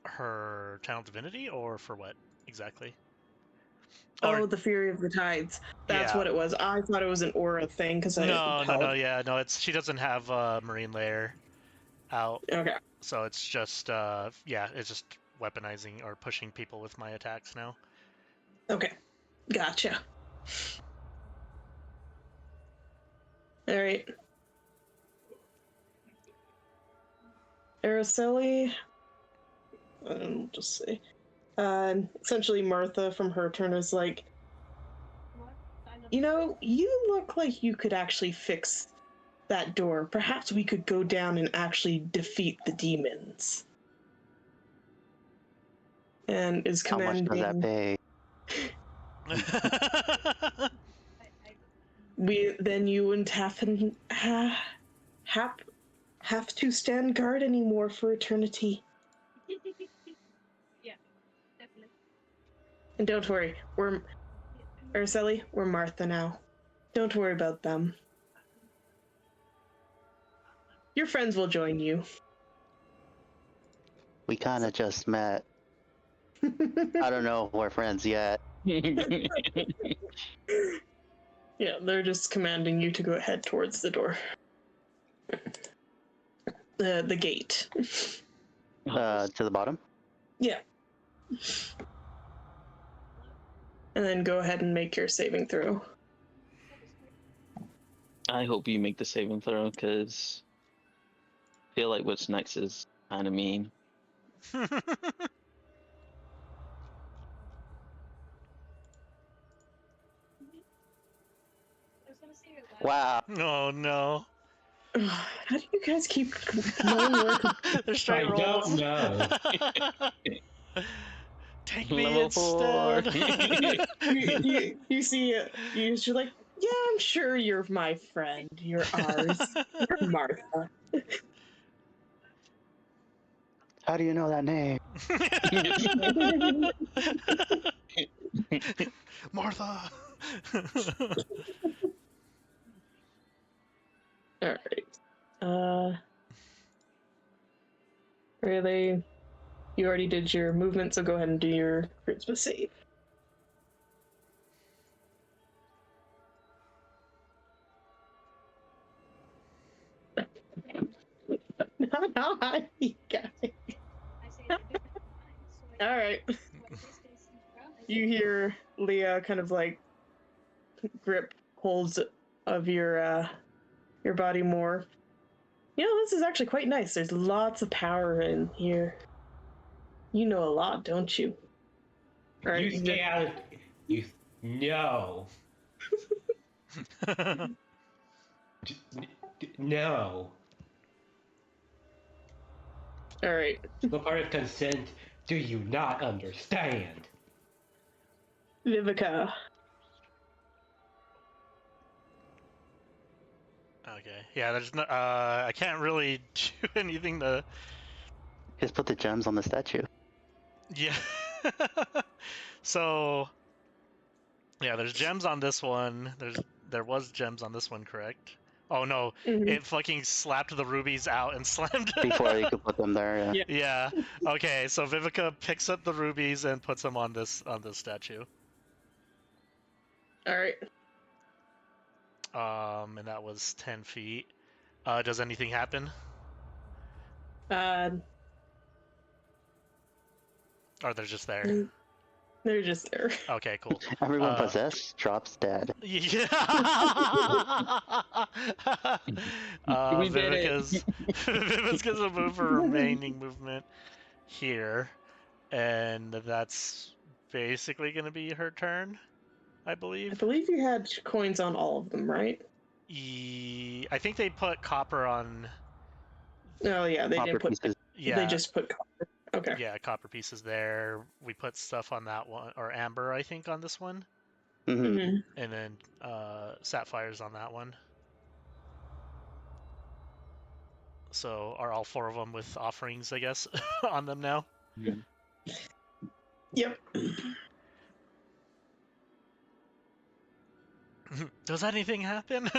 her channel divinity, or for what exactly? Oh, the Fury of the Tides. That's Yeah. what it was. I thought it was an aura thing because No, yeah, no. She doesn't have Marine Layer out, Okay. so it's just it's just weaponizing or pushing people with my attacks now. Okay. Gotcha. All right. Araceli. Just say. Essentially, Martha from her turn is like, you know, you look like you could actually fix that door. Perhaps we could go down and actually defeat the demons. And is How much does that commanding. pay? Then you wouldn't have to stand guard anymore for eternity. Yeah, definitely. And don't worry, Araceli, we're Martha now. Don't worry about them. Your friends will join you. We kind of just met. I don't know if we're friends yet. Yeah, they're just commanding you to go ahead towards the door. The gate. To the bottom? Yeah. And then go ahead and make your saving throw. I hope you make the saving throw, because I feel like what's next is kind of mean. Wow. Oh no. How do you guys keep knowing where to... They're straight I rolls. don't know. Take me Level 4. instead. you see it. You're like, yeah, I'm sure you're my friend. You're ours. You're Martha. How do you know that name? Martha. Alright. Rayleigh, you already did your movement, so go ahead and do your charisma save. No, you guys. Alright. You hear Leah kind of like grip holds of your body more. You know, this is actually quite nice. There's lots of power in here. You know a lot, don't you? Right? You stay out of... You... No. No. Alright. What part of consent do you not understand? Vivika. Okay. Yeah, there's no. I can't really do anything to. Just put the gems on the statue. Yeah. So. Yeah, there's gems on this one. There was gems on this one, correct? Oh no, it fucking slapped the rubies out and slammed. Before you could put them there, yeah. Yeah. Okay, so Vivika picks up the rubies and puts them on this statue. Alright. And that was 10 feet. Does anything happen? Or they're just there? They're just there. Okay, cool. Everyone possessed drops dead. Yeah. We did it. Vivika's a move for remaining movement here, and that's basically going to be her turn, I believe. I believe you had coins on all of them, right? I think they put copper on. Oh yeah, they didn't put. Pieces. Yeah. They just put copper. Okay. Yeah, copper pieces there. We put stuff on that one, or amber, I think, on this one, Mm-hmm. and then sapphires on that one. So are all 4 of them with offerings, I guess, on them now? Yeah. Yep. Does anything happen?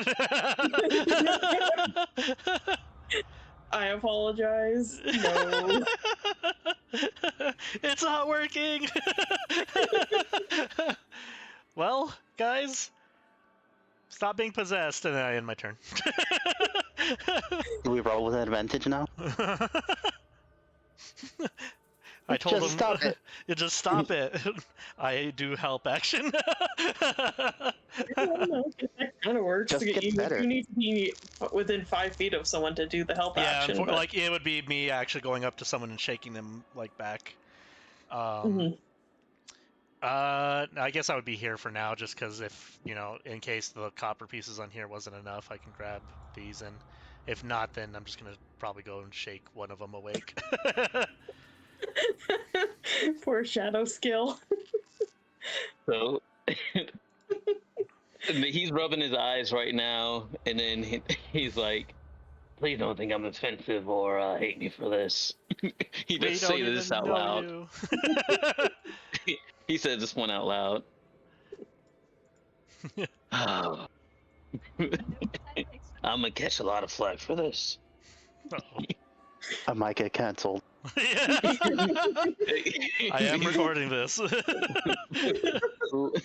I apologize. No. It's not working. Well, guys, stop being possessed, and then I end my turn. Do we roll with an advantage now? I told Just him, stop it. You just stop it. I do help action. That kind of works. Just get better. You need to be within 5 feet of someone to do the help Yeah, action. But... like it would be me actually going up to someone and shaking them like back. I guess I would be here for now, just because if, in case the copper pieces on here wasn't enough, I can grab these, and if not, then I'm just gonna probably go and shake one of them awake. Poor Shadowskill. So he's rubbing his eyes right now, and then he's like, "Please don't think I'm offensive or hate me for this." He We just don't say this even out know loud. you. He said this one out loud. Oh. I'm gonna catch a lot of flack for this. Uh-oh. I might get canceled. I am recording this.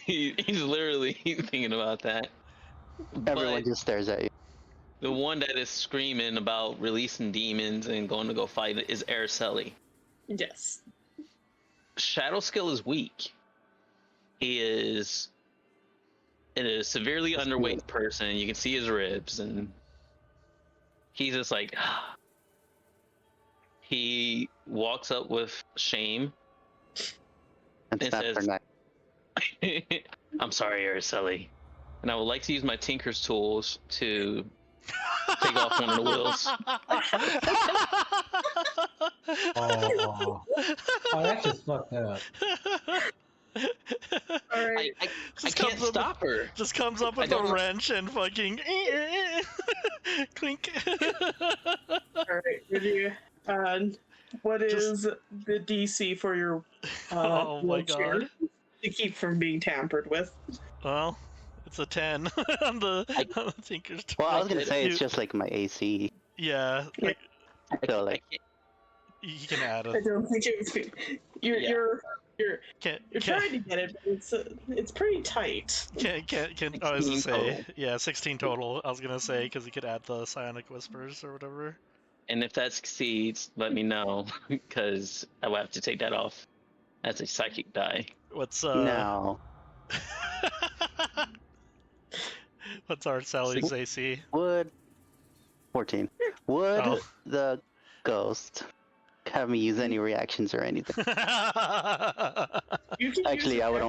He's literally thinking about that. Everyone But just stares at you. the one that is screaming about releasing demons and going to go fight is Araceli. Yes. Shadowskill is weak. He is a severely underweight person. You can see his ribs, and he's just like, he walks up with shame And It snap says- her neck. I'm sorry, Araceli, and I would like to use my Tinker's tools to take off one of the wheels. Oh, that's just fucked up. All right. I Just can't comes up stop her. Just comes up I with don't a know. wrench and fucking clink. All right. Review. What is the DC for your Oh my wheelchair god. to keep from being tampered with? Well, it's a 10 on the Tinker's tool. Well, I was gonna say it's You- just like my AC. Yeah, like So like, you can add I a. don't think it was. You're Yeah. you're Can trying to get it, but it's pretty tight. I was 16 gonna say, total. yeah, 16 total. I was gonna say because you could add the psionic whispers or whatever. And if that succeeds, let me know, because I will have to take that off as a psychic die. What's no. What's our Sally's AC? Would 14. Would Oh. the ghost have me use any reactions or anything? You can Actually, use I would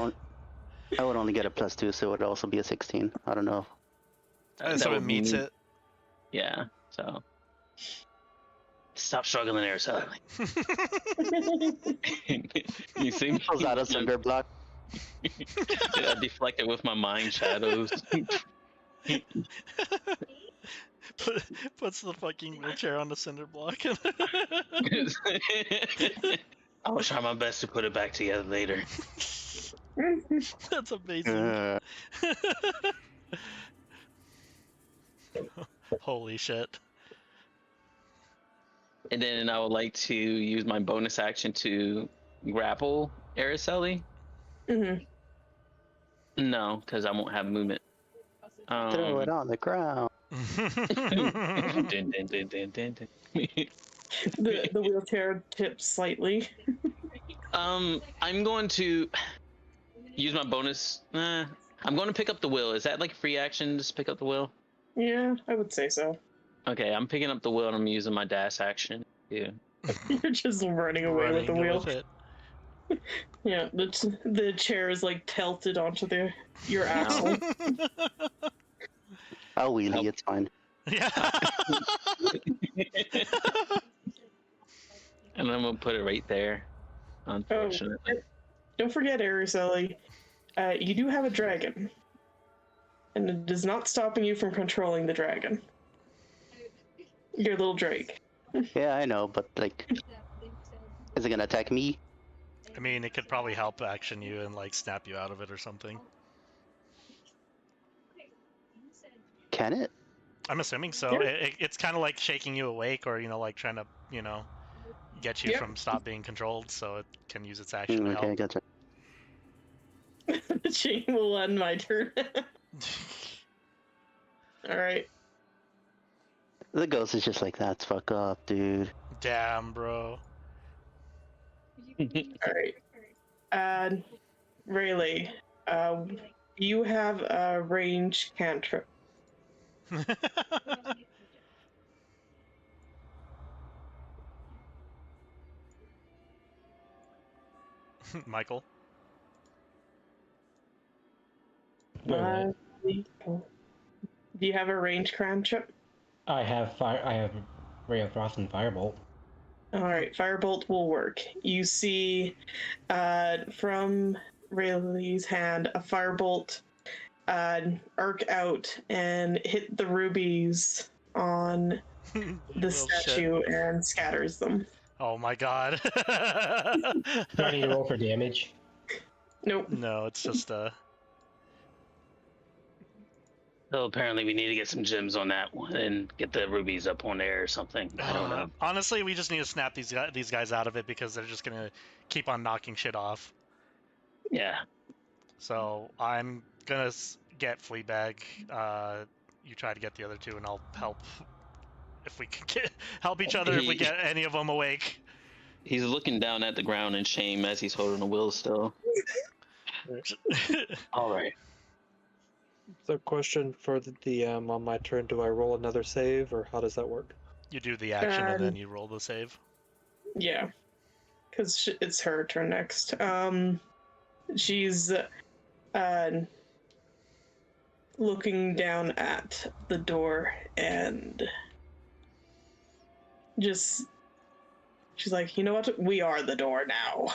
only get a +2, so it would also be a 16. I don't know. That So it would meets mean- it. Yeah, so. Stop struggling there, Sally. You see me? Pulls out a cinder block. I deflect it with my mind shadows. Puts the fucking wheelchair on the cinder block. I will try my best to put it back together later. That's amazing. Holy shit. And then I would like to use my bonus action to grapple Araceli. Mhm. No, because I won't have movement. Throw it on the ground. Dun, dun, dun, dun, dun, dun. The wheelchair tips slightly. I'm going to use my bonus. I'm going to pick up the wheel. Is that like a free action? Just pick up the wheel. Yeah, I would say so. Okay, I'm picking up the wheel and I'm using my dash action. Yeah. You're just running away with the wheel. with it. Yeah, the chair is like tilted onto your axle. I'll wheelie, it's fine. Yeah. And I'm gonna put it right there. Unfortunately. Don't forget, Araceli, you do have a dragon. And it is not stopping you from controlling the dragon. Your little Drake. Yeah, I know, but like, is it gonna attack me? I mean, it could probably help action you and like snap you out of it or something. Can it? I'm assuming so. Yeah. It's kind of like shaking you awake, or like trying to get you Yep. from stop being controlled, so it can use its action to Okay, help. gotcha. The chain will end my turn. Alright. The ghost is just like, that's fuck up, dude. Damn, bro. Alright. Rayleigh, you have a range cantrip. Michael. Alright. Do you have a range cantrip? I have Ray of Frost and Firebolt. All right, Firebolt will work. You see, from Rayleigh's hand, a Firebolt arc out and hit the rubies on the Little shit. statue and scatters them. Oh my god. Do I need to roll for damage? Nope. No, it's just So apparently we need to get some gems on that one and get the rubies up on there or something. I don't know. Honestly, we just need to snap these guys out of it because they're just gonna keep on knocking shit off. Yeah. So I'm gonna get Fleabag. You try to get the other two, and I'll help if we can help each other if we get any of them awake. He's looking down at the ground in shame as he's holding the wheel still. All right. So, question for the DM on my turn: do I roll another save, or how does that work? You do the action and then you roll the save. Yeah, because it's her turn next. She's looking down at the door and she's like, you know what? We are the door now.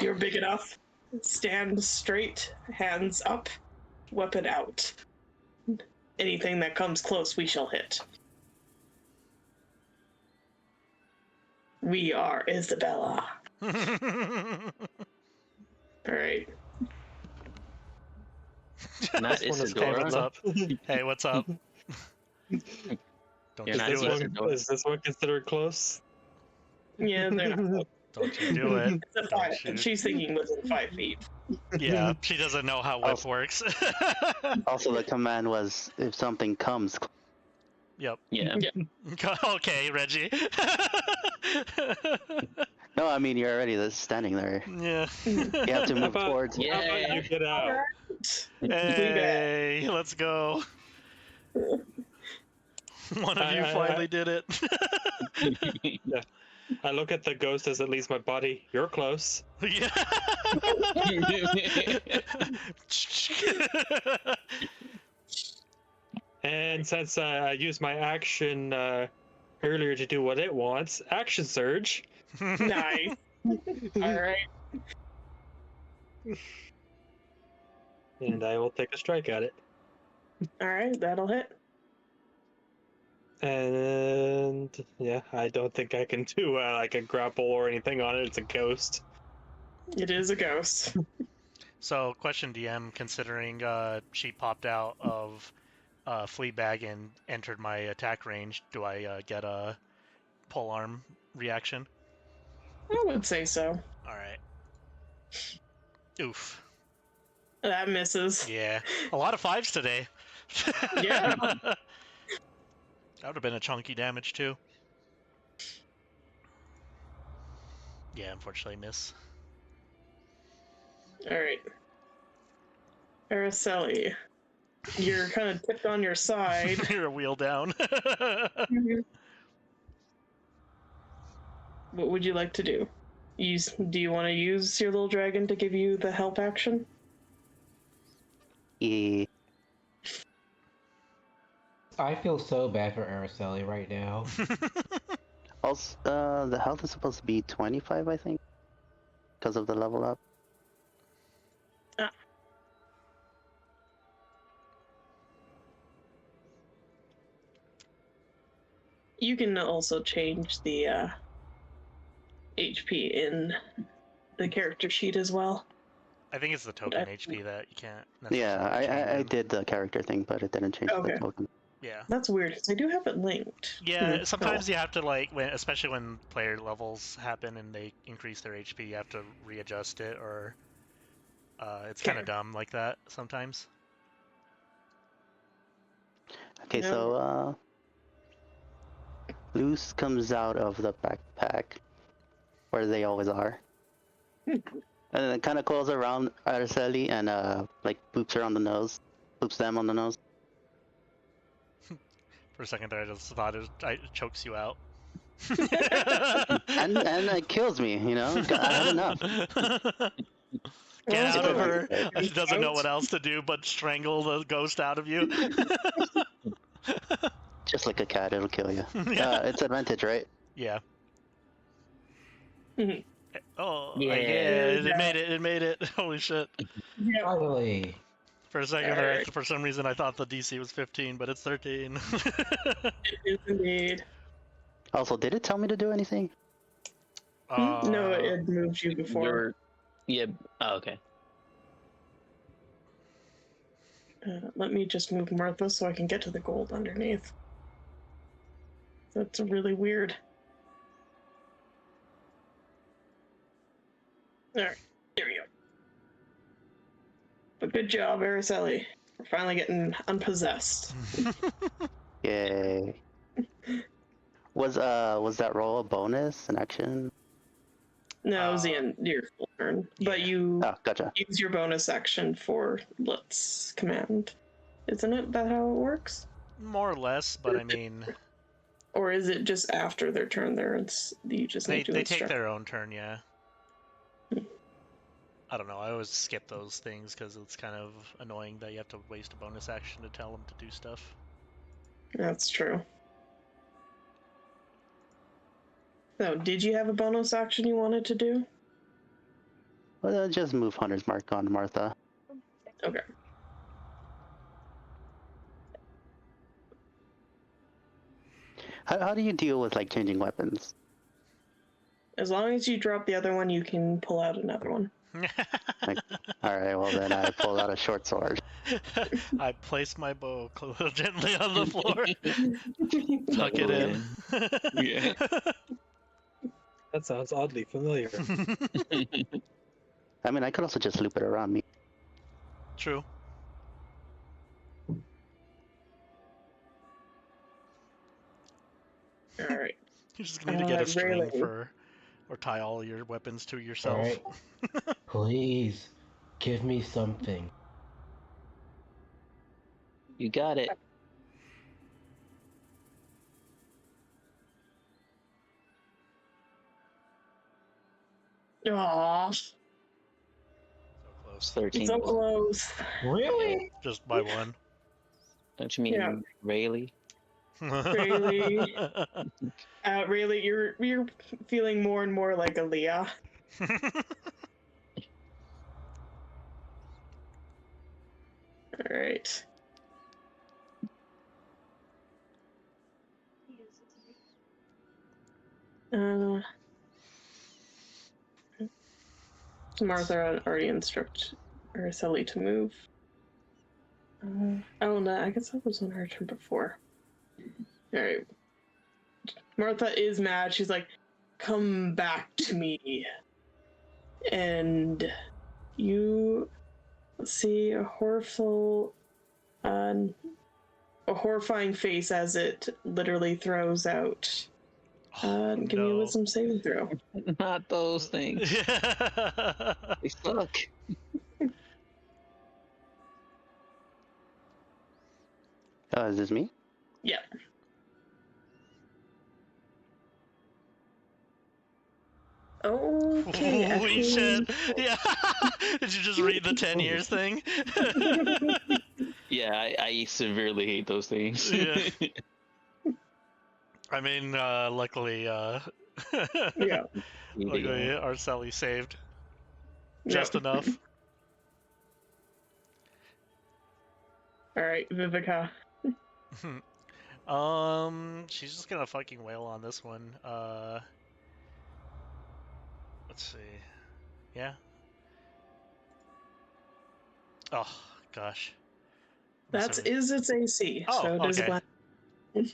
You're big enough. Stand straight, hands up, weapon out. Anything that comes close, we shall hit. We are Isabella. All right. Not This one is Isadora. What's up? Hey, what's up? Don't You're you not do This it. Isadora. is this one considered close? Yeah, they're not. Don't you do it. It's a Don't 5. you. She's thinking within 5 feet. Yeah, she doesn't know how whip works. Also, the command was if something comes. Yep. Yeah. Okay, Reggie. No, I mean you're already standing there. Yeah. You have to move about- towards. Yeah. How about you get out? Hey, let's go. One of you I- finally did it. I look at the ghost as at least my body. You're close. Yeah. And since I used my action earlier to do what it wants, action surge. Nice. All right. And I will take a strike at it. All right, that'll hit. And yeah, I don't think I can do like a grapple or anything on it. It's a ghost. It is a ghost. So, question DM, considering she popped out of Fleabag and entered my attack range, do I get a pole arm reaction? I would say so. Alright. Oof. That misses. Yeah. A lot of 5s today. Yeah. That would have been a chunky damage too. Yeah, unfortunately miss. All right. Araceli, you're kind of tipped on your side. You're a wheel down. What would you like to do? Do you want to use your little dragon to give you the help action? Yeah. I feel so bad for Araceli right now. Also, the health is supposed to be 25, I think, because of the level up. You can also change the HP in the character sheet as well. I think it's the token HP that you can't Yeah, necessarily change I in. did the character thing, but it didn't change Okay. the token. Yeah. That's weird because I do have it linked. Yeah, sometimes you have to especially when player levels happen and they increase their HP, you have to readjust it, or it's kind of dumb like that sometimes. Okay, Yeah. so Loose comes out of the backpack where they always are. And then it kind of calls around Araceli and like boops her on the nose, boops them on the nose. For a second there, I just thought it chokes you out. And it kills me, you know. I had enough. Get Well, out of her. so- She doesn't know what else to do but strangle the ghost out of you. Just like a cat, it'll kill you. Yeah. It's advantage, right? Yeah. Mhm. Oh, Yeah. it made it. It made it. Holy shit. Yeah. Finally. For a second there, Alright. for some reason, I thought the DC was 15, but it's 13. It is indeed. Also, did it tell me to do anything? No, it moved you before. You're... Yeah. Oh, okay. Let me just move Martha so I can get to the gold underneath. That's really weird. Alright, there we go. But good job, Araceli. We're finally getting unpossessed. Yay. Was that roll a bonus, an action? No, it was the end your full turn. But Yeah. you Oh, gotcha. use your bonus action for Let's command. Isn't it that how it works? More or less, but I mean, Or is it just after their turn there? You just they need to take instruct. their own turn, yeah. I don't know. I always skip those things because it's kind of annoying that you have to waste a bonus action to tell them to do stuff. That's true. So, did you have a bonus action you wanted to do? Well, just move Hunter's Mark on Martha. Okay. How do you deal with like changing weapons? As long as you drop the other one, you can pull out another one. Alright, well then I pull out a short sword. I place my bow gently on the floor. Tuck it in. Yeah. That sounds oddly familiar. I mean, I could also just loop it around me. True. All right. You just need to get a string Rayleigh. or tie all your weapons to yourself. Alright. Please, give me something. You got it. Aww, So close. 13. so close. Really? Just by one. Don't you mean Yeah. Rayleigh? Rayleigh. Rayleigh, you're feeling more and more like a Leah. All right. Martha already instruct Araceli to move. Oh no, I guess that was on her turn before. All right. Martha is mad. She's like, "Come back to me," and you see a horrifying face as it literally throws out. Give me a wisdom saving throw. Not those things. They suck. Is this me? Yeah. Okay. Holy actually- shit! Yeah. Did you just read the 10 years thing? Yeah, I severely hate those things. Yeah. I mean, luckily, Yeah. luckily, Araceli saved just Yeah. enough. All right, Vivika. She's just gonna fucking wail on this one. Let's see. Yeah. Oh gosh. Is its AC. Oh, so it is okay. a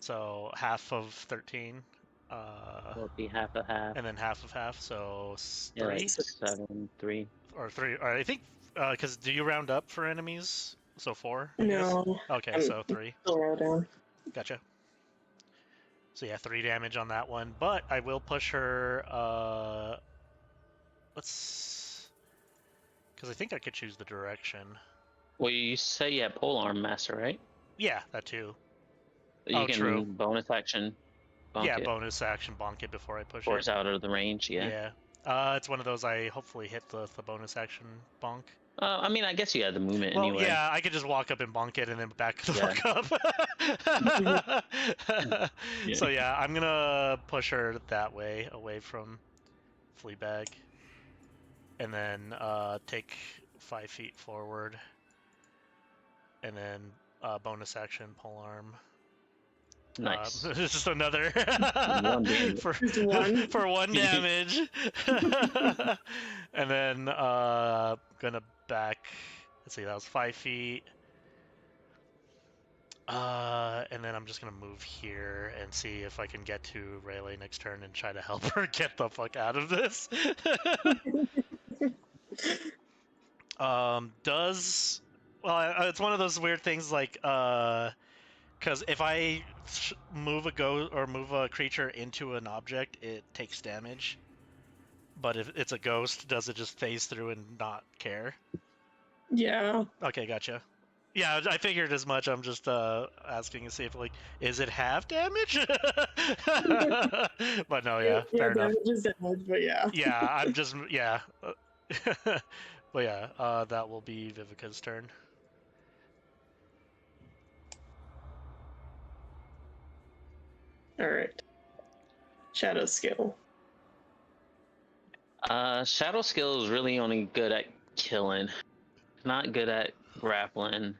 So half of 13. Will be half a half. And then half of half, so Yeah, 3 like 7, 3. or 3. Or I think because do you round up for enemies? So 4. I guess? No. Okay, so 3. Still roll down. Gotcha. So yeah, 3 damage on that one, but I will push her. Let's, because I think I could choose the direction. Well, you say you have polearm master, right? Yeah, that too. You Oh, can true. bonus action. Bonk Yeah, it. bonus action bonk it before I push Force it. out of the range. Yeah. Yeah. It's one of those I hopefully hit the bonus action bonk. I mean, I guess you had the movement Well, anyway. yeah, I could just walk up and bonk it and then back the Yeah. fuck up. Yeah. So yeah, I'm gonna push her that way, away from Fleabag, and then take 5 feet forward, and then bonus action pole arm. Nice. Just another One damage. for Just one. for 1 damage, and then gonna back. Let's see, that was 5 feet. And then I'm just gonna move here and see if I can get to Rayleigh next turn and try to help her get the fuck out of this. It's one of those weird things like, because if I move a creature into an object, it takes damage. But if it's a ghost, does it just phase through and not care? Yeah. Okay, gotcha. Yeah, I figured as much. I'm just asking to see if, like, is it half damage? But no, yeah, fair enough. Damage is damage, but yeah. Yeah, I'm just, yeah. But yeah, that will be Vivika's turn. All right. Shadowskill. Shadowskill is really only good at killing, not good at grappling.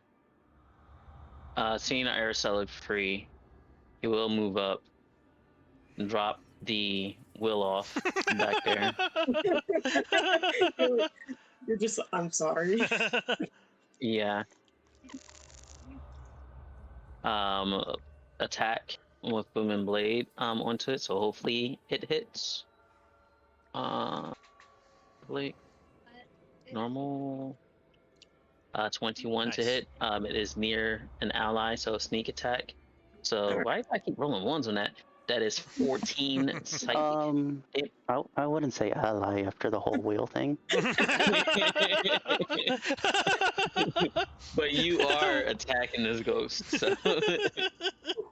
Seeing Araceli free, he will move up and drop the will off back there. You're just, I'm sorry. Yeah. Attack with Boom and Blade onto it, so hopefully it hits. Blade. Normal. 21 to Nice. hit. It is near an ally, so sneak attack. So why do I keep rolling ones on that? That is 14 psychic. I wouldn't say ally after the whole wheel thing. But you are attacking this ghost, so.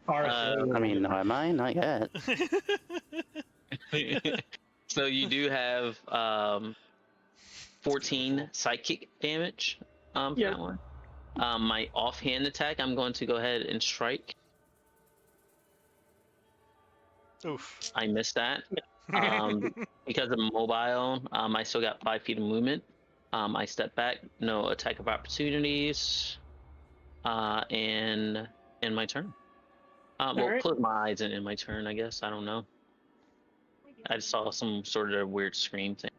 I mean, no, am I? Not yet. So you do have 14 psychic damage for that one. My offhand attack, I'm going to go ahead and strike. Oof. I missed that. Because I'm mobile, I still got 5 feet of movement. I step back, no attack of opportunities, and in my turn. Well, close my eyes and in my turn, I guess. I don't know. I just saw some sort of weird scream thing.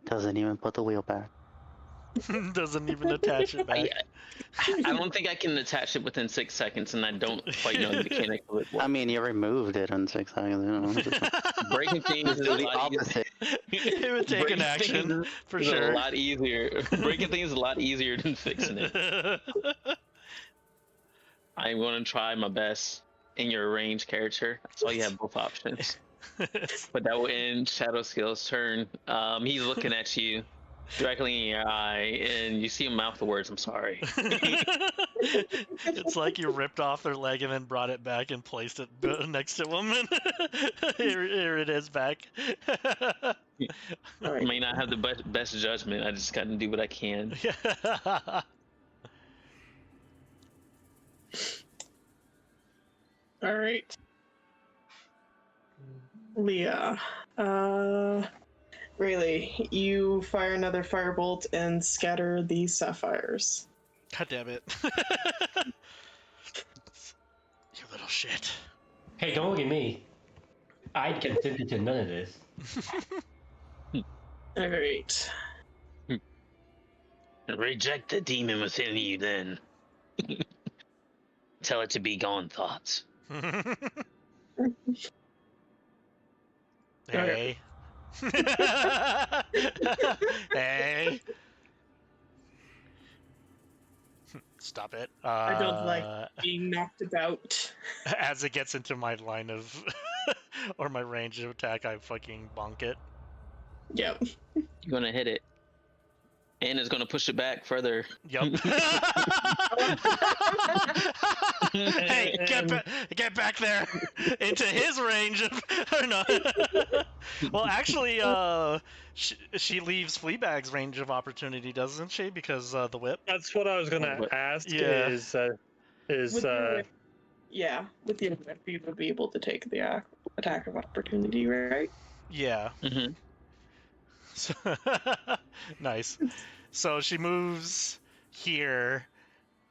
Doesn't even put the wheel back. Doesn't even attach it back. I don't think I can attach it within 6 seconds, and I don't quite know the mechanics of it. I mean, you removed it in 6 seconds. You know, Breaking things is the opposite. It would take an action for sure. A lot easier. Breaking things is a lot easier than fixing it. I'm going to try my best in your ranged character, so you have both options. But that will end Shadowskill's turn. He's looking at you directly in your eye, and you see him mouth the words, "I'm sorry." It's like you ripped off their leg and then brought it back and placed it next to him. And here it is back. I may not have the best judgment. I just got to do what I can. All right. Leah. Rayleigh, you fire another firebolt and scatter the sapphires. God damn it. You little shit. Hey, don't look at me. I consented to none of this. All right. Reject the demon within you, then. Tell it to be gone, thoughts. Hey. Hey. Stop it. I don't like being knocked about. As it gets into my line of or my range of attack, I fucking bonk it. Yep. You're gonna hit it. And it's gonna push it back further. Yup. Hey, get back there into his range of, or no. Well, actually, she leaves Fleabag's range of opportunity, doesn't she? Because the whip. That's what I was gonna What? ask. Yeah. With your whip, yeah, with your whip, you would be able to take the attack of opportunity, right? Yeah. Mm-hmm. So, nice. So she moves here,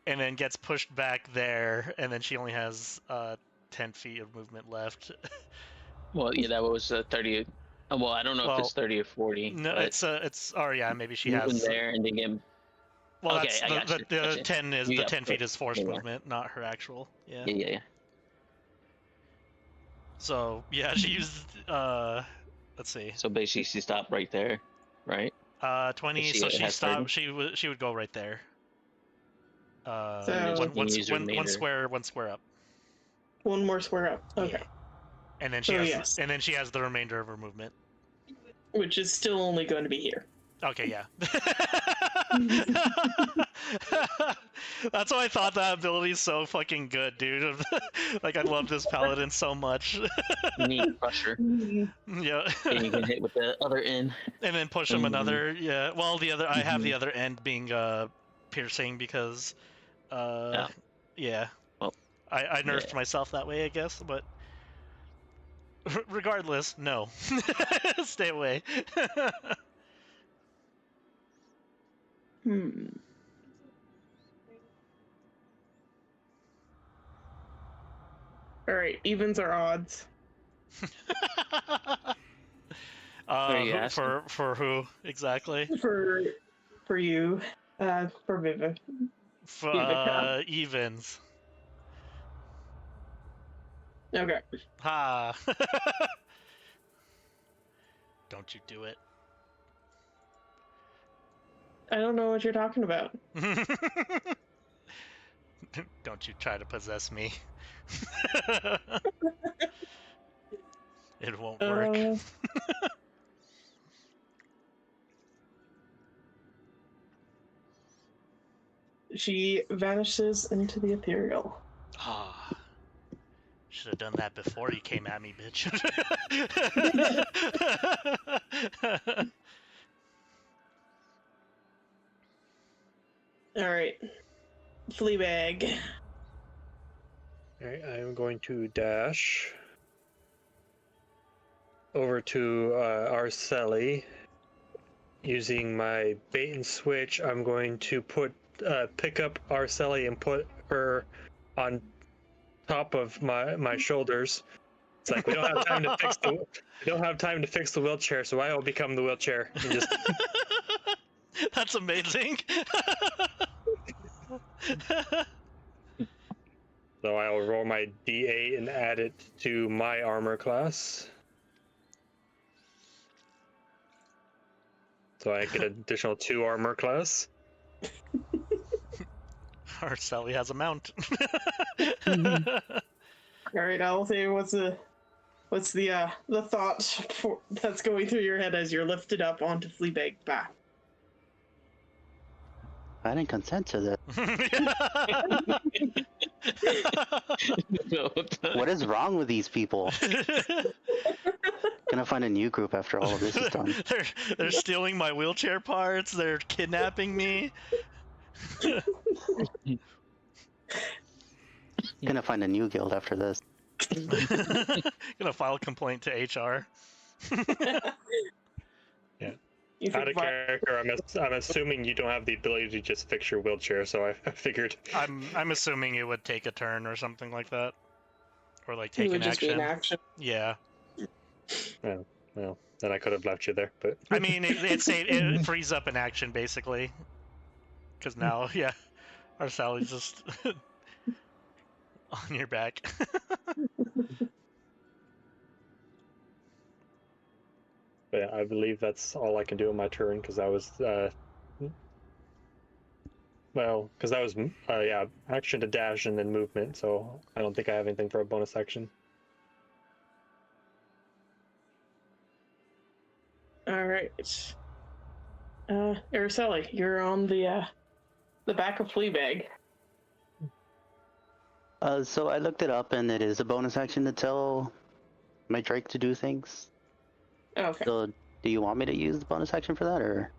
and then gets pushed back there, and then she only has 10 feet of movement left. Well, yeah, that was 30. Well, I don't know if it's 30 or 40. No, but it's. Oh yeah, maybe she moving has. there and then get. Well, Okay, that's I got you, the gotcha. 10 is You the got 10 feet is forced yeah. movement, not her actual. Yeah. Yeah. So yeah, she used. Let's see. So basically, she stopped right there, right? 20. She So she has stopped. 30? She would go right there. So- one Use your meter. square up. One more square up. Okay. Yeah. And then Yes. and then she has the remainder of her movement. Which is still only going to be here. Okay, yeah. That's why I thought that ability is so fucking good, dude. Like, I love this paladin so much. You need pressure, Yeah. and you can hit with the other end. And then push him Mhm. another. Yeah. Well, I have the Mhm. other end being piercing because yeah. Well, I nerfed myself that way, I guess, but regardless, no. Stay away. All right, evens or odds? are you asking? For who exactly? For you, for Viva. Vivika. Evens. Okay. Ha. Don't you do it. I don't know what you're talking about. Don't you try to possess me. It won't work. She vanishes into the ethereal. Ah. Should have done that before you came at me, bitch. All right, Fleabag. Alright, I am going to dash over to Araceli. Using my bait and switch, I'm going to pick up Araceli and put her on top of my shoulders. It's like we don't have time to fix the wheelchair, so I will become the wheelchair and just. That's amazing. So I will roll my D8 and add it to my armor class. So I get an additional 2 armor class. Araceli has a mount. All right, I'll say what's the thought that's going through your head as you're lifted up onto Fleabag's back. I didn't consent to this. What is wrong with these people? Gonna find a new group after all of this is done. They're stealing my wheelchair parts. They're kidnapping me. Gonna find a new guild after this. Gonna file a complaint to HR. Yeah. You Out think of character, I'm assuming you don't have the ability to just fix your wheelchair, so I figured. I'm assuming it would take a turn or something like that, or like it take would an just be action. an action. Yeah. Oh, well, then I could have left you there, but. I mean, it frees up an action basically, because now, yeah, Araceli's just on your back. But yeah, I believe that's all I can do in my turn because that was action to dash and then movement. So I don't think I have anything for a bonus action. All right. Araceli, you're on the back of Fleabag. So I looked it up, and it is a bonus action to tell my Drake to do things. Okay. So, do you want me to use the bonus action for that, or?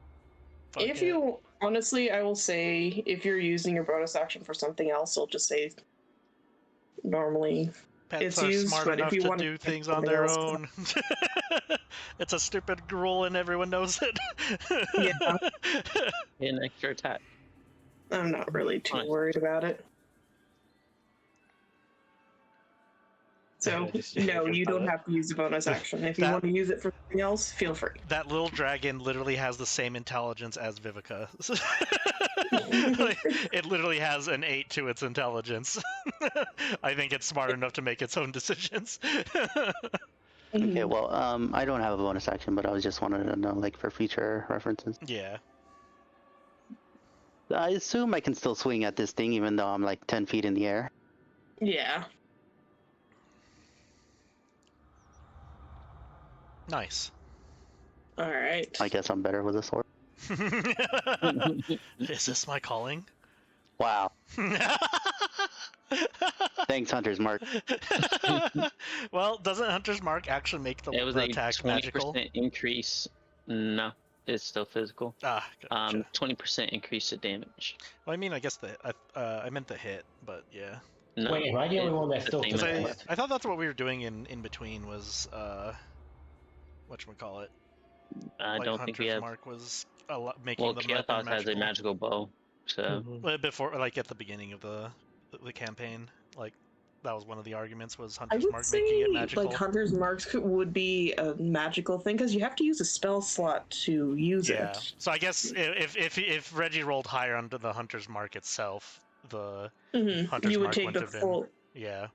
Fuck If it. you honestly, I will say if you're using your bonus action for something else, I'll just say normally. Pets it's are used, smart but if enough you to want do to things do on something their else- own. It's a stupid rule and everyone knows it. Yeah. An extra attack. I'm not really too Fine. worried about it. So no, you don't have to use the bonus action. If you That- want to use it for something else, feel free. That little dragon literally has the same intelligence as Vivika. Like, it literally has an 8 to its intelligence. I think it's smart enough to make its own decisions. Okay, well, I don't have a bonus action, but I was just wanted to know, like, for future references. Yeah. I assume I can still swing at this thing, even though I'm like 10 feet in the air. Yeah. Nice. All right. I guess I'm better with a sword. Is this my calling? Wow. Thanks, Hunter's Mark. Well, doesn't Hunter's Mark actually make the It was a attack 20% magical? increase. No, it's still physical. Ah, gotcha. 20% increase to damage. Well, I mean, I guess I meant the hit, but yeah. No, Wait, am I the only one that's the still same Because as I thought that's what we were doing in between was whatchamacallit. I Like don't think we Hunter's have. Mark was making Well, the Kiathos weapon has a magical. magical bow, so Mhm. Well, before, like at the beginning of the campaign, like that was one of the arguments was I Hunter's would Mark say making it magical. like Hunter's Marks would be a magical thing because you have to use a spell slot to use Yeah. it. So I guess if Reggie rolled higher under the Hunter's Mark itself, the Hunter's You would Mark take wouldn't the have full. been. Yeah.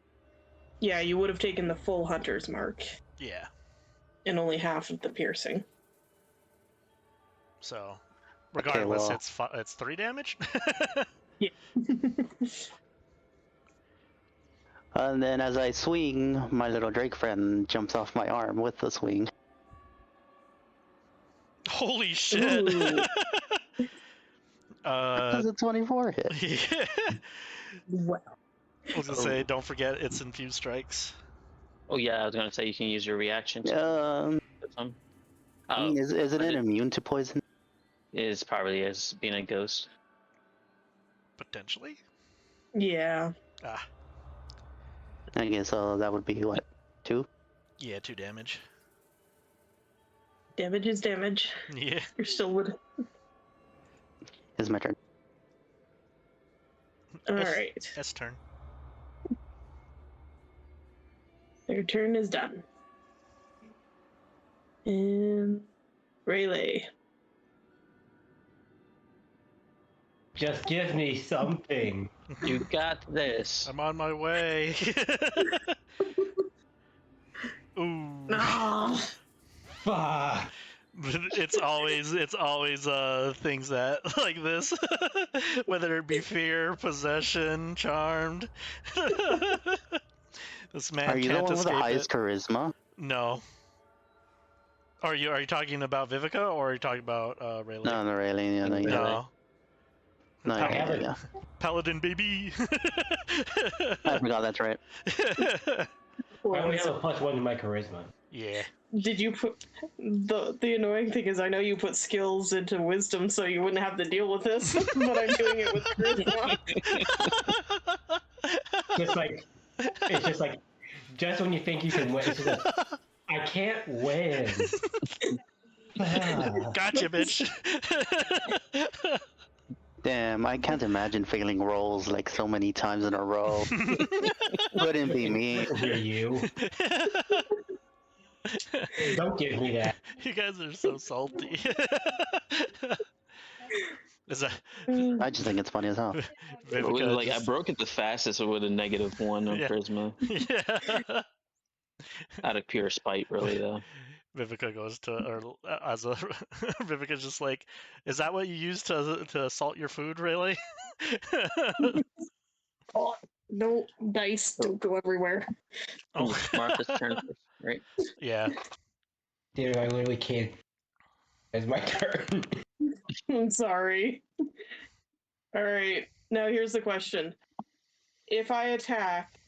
Yeah, you would have taken the full Hunter's Mark Yeah. and only half of the piercing. So, regardless, well- it's 3 damage. And then as I swing, my little Drake friend jumps off my arm with the swing. Holy shit! Ooh. Does a 24 hit? Yeah. Wow. I was gonna say, don't forget it's infused strikes. Oh yeah, I was gonna say you can use your reaction. To some. I mean, isn't but it immune to poison? is probably as being a ghost. Potentially. Yeah. Ah, I guess so. That would be what, 2? yeah, 2 damage. Damage is damage. Yeah. You're still would. It's my turn. All right. S turn. Their turn is done. And Rayleigh. Just give me something. You got this. I'm on my way. Ooh. No. Fuck. It's always things that like this, whether it be fear, possession, charmed. This man Are you the can't one with the escape highest it. charisma? No. Are you talking about Vivika or are you talking about Rayleigh? No, no, really. Yeah, no, No. yeah. No. No, I yeah, haven't- yeah. Paladin baby. I forgot that's right. I only have a +1 to my charisma. Yeah. Did you put the annoying thing is I know you put skills into wisdom so you wouldn't have to deal with this, but I'm doing it with charisma. Just like, it's just like, just when you think you can win, it's just like, I can't win. Gotcha, bitch. Damn, I can't imagine failing rolls like so many times in a row. Wouldn't be me. Hear you. Don't give me that. You guys are so salty. Is that I just think it's funny as hell. Vivika? Like I broke it the fastest with a -1 on Yeah. charisma. Yeah. Out of pure spite, really though. Vivika goes to, or as a Vivika's just like, is that what you use to assault your food, Rayleigh? Oh, no dice don't go everywhere. Oh, Martha's turn first, right? yeah. Dude, I literally can't. It's my turn. I'm sorry. All right. Now here's the question. If I attack,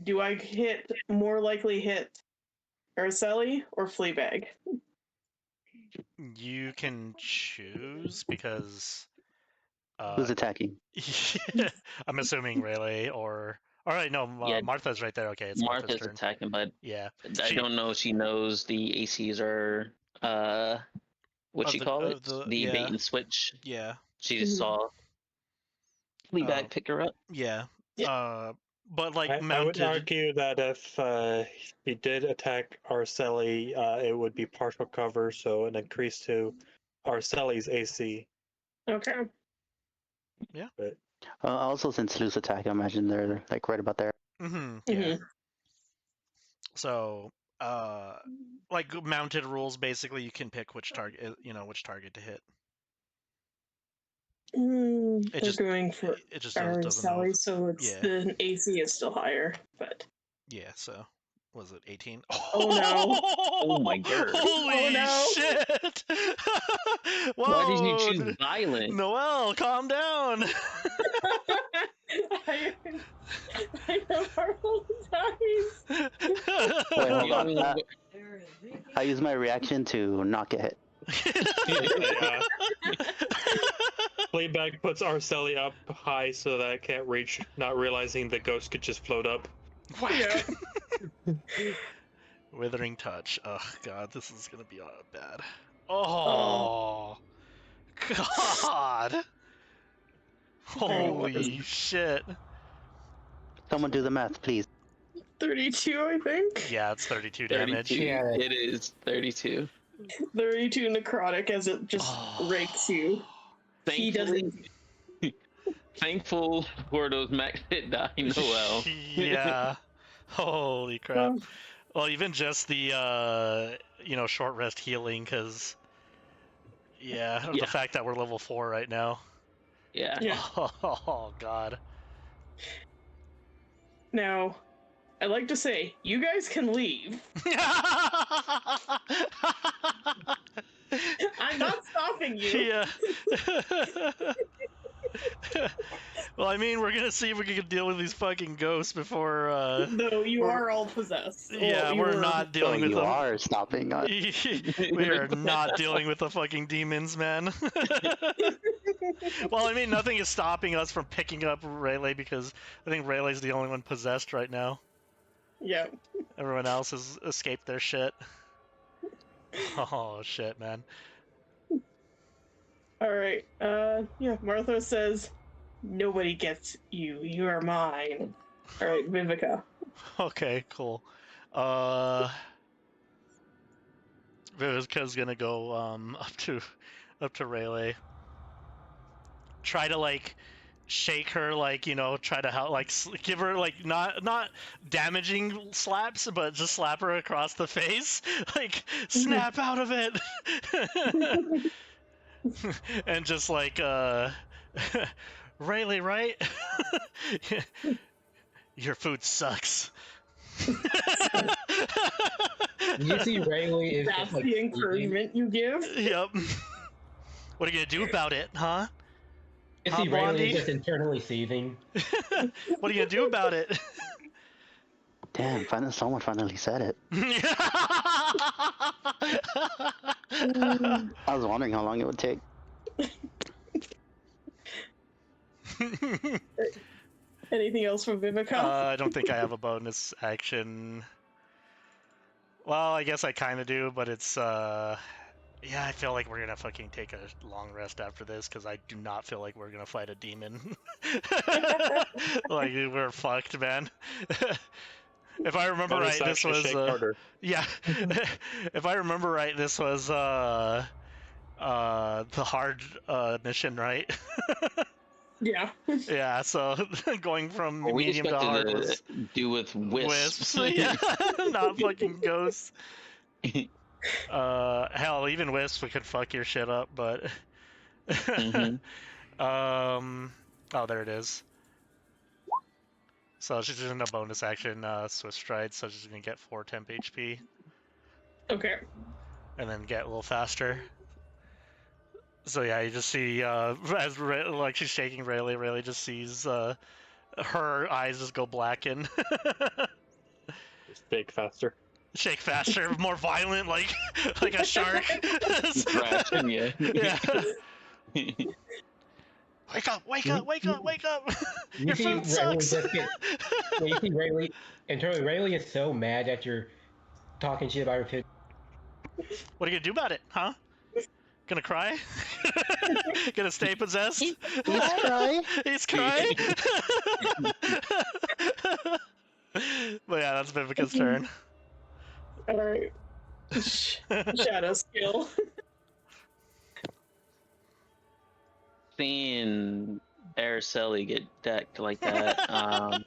do I more likely hit Araceli or Fleabag? You can choose because Who's attacking? I'm assuming Rayleigh or all right, no, Yeah. Martha's right there. Okay, it's Martha's Martha's turn. attacking, but Yeah, I don't know if she knows the ACs are what Of you the- call of it? the- The bait yeah. and switch. Yeah, She just saw Fleabag pick her up. yeah. Yeah. But like I would mounted. argue that if he did attack Araceli, it would be partial cover, so an increase to Araceli's AC. Okay. But Also, since loose attack, I imagine they're like right about there. Mm-hmm. Yeah. So, like mounted rules, basically, you can pick which target, which target to hit. They're just- going for It just doesn't know. Araceli, so it's Yeah. the AC is still higher, but Yeah. So, was it 18? Oh, no. Oh my god. Holy Oh, no. shit! Whoa, Why did you choose violent? Noelle, calm down. I know our whole times. Wait, hold The on. only one- I use my reaction to not get hit. yeah. Fleabag puts Araceli up high so that it can't reach, not realizing the ghost could just float up. Whack. Withering touch. Oh god, this is gonna be bad. Oh, god. Holy shit. Someone do the math, please. 32, I think. Yeah, it's 32 damage. 32. Yeah. It is 32. 32 necrotic as it just Oh. rakes you. He doesn't. Thankful for those max hit die, Noelle. Yeah. Holy crap. Oh, Well, even just the short rest healing, because of Yeah. the fact that we're level 4 right now. Yeah. Yeah. Oh god. Now, I'd like to say, you guys can leave. I'm not stopping you. Yeah. Well, I mean, we're gonna see if we can deal with these fucking ghosts before. No, you we're- are all possessed. Yeah, Well, you we're were- not dealing with you them. are stopping us. We are not dealing with the fucking demons, man. Well, I mean, nothing is stopping us from picking up Rayleigh because I think Rayleigh's the only one possessed right now. Yeah. Everyone else has escaped their shit. Oh shit, man. All right. Yeah. Martha says, "Nobody gets you. You are mine." All right, Vivika. Okay, cool. Vivika's gonna go up to Rayleigh. Try to like shake her, like try to help, like give her like not damaging slaps, but just slap her across the face, like snap out of it, and just like Rayleigh, right? Your food sucks. You see, Rayleigh is That's just like the encouragement you give. Yep. What are you gonna do about it, huh? You Huh, see, Rayleigh Blondie? is just internally seething. What are you gonna do about it? Damn, someone finally said it. I was wondering how long it would take. Anything else from Vivika? I don't think I have a bonus action. Well, I guess I kind of do, but it's yeah, I feel like we're gonna fucking take a long rest after this because I do not feel like we're gonna fight a demon. Like we're fucked, man. If I remember Bonus right, this action, was shake harder. yeah. If I remember right, this was the hard mission, right? Yeah. Yeah, so going from Well, we medium to hard expected was to do with wisps. yeah, not fucking ghosts. Hell, even wisps we could fuck your shit up, but Mhm. oh, there it is. So she's just in a bonus action, Swift Stride, so she's gonna get 4 temp HP Okay. and then get a little faster. So yeah, you just see as like she's shaking Rayleigh. Rayleigh just sees her eyes just go black and Shake faster. shake faster, more violent, like like a shark. Thrashing, yeah. Yeah. Wake up! Wake up! Wake up! Wake up! You Your see food Rayleigh sucks. just get. Yeah, you see Rayleigh. Internally, Rayleigh is so mad that you're talking shit about her food. What are you gonna do about it, huh? Gonna cry? Gonna stay possessed? He's crying. He's crying. But yeah, that's Vivika's turn. All right. Shadowskill. Seeing Araceli get decked like that, I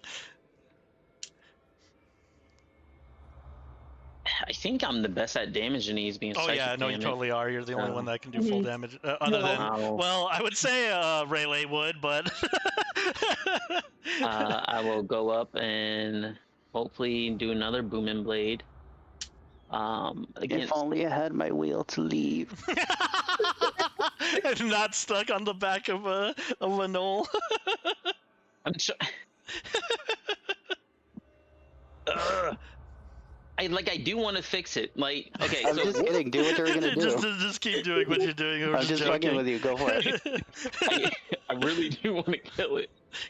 think I'm the best at damage, and he's being Oh psychic yeah, no, you damage. totally are. You're the only one that can do full Mhm. damage. Other than, Wow. well, I would say Rayleigh would, but. I will go up and hopefully do another booming blade. Against If only I had my wheel to leave. And not stuck on the back of a knoll. I'm I do want to fix it. Like, okay, I'm so just kidding. Do what you're gonna do. just keep doing what you're doing. I'm just fucking with you. Go for it. I really do want to kill it.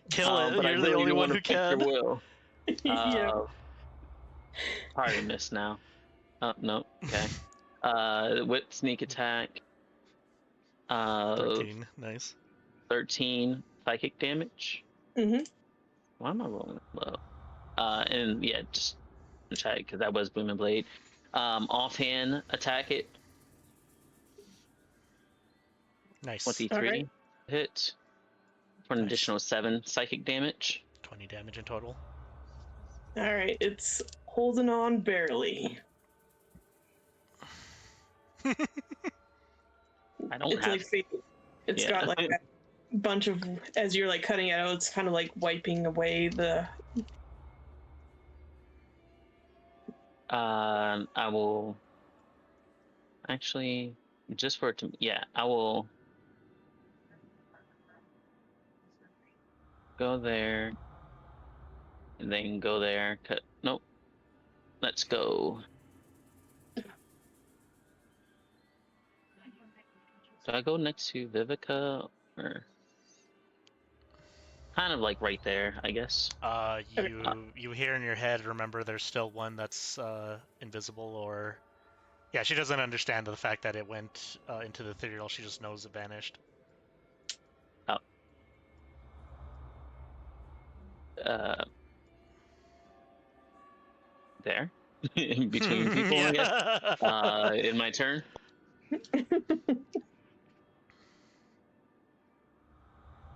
Kill it. But I You're really the only do one wanna who fix your can. will. Yeah. Probably miss now. Oh no. Okay. With sneak attack. 13, nice. 13 psychic damage. Mhm. Why am I rolling low? And yeah, just attack because that was booming blade. Offhand attack it. Nice. 23 Alright. hit for an Nice. additional 7 psychic damage. 20 damage in total. All right. It's holding on barely. I don't It's have. like it's Yeah. got like a bunch of, as you're like cutting it out, it's kind of like wiping away the. I will actually just for it to. Yeah, I will go there and then go there. Cut. Nope. Let's go. Do I go next to Vivika or kind of like right there, I guess? You hear in your head, remember there's still one that's invisible, or yeah, she doesn't understand the fact that it went into the ethereal. She just knows it vanished. There in between people, I guess. In my turn.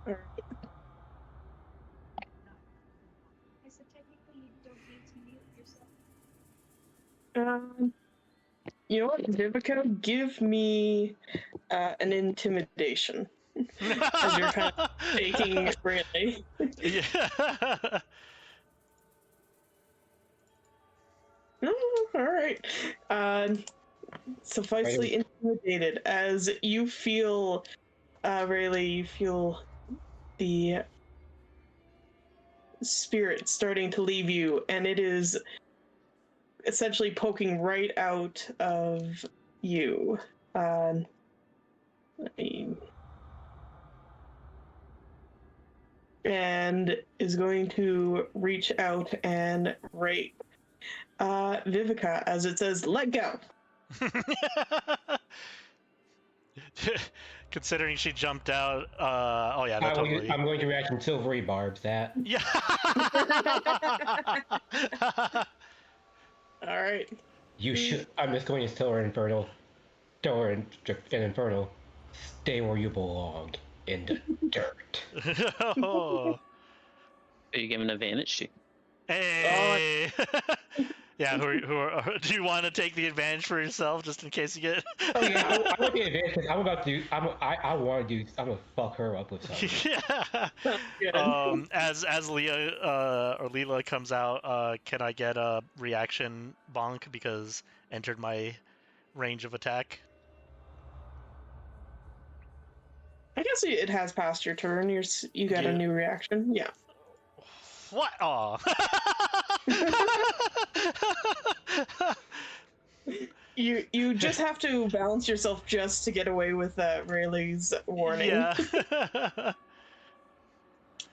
All right. So technically you don't need to mute yourself. You know what, Vivika? Give me an intimidation as you're kind of shaking Rayleigh. Yeah. Oh, all right. Sufficely intimidated as you feel, Rayleigh, you feel the spirit starting to leave you, and it is essentially poking right out of you. Let me- and is going to reach out and rape Vivika as it says, "Let go." Considering she jumped out, oh yeah, that totally. I'm going to react in silvery barbs that. Yeah. All right. You should. I'm just going to tell her infernal. Tell her in infernal. Stay where you belong, in the dirt. Oh. Are you giving advantage to? Hey. Yeah. Do you want to take the advantage for yourself, just in case you get? Oh yeah, I want the advantage. 'Cause I'm about to do. I want to do. I'm gonna fuck her up with something. Yeah. Good. As Leah or Leela comes out, can I get a reaction bonk because entered my range of attack? I guess it has passed your turn. You got a Yeah. new reaction. Yeah. What? Aw. You just have to balance yourself just to get away with Rayleigh's warning. Yeah.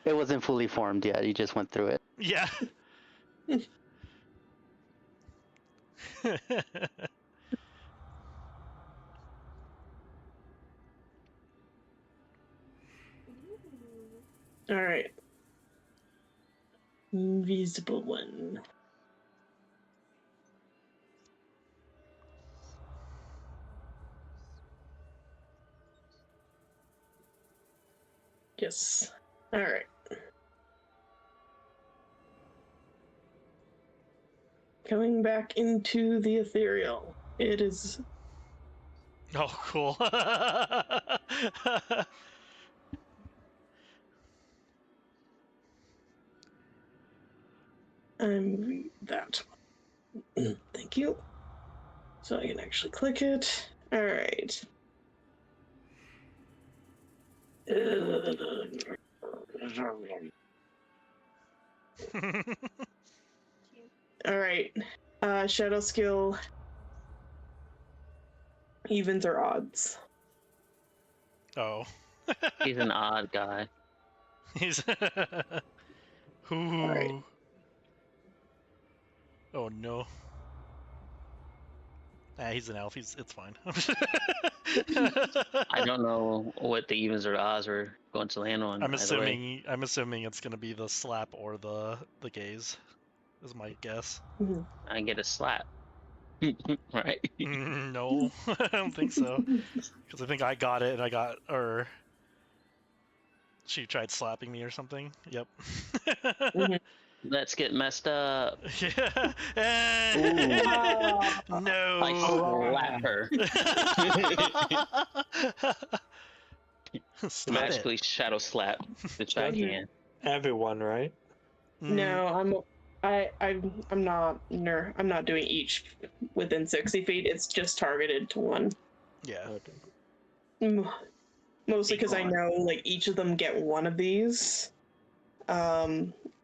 It wasn't fully formed yet. You just went through it. Yeah. All right. Invisible one. Yes. All right. Coming back into the ethereal. It is. Oh, cool. I'm moving that one. Thank you. So I can actually click it. All right. All right. Shadowskill. Evens or odds? Oh. He's an odd guy. He's. Ooh. right. Oh no. Ah, he's an elf. It's fine. I don't know what the evens or odds are going to land on. I'm either way. assuming it's gonna be the slap or the gaze, is my guess. I get a slap. Right? No, I don't think so. Because I think I got it and I got, or she tried slapping me or something. Yep. Let's get messed up. Yeah. No. I slap her. Stop Magically shadow slap the chat can. Everyone, right? it. No, I'm not doing each within 60 feet. It's just targeted to one. Yeah. Mostly because I Equal. know like each of them get one of these.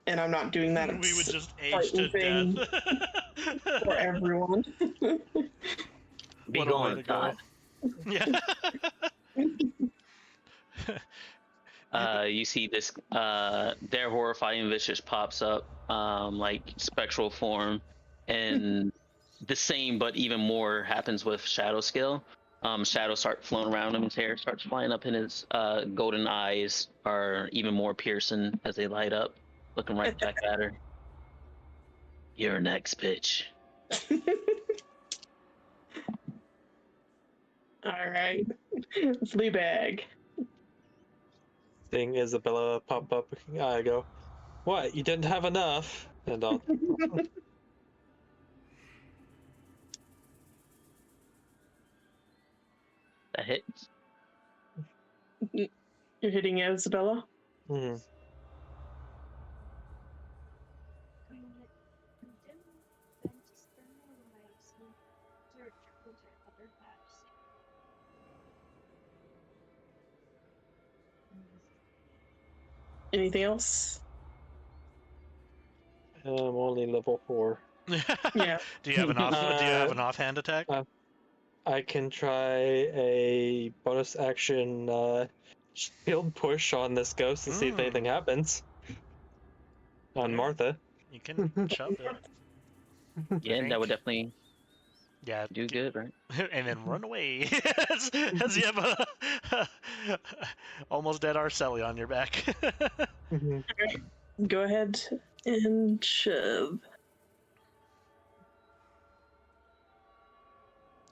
And I'm not doing that. We would just age frightening to thing death. for everyone. Be What a way gone, to go. God. Yeah. You see this their horrifying visage pops up, like spectral form, and the same but even more happens with Shadowskill. Shadows start flowing around him, his hair starts flying up in his golden eyes are even more piercing as they light up, looking right back at her. You're next, bitch. All right. Fleabag. Seeing Isabella pop up, I go, "What? You didn't have enough?" And I'll That hits. You're hitting Isabella? Mhm. Anything else? I'm only level 4. Yeah. Do you have an offhand attack? I can try a bonus action shield push on this ghost and see if anything happens. On Yeah. Martha. You can shove it. Yeah, that would definitely Yeah. do good, right? And then run away as you have a almost dead Araceli on your back. Go ahead and shove.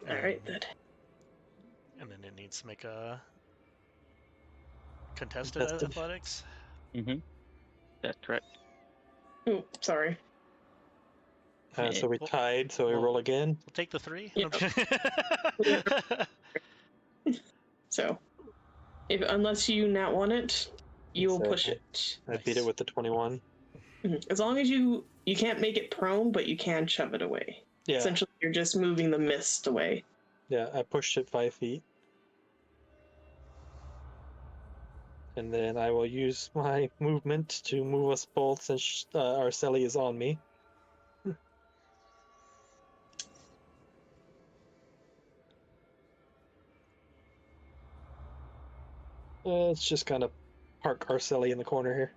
All right, then. And then it needs to make a contested Contested. athletics. Mm-hmm. That's correct. Oh, sorry. So we Well- tied, so we well- roll again. We'll take the 3. Yep. So, unless you nat one it, you will push it. I beat it Nice. with the 21. As long as you can't make it prone, but you can shove it away. Yeah, Essentially, you're just moving the mist away. yeah, I pushed it 5 feet. And then I will use my movement to move us both since Araceli is on me. Let's just kind of park Araceli in the corner here.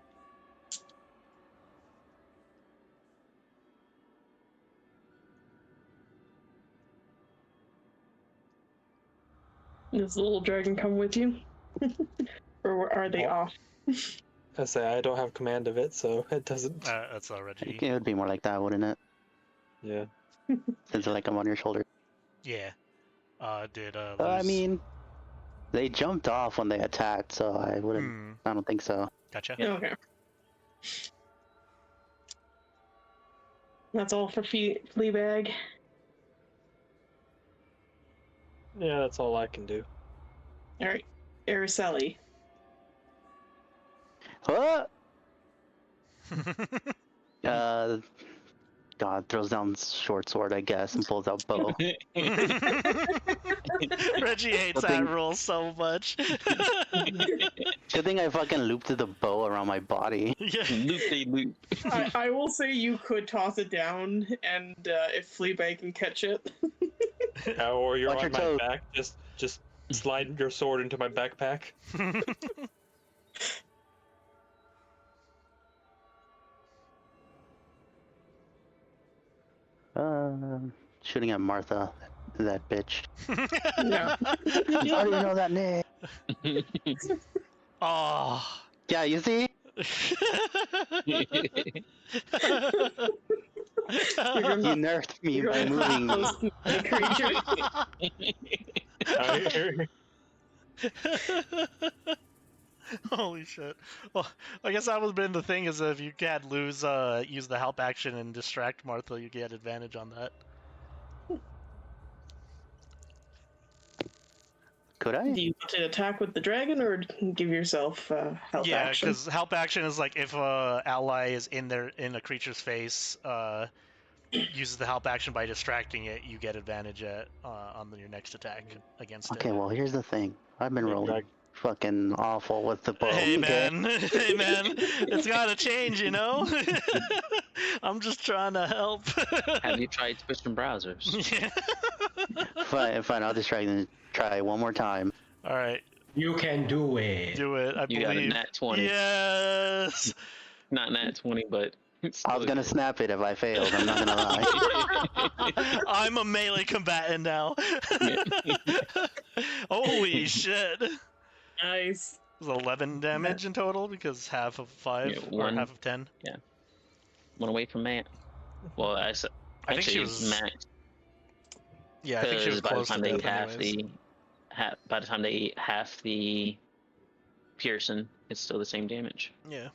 Does the little dragon come with you? Or are they off? I say I don't have command of it, so it doesn't. That's already. It would be more like that, wouldn't it? Yeah. Since like I'm on your shoulder. Yeah. Did I lose- mean, they jumped off when they attacked, so I wouldn't. I don't think so. Gotcha. Okay. That's all for Fleabag. Yeah, that's all I can do. All right, Araceli. What? God throws down short sword, I guess, and pulls out bow. Reggie hates Good that thing- rule so much. Good thing I fucking looped the bow around my body. Yeah. Loop they loop. I will say you could toss it down, and if Fleabag can catch it. Or you're Watch on your my toe. back. Just slide your sword into my backpack. Shooting at Martha, that bitch. No. How do you know that name? Oh. Yeah, you see? You nerfed me You're by gonna moving me. close to the creature. Holy shit. Well, I guess that would have been the thing, is if you can't use the help action and distract Martha, you get advantage on that. Could I? Do you want to attack with the dragon or give yourself help Yeah, action? because help action is like if a ally is in a creature's face, uses the help action by distracting it, you get advantage on your next attack against Okay, it. well, here's the thing. I've been Hey, rolling Greg. fucking awful with the bow. Hey okay? man, hey man, it's gotta change, you know? I'm just trying to help. Have you tried switching browsers? Yeah. Fine, I'll distract and try one more time. Alright, You can do it. do it, I You got a believe. nat 20. Yes! Not nat 20, but it's I was still gonna good. snap it if I failed, I'm not gonna lie. I'm a melee combatant now. Holy shit. Nice. It was 11 damage in total because half of 5 Yeah, or one. half of 10. One away from Matt. Well, I think actually, she it's was. Matt. Yeah, I think she was By the close to time they death eat half anyways. by the time they eat half the Pearson, it's still the same damage. Yeah.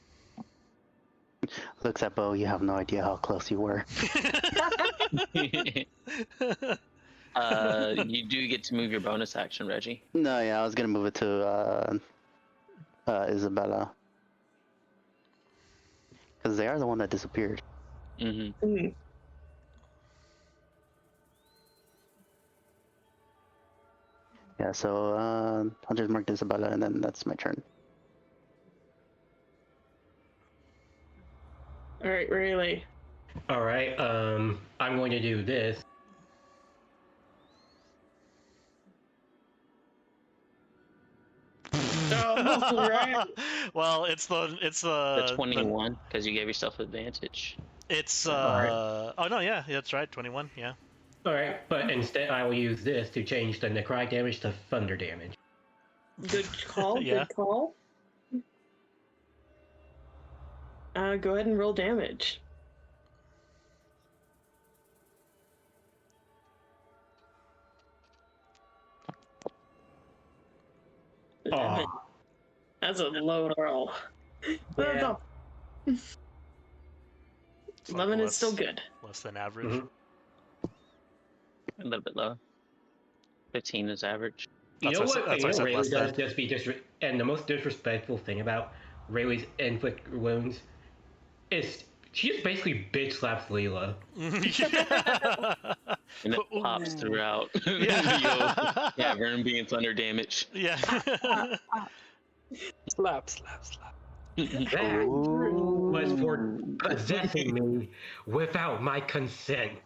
Looks at Bo, you have no idea how close you were. You do get to move your bonus action, Reggie. No, yeah, I was gonna move it to Isabella. Because they are the one that disappeared. Mm-hmm. Mm. Yeah, so I'll just mark Isabella and then that's my turn. All right, Rayleigh. All right. I'm going to do this. Oh, right. Well, it's the The 21, because you gave yourself advantage. It's Alright. oh no, yeah, that's right, 21, yeah. All right, but instead I will use this to change the necrotic damage to thunder damage. Good call. Yeah. Good call. Go ahead and roll damage. Oh, That's a low roll. But Yeah. It's like 11 is less- still good. Less than average. Mhm. A little bit low. 15 is average. You That's know what I what? said- that's You what I know said Rayleigh less does than. just be and the most disrespectful thing about Rayleigh's inflict wounds is she just basically bitch slaps Leela. And it Ooh. pops throughout Yeah. the cavern being thunder damage. Yeah. Slap, slap, slap. That was for Ooh. possessing me without my consent.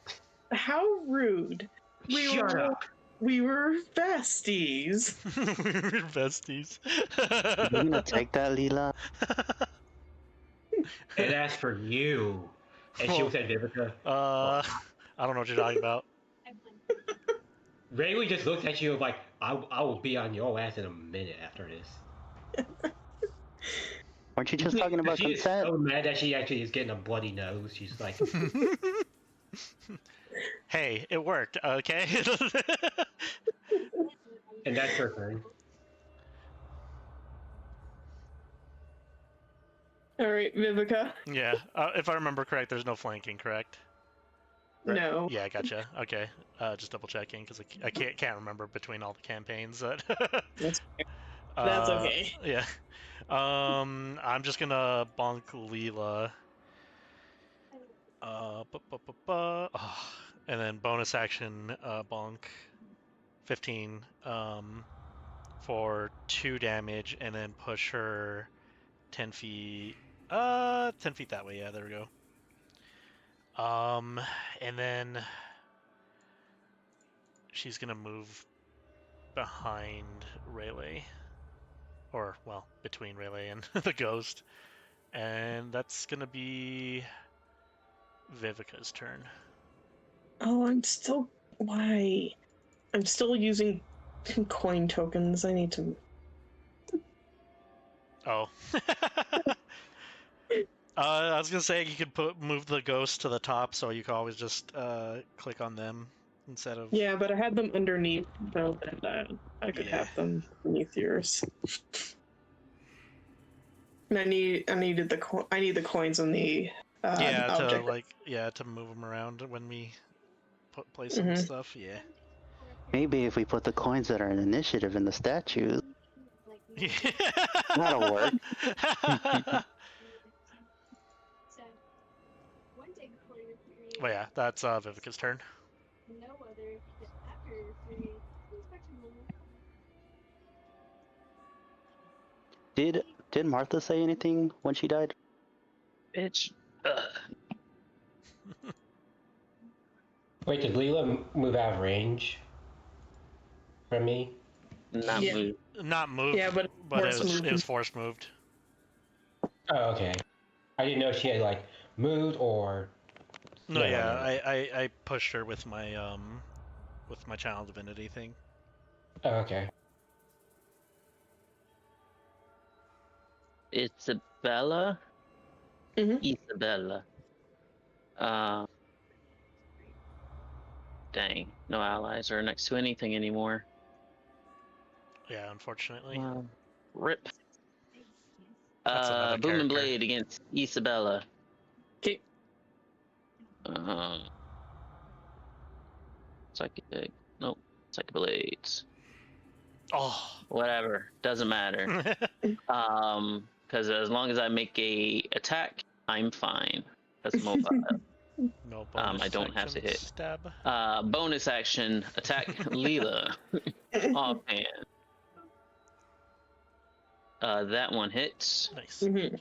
How rude. Shut up. We were besties. Besties. You gonna take that, Leela? And as for you, and she Well, said, Vivika, I don't know what you're talking about. Rayleigh just looks at you like, I will be on your ass in a minute after this. Weren't you just talking about She is consent? so mad that she actually is getting a bloody nose. She's like, Hey, it worked, okay? and that's her turn. All right, Vivika. Yeah, if I remember correct, there's no flanking, correct? Right. No. Yeah, gotcha. Okay, just double checking because I can't remember between all the campaigns. That That's That's okay. Yeah. I'm just gonna bonk Leela. And then bonus action bonk 15 for 2 damage, and then push her 10 feet. 10 feet that way. Yeah, there we go. And then she's gonna move behind Rayleigh, or well, between Rayleigh and the ghost, and that's gonna be Vivika's turn. Oh, why? I'm still using coin tokens. I need to. Oh. I was gonna say you could move the ghost to the top, so you could always just click on them instead of. Yeah, but I had them underneath, so that I could Yeah. have them beneath yours. And I need the coins on the Yeah, object. to move them around when we place them and stuff. Yeah. Maybe if we put the coins that are in initiative in the statues, that'll work. Well, yeah, that's Vivika's turn. No other after three inspection limit. Did Martha say anything when she died? Bitch. Wait, did Leela move out of range from me? Not Yeah. move. Not moved. Yeah, but it was force moved. Oh, okay. I didn't know if she had like moved or. No, No, yeah, no. I pushed her with my channel divinity thing. Oh, okay. Isabella? Mhm. Isabella. Dang, no allies are next to anything anymore. Yeah, unfortunately. Rip. That's another Boom and character. Blade against Isabella. Okay. Psychic. Nope. Psychic Blades. Oh. Whatever. Doesn't matter. Because as long as I make a attack, I'm fine. That's mobile. No bonus I don't have to hit. Stab. Bonus action, attack Leela. Offhand. That one hits. Nice. Mhm.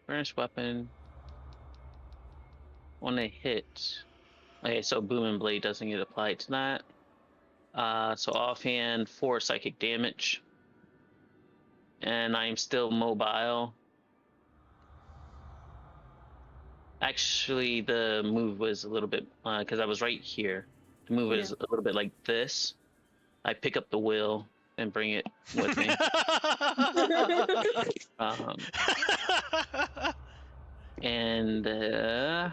Branch weapon. When they hit. Okay, so Boom and Blade doesn't get applied to that. So offhand, 4 psychic damage. And I'm still mobile. Actually, the move was a little bit, because I was right here. The move is a little bit like this. I pick up the wheel and bring it with me.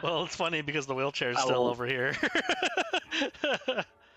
Well, it's funny because the wheelchair's still over here.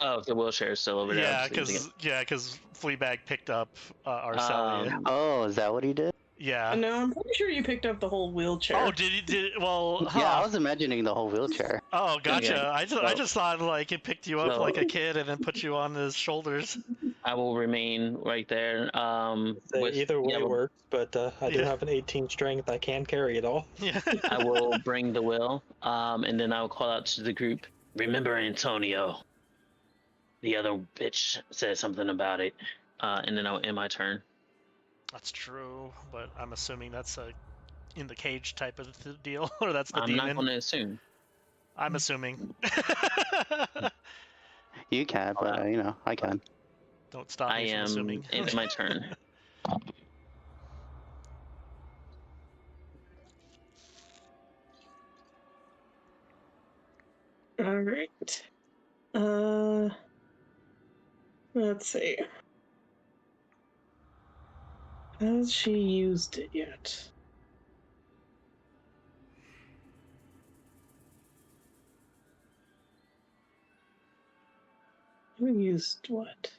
Oh, the wheelchair is still over there. Yeah, because Fleabag picked up Araceli. Oh, is that what he did? Yeah. No, I'm pretty sure you picked up the whole wheelchair. Oh, did he? Well, Yeah, I was imagining the whole wheelchair. Oh, gotcha. Okay. I just thought like it picked you up like a kid and then put you on his shoulders. I will remain right there. Either way works, but I do have an 18 strength. I can carry it all. Yeah. I will bring the will, and then I will call out to the group. Remember, Antonio. The other bitch said something about it. and then I'll end my turn. That's true, but I'm assuming that's a in the cage type of deal, or that's the I'm demon. not going to assume. I'm assuming. You can, but I can. Don't stop I me from am assuming. ending my turn. All right. Let's see. Has she used it yet? Who used what?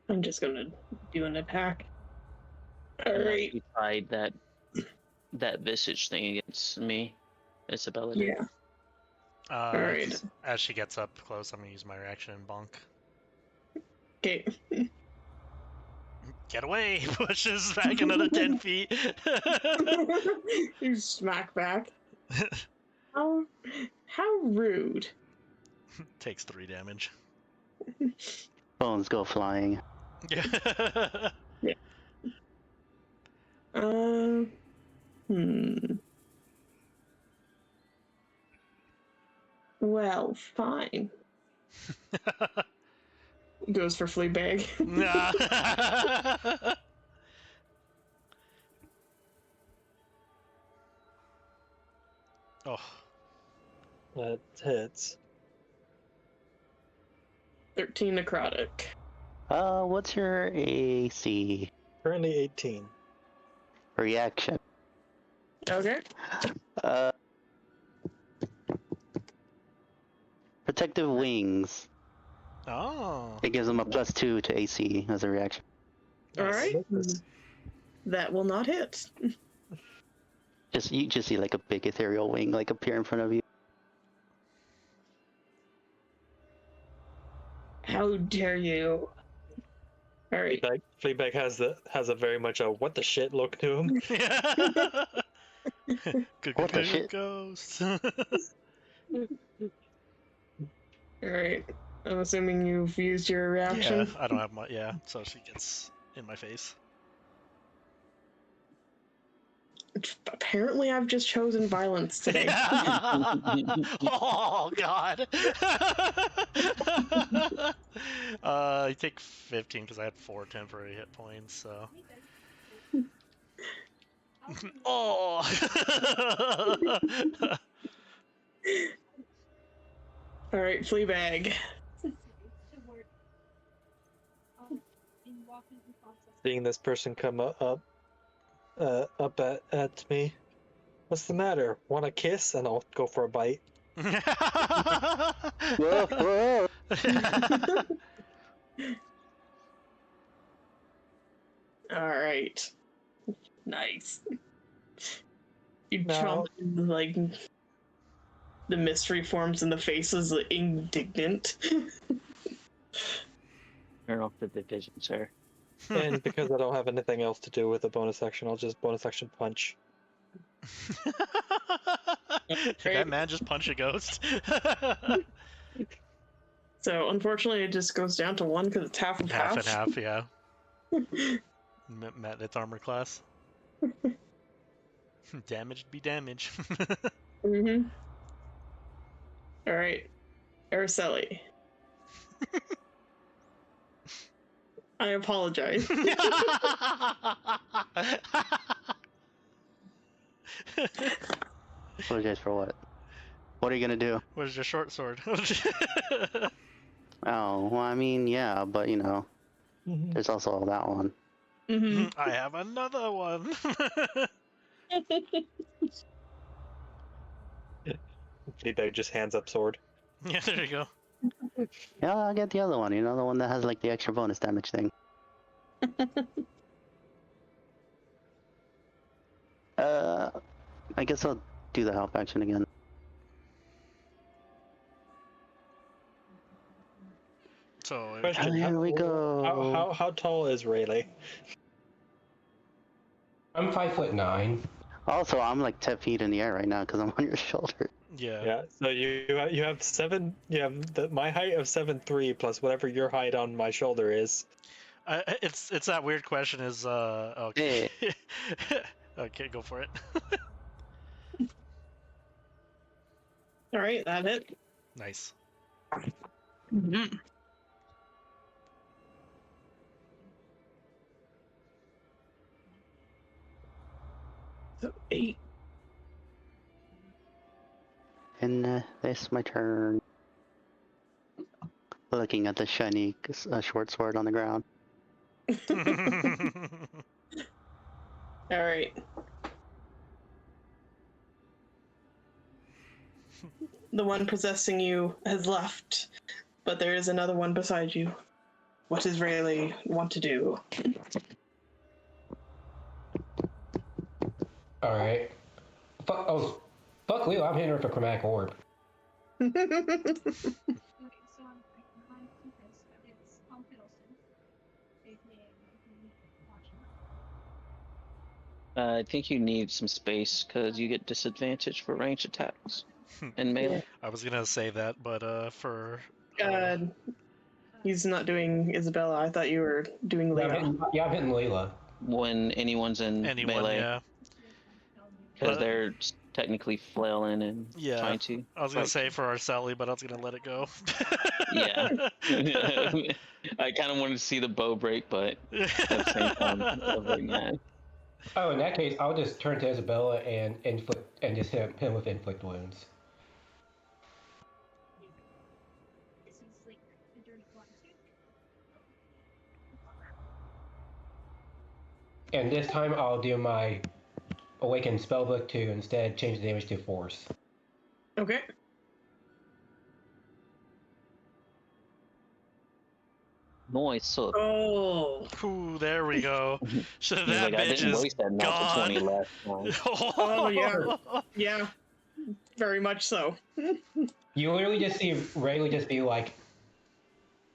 I'm just gonna do an attack. All Unless right. you tried that visage thing against me, its ability. Yeah. All right. As she gets up close, I'm gonna use my reaction and bonk. Okay. Get away! Pushes back another 10 feet. You smack back. How rude. Takes 3 damage. Bones go flying. Well, fine. Goes for Fleabag. Oh, That hits. 13 necrotic. What's your AC? Currently 18. Reaction. Okay. Protective wings. oh. It gives them a +2 to AC as a reaction. All Nice. right. That will not hit. You just see like a big ethereal wing like appear in front of you. How dare you? All right. Fleabag has a very much a what the shit look to him. What the shit? Ghost. All right. I'm assuming you've used your reaction. Yeah, I don't have my so she gets in my face. Apparently, I've just chosen violence today. Oh god. You take 15 because I had 4 temporary hit points, so. Oh. All right, Fleabag. Seeing this person come up at me. What's the matter? Want a kiss? And I'll go for a bite. Whoa, whoa. All right. Nice. You No. jump in, like the mystery forms in the faces, indignant. Turn off the division, sir. And because I don't have anything else to do with a bonus action, I'll just bonus action punch. Did that man just punch a ghost? So unfortunately, it just goes down to 1 because it's half and half. Half and half, yeah. Met its armor class. Damage be damage. Mm-hmm. All right, Araceli. I apologize. Apologize for what? What are you gonna do? Where's your short sword? Oh, well, I mean, yeah, but there's also that one. Mm-hmm. I have another one. Fleabag just hands up sword. Yeah, there you go. Yeah, I'll get the other one. The one that has like the extra bonus damage thing. I guess I'll do the help action again. So Question: Here we go. How tall is Rayleigh? I'm 5'9". Also, I'm like 10 feet in the air right now because I'm on your shoulder. Yeah. Yeah. So you have my height of 7'3" plus whatever your height on my shoulder is. It's that weird question. Is okay. Okay, go for it. All right, that hit. Nice. Mhm. So 8. And this my turn. Looking at the shiny short sword on the ground. All right. The one possessing you has left, but there is another one beside you. What does Rayleigh want to do? Alright. Fuck Leo, I'm hitting her with a chromatic orb. Okay, so I'm behind Lucas, but it's Tom Hiddleston, aka watching. I think you need some space because you get disadvantage for range attacks and melee. I was gonna say that, but for He's not doing Isabella. I thought you were doing Yeah, Leo. I'm hitting Layla. When anyone's in anyone, melee, yeah. because But- they're technically flailing and Yeah. trying to. I was gonna fight. say for Araceli, but I was gonna let it go. Yeah. I kind of wanted to see the bow break, but at the same time, I was like, nah. Oh, in that case, I'll just turn to Isabella and just hit him with inflict wounds. Is he's like a dirty plastic? And this time I'll do my awakened spellbook to instead change the damage to force. Okay. Noise sucks. Oh. Ooh, there we go. So He's that like, I bitch didn't is waste that natural 20 gone. last time. Oh, yeah. Yeah. Very much so. You literally just see Rayleigh just be like,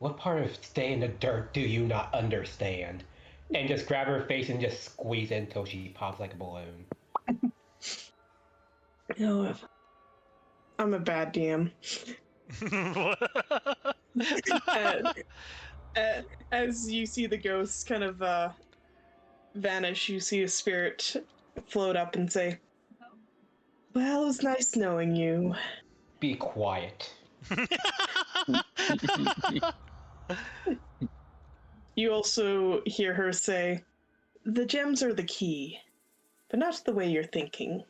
"What part of stay in the dirt do you not understand?" And just grab her face and just squeeze it until she pops like a balloon. No, I'm a bad DM. As you see the ghosts kind of vanish, you see a spirit float up and say, "Well, it was nice knowing you." Be quiet. You also hear her say, "The gems are the key, but not the way you're thinking."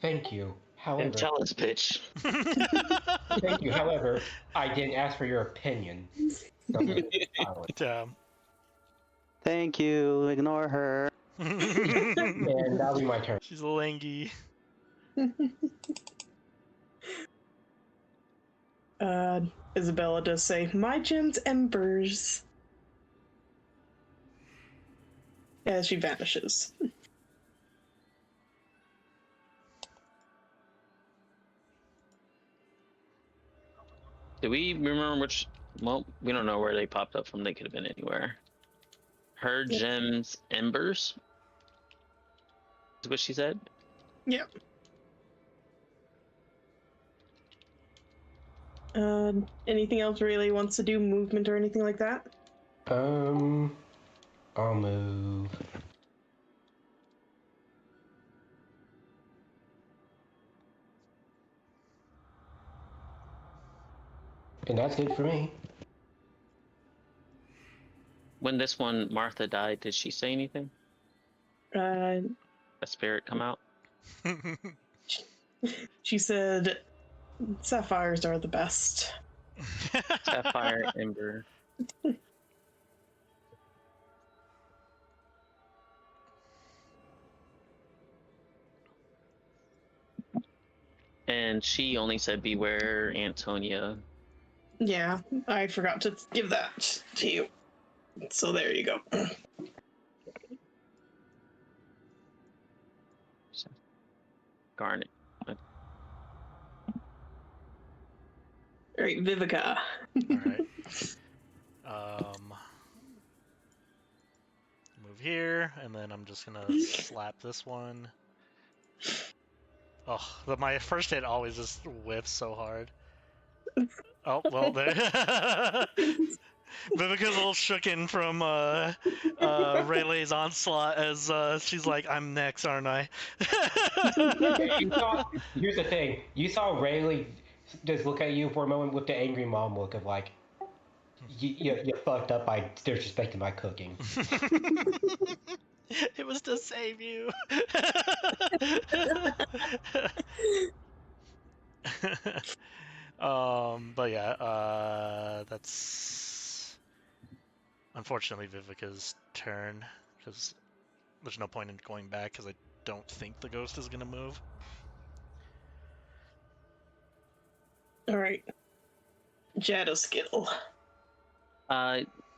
Thank you. I'm However, jealous, bitch. thank you. However, I didn't ask for your opinion. So Damn. Thank you. Ignore her. and that'll be my turn. She's a langy. Isabella does say, "My gem's embers," as she vanishes. Do we remember which? Well, we don't know where they popped up from. They could have been anywhere. Her gems, embers. Is what she said. Yep. Anything else Rayleigh wants to do? Movement or anything like that? I'll move. And that's it for me. When this one, Martha died, did she say anything? Uh, A spirit come out? she said, "Sapphires are the best." Sapphire, ember. And she only said, "Beware, Antonia." Yeah, I forgot to give that to you. So there you go. Garnet. All right, Vivika. Alright. Move here, and then I'm just gonna slap this one. Oh, my first hit always just whiffs so hard. Oh, well, there. Vivika's a little shooken from Rayleigh's onslaught as she's like, I'm next, aren't I? Here's the thing. You saw Rayleigh just look at you for a moment with the angry mom look of like, you fucked up by disrespecting my cooking. It was to save you. But yeah, that's unfortunately Vivika's turn, because there's no point in going back, because I don't think the ghost is gonna move. All right. Shadowskill.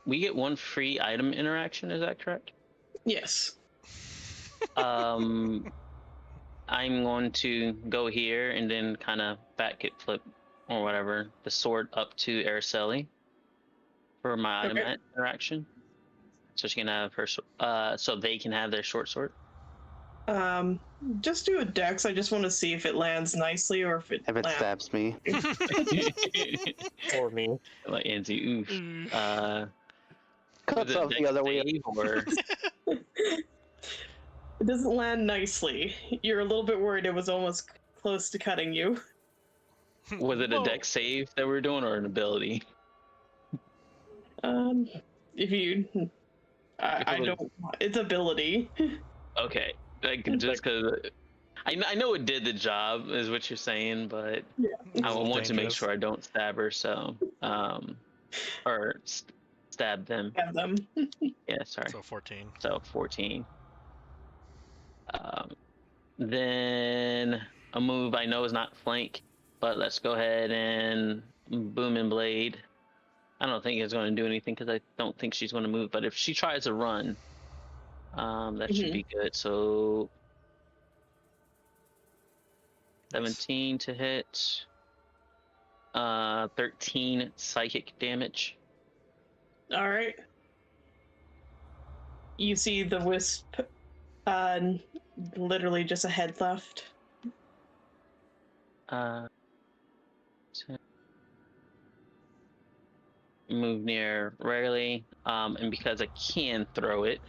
We get one free item interaction. Is that correct? Yes. I'm going to go here and then kind of back it flip or whatever the sword up to Araceli for my item interaction, so she can have her so they can have their short sword. Just do a dex. I just want to see if it lands nicely or if it stabs me. Or me. Like Anzi, oof. Cuts off the other way. Or... It doesn't land nicely. You're a little bit worried it was almost close to cutting you. Was it a dex save that we're doing or an ability? If you... I don't... It's ability. Okay. Like, just because... I know it did the job, is what you're saying, but Yeah. I want to make sure I don't stab her, so... or stab them. Have them. Yeah, sorry. So 14. So 14. Then a move I know is not flank, but let's go ahead and boom and blade. I don't think it's going to do anything because I don't think she's going to move. But if she tries to run, that should be good. So 17 to hit, 13 psychic damage. All right. You see the wisp, literally just a head left. Move near Rayleigh, and because I can throw it,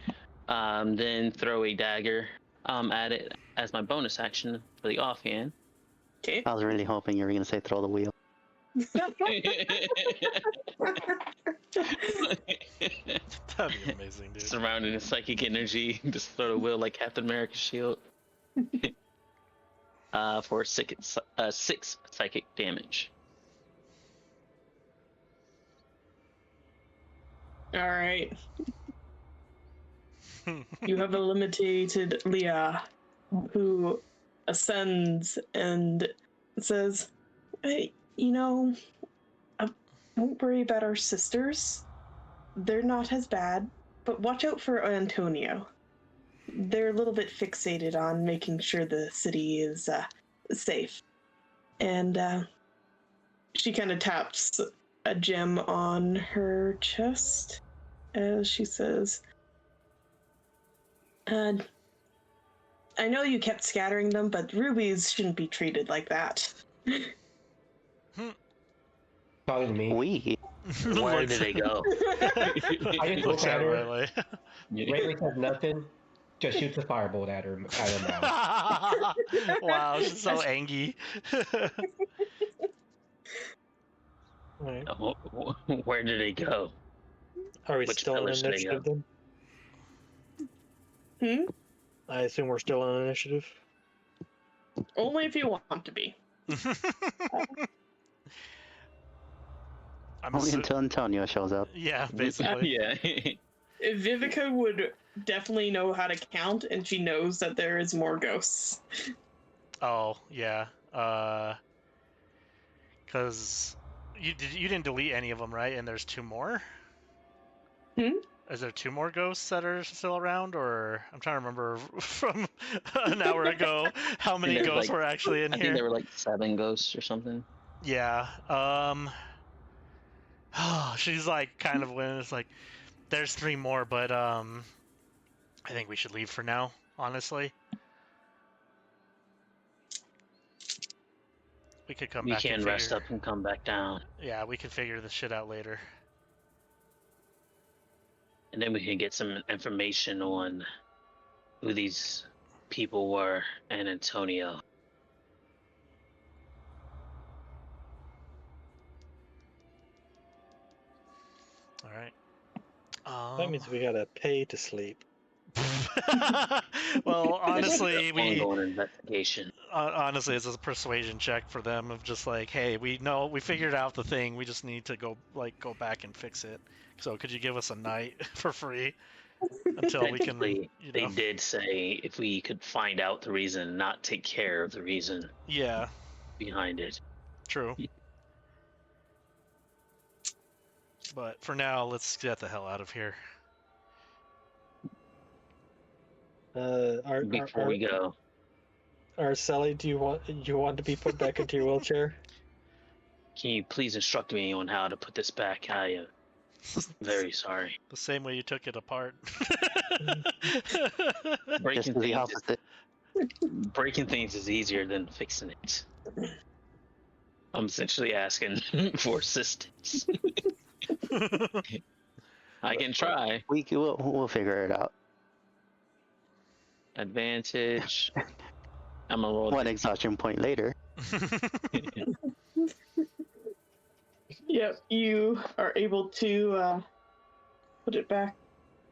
then throw a dagger at it as my bonus action for the offhand. Okay. I was really hoping you were going to say throw the wheel. That'd be amazing, dude. Surrounded in psychic energy, just throw the wheel like Captain America's shield. For 6 psychic damage. All right. You have a limited Leah who ascends and says, hey, you know, I won't worry about our sisters. They're not as bad, but watch out for Antonio. They're a little bit fixated on making sure the city is safe. And she kind of taps a gem on her chest as she says, I know you kept scattering them, but rubies shouldn't be treated like that. Talking to me. Where did they go? I just look at her. Rayleigh. Rayleigh says nothing. Just shoots a firebolt at her mouth. Wow, she's so angry. Right. Where did they go? Are we Which still on color should they initiative go? then? I assume we're still on initiative. Only if you want to be. Only until Antonio shows up. Yeah, basically. Yeah. Vivika would definitely know how to count, and she knows that there is more ghosts. Oh, yeah. Because you didn't delete any of them, right? And there's 2 more? Is there 2 more ghosts that are still around? Or I'm trying to remember from an hour ago how many ghosts were actually in here. I think there were like 7 ghosts or something. Yeah. She's like kind of when it's like there's 3 more, but I think we should leave for now, honestly. We could come We back. can rest up and come back down, Yeah, we can figure this shit out later. and then we can get some information on who these people were and Antonio. All right. That means we gotta pay to sleep. Well, honestly, ongoing investigation. honestly, it's a persuasion check for them of just like, hey, we figured out the thing. We just need to go back and fix it. So could you give us a night for free until we can? Technically, You they know. did say if we could find out the reason, not take care of the reason Yeah, behind it. true. But for now, let's get the hell out of here. Before we go, Araceli, do you want to be put back into your wheelchair? can you please instruct me on how to put this back? I am very sorry. The same way you took it apart. Just the opposite. Breaking things is easier than fixing it. I'm essentially asking for assistance. I can try. We'll figure it out. Advantage. I'm a roll. One exhaustion point later. Yep, you are able to put it back.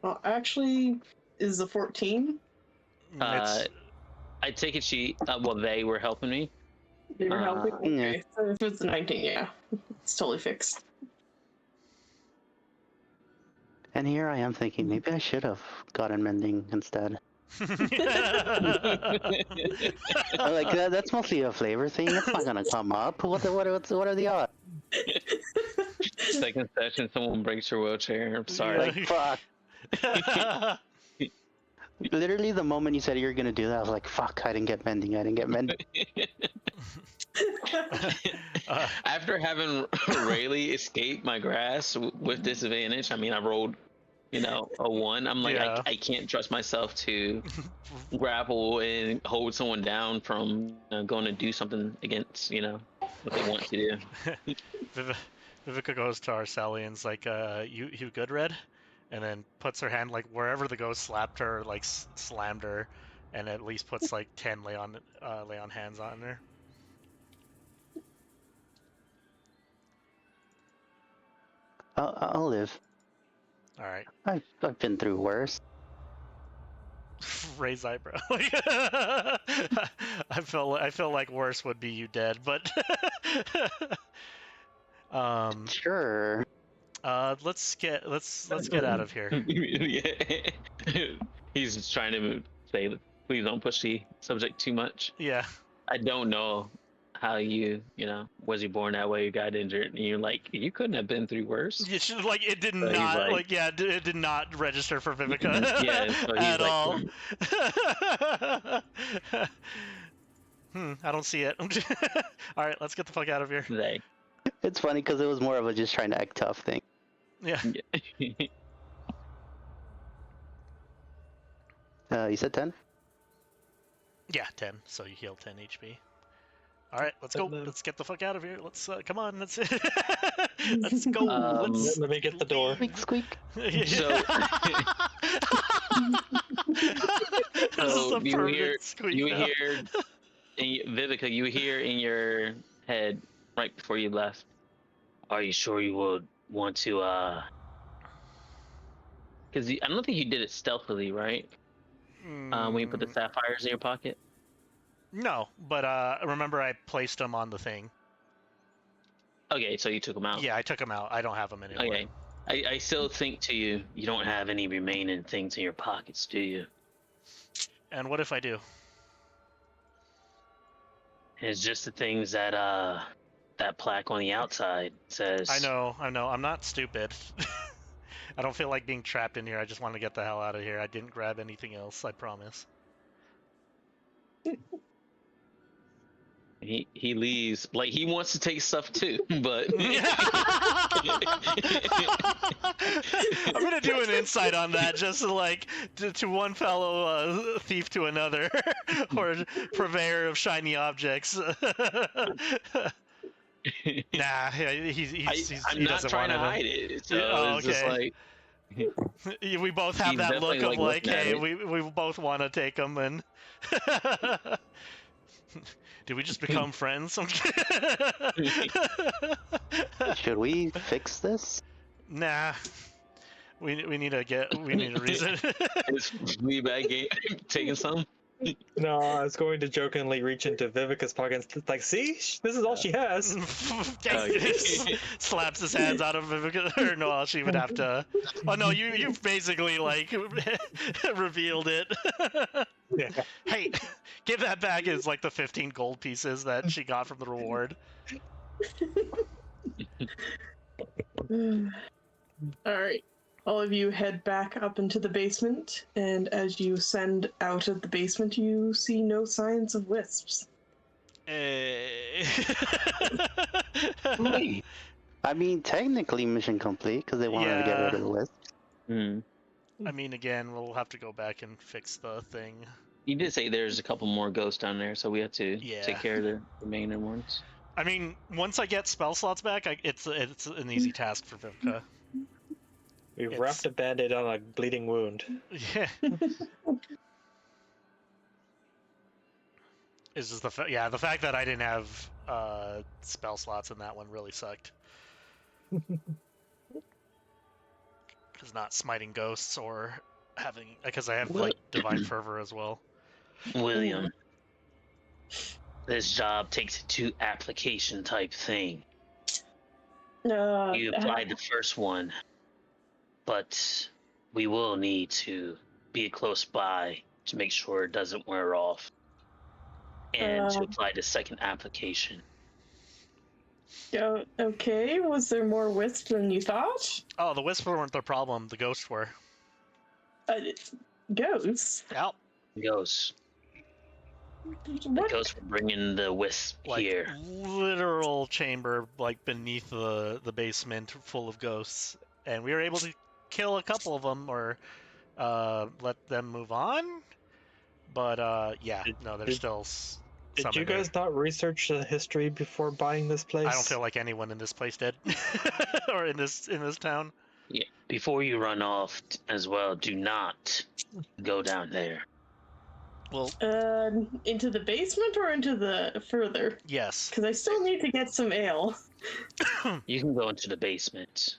Well, actually, is the 14? It's- I take it they were helping me. They were helping? yeah. Okay, so if it's the 19, yeah, it's totally fixed. And here I am thinking maybe I should have gotten mending instead. Like that's mostly a flavor thing. It's not gonna come up. What are the odds? Second session, someone breaks your wheelchair. I'm sorry. Like fuck. Literally, the moment you said you were gonna do that, I was like, "Fuck! I didn't get mending. After having Rayleigh escape my grasp with disadvantage, I mean, I rolled, a 1. I'm like, Yeah. I can't trust myself to grapple and hold someone down from going to do something against, what they want to do. Vivika goes to Araceli and's like, you good, Red? And then puts her hand like wherever the ghost slapped her, like slammed her, and at least puts like 10 lay on hands on her. I'll live. All right. I've been through worse. Raise eyebrow. I feel like worse would be you dead, but Sure. let's get out of here. He's just trying to say, please don't push the subject too much. Yeah. I don't know how was you born that way, you got injured, and you're like, you couldn't have been through worse. It should, like, it did So he's not like- it did not register for Vivika. Yeah, so he's at like- all. I don't see it. All right, let's get the fuck out of here. They. It's funny because it was more of a just trying to act tough thing. Yeah. You said 10? Yeah, 10. So you heal 10 HP. All right, let's go. Let's get the fuck out of here. Let's come on. Let's let's go. Let's Let me get the door. Squeak, squeak. This So- is So a you permanent hear, squeak you now. hear, Vivika, you hear in your head right before you left. Are you sure you would want to? Because I don't think you did it stealthily, right? When you put the sapphires in your pocket. No, but remember I placed them on the thing. Okay, so you took them out. Yeah, I took them out. I don't have them anymore. Okay. I still think to you, you don't have any remaining things in your pockets, do you? And what if I do? It's just the things that that plaque on the outside says. I know. I'm not stupid. I don't feel like being trapped in here. I just want to get the hell out of here. I didn't grab anything else, I promise. He leaves. Like, he wants to take stuff too, but I'm gonna do an insight on that, just like to one fellow thief to another, or purveyor of shiny objects. Nah, I'm he not doesn't trying want to hide it. So it's just okay. like We both have He's that look definitely, of like, like, looking at hey, it. we both want to take them, and did we just become friends? Should we fix this? Nah, we need a reason. is Fleabag game taking some. No, I was going to jokingly reach into Vivika's pocket and like, see, this is all she has. Slaps his hands out of Vivika. Or no, she would have to. Oh no, you've basically like revealed it. Yeah. Hey, give that back as like the 15 gold pieces that she got from the reward. All right. All of you head back up into the basement, and as you ascend out of the basement, you see no signs of wisps. Eh. I mean, technically mission complete because they wanted to get rid of the list. I mean, again, we'll have to go back and fix the thing. You did say there's a couple more ghosts down there, so we have to Yeah. take care of the remaining ones. I mean, once I get spell slots back, it's an easy task for Vivika. We've It's- wrapped a band-aid on a bleeding wound. Yeah. It's just the fact that I didn't have spell slots in that one really sucked. Because not smiting ghosts or having, because I have like divine fervor as well. William, this job takes it to application type thing. You applied the first one, but we will need to be close by to make sure it doesn't wear off, and to apply the second application. Okay, was there more wisps than you thought? Oh, the wisps weren't the problem, the ghosts were. Ghosts? Yep. Ghosts. The What? ghosts were bringing the wisp Like, here. literal chamber, like, beneath the basement full of ghosts. And we were able to kill a couple of them, or let them move on. But, yeah, no, there's still some Did you in there. guys not research the history before buying this place? I don't feel like anyone in this place did. Or in this town. Yeah. Before you run off as well, do not go down there. Well, Into the basement or into the further? yes. Because I still need to get some ale. You can go into the basement,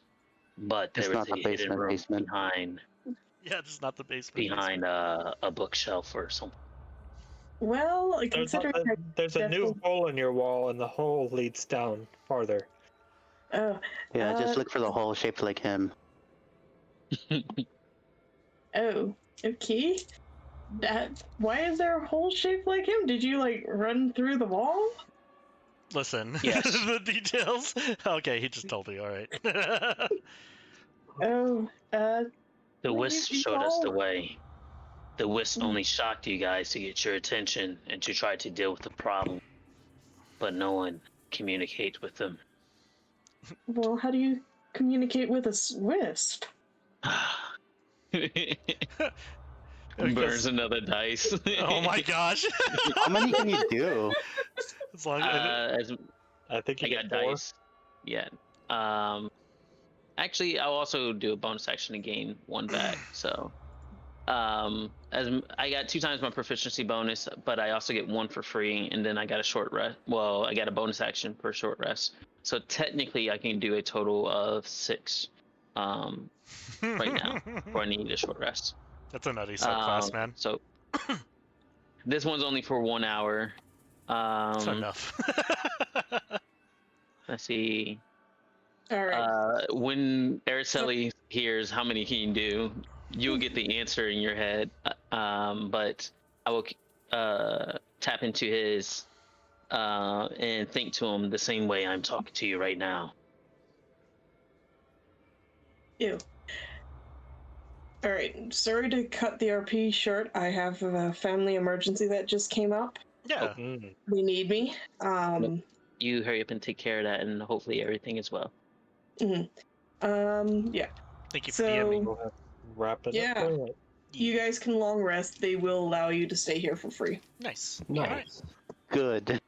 but It's there not is a the hidden basement, room basement. Yeah, just not the basement. behind a bookshelf or something. Well, considering There's a new definitely- hole in your wall, and the hole leads down farther. Oh, Yeah, just look for the hole shaped like him. oh, okay. Why is there a hole shaped like him? Did you like run through the wall? Listen, Yes. the details. Okay, he just told me. All right. Oh, The Well, wisp you showed us the all- way. The wisp only shocked you guys to get your attention and to try to deal with the problem, but no one communicates with them. well, how do you communicate with a wisp? Burns another dice. Oh my gosh. How many can you do? As long as, As I think you I got get 4. dice. Yeah. Actually, I'll also do a bonus action to gain 1 back. So, as I got 2 times my proficiency bonus, but I also get 1 for free, and then I got a short rest. Well, I got a bonus action per short rest. So technically, I can do a total of 6 right now before I need a short rest. That's a nutty subclass, man. So this one's only for 1 hour. That's enough. Let's see. All right. When Araceli hears how many he can do, you'll get the answer in your head. But I will tap into his and think to him the same way I'm talking to you right now. Ew. All right. Sorry to cut the RP short. I have a family emergency that just came up. Yeah. Mm. They need me. You hurry up and take care of that, and hopefully everything is well. Yeah. Thank you for So- DMing. We'll have wrap it Yeah. up. There. You guys can long rest. They will allow you to stay here for free. Nice. Nice. Good.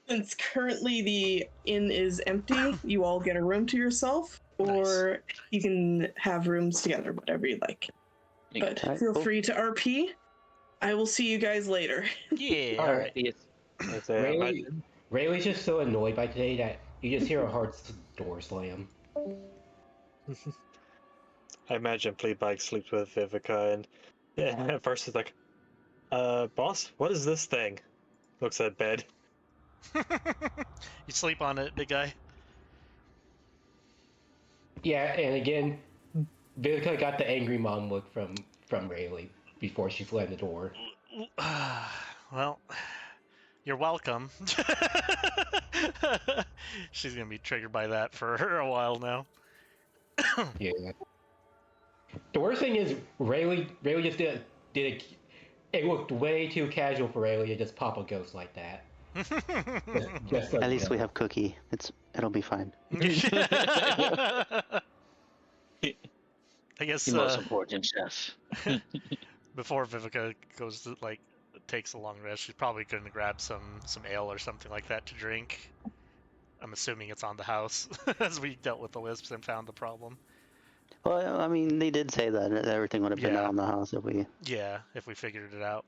Since currently the inn is empty, you all get a room to yourself, or you can have rooms together, whatever you like. But Alright, feel cool. free to RP. I will see you guys later. Yeah. All All right. right. I say, Rayleigh's just so annoyed by today that you just hear a hard door slam. I imagine Fleabag sleeps with Vivika, and at first it's like, boss, what is this thing? Looks at bed. You sleep on it, big guy. Yeah, and again, Vivika got the angry mom look from Rayleigh before she slammed the door. Well, you're welcome. She's gonna be triggered by that for a while now. Yeah. The worst thing is Rayleigh just did it looked way too casual for Rayleigh to just pop a ghost like that. Just At least we have Cookie. It'll be fine. I guess The most important chef. before Vivika goes to takes a long rest, she's probably going to grab some ale or something like that to drink. I'm assuming it's on the house, as we dealt with the wisps and found the problem. Well, I mean, they did say that everything would have been Yeah. on the house if we. Yeah, if we figured it out.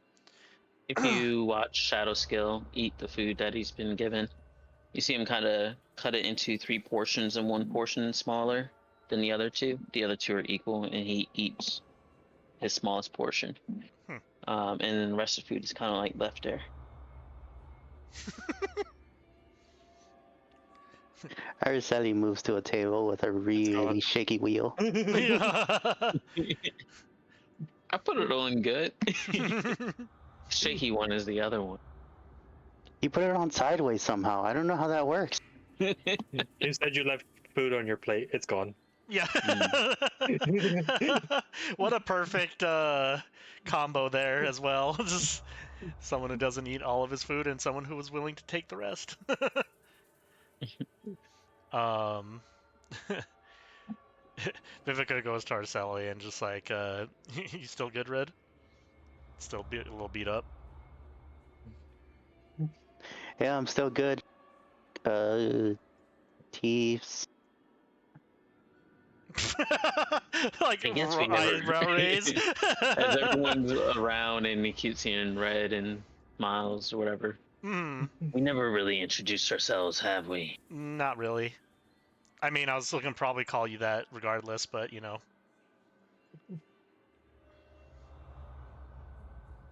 If you watch Shadowskill eat the food that he's been given, you see him kind of cut it into 3 portions, and 1 portion smaller than the other 2. The other 2 are equal, and he eats his smallest portion. And then the rest of the food is kind of like left there. Araceli moves to a table with a really shaky wheel. I put it on good. Shaky one is the other one. You put it on sideways somehow. I don't know how that works. You said you left food on your plate. It's gone. Yeah. What a perfect combo there as well. Just someone who doesn't eat all of his food and someone who was willing to take the rest. Vivika goes to Araceli and just like, you still good, Red? Still a little beat up? Yeah, I'm still good. Teeths. Like I guess we never- eyebrow raise. As everyone's around and he keeps hearing Red and Miles or whatever. We never really introduced ourselves, have we? Not really. I mean, I was looking to probably call you that regardless, but you know.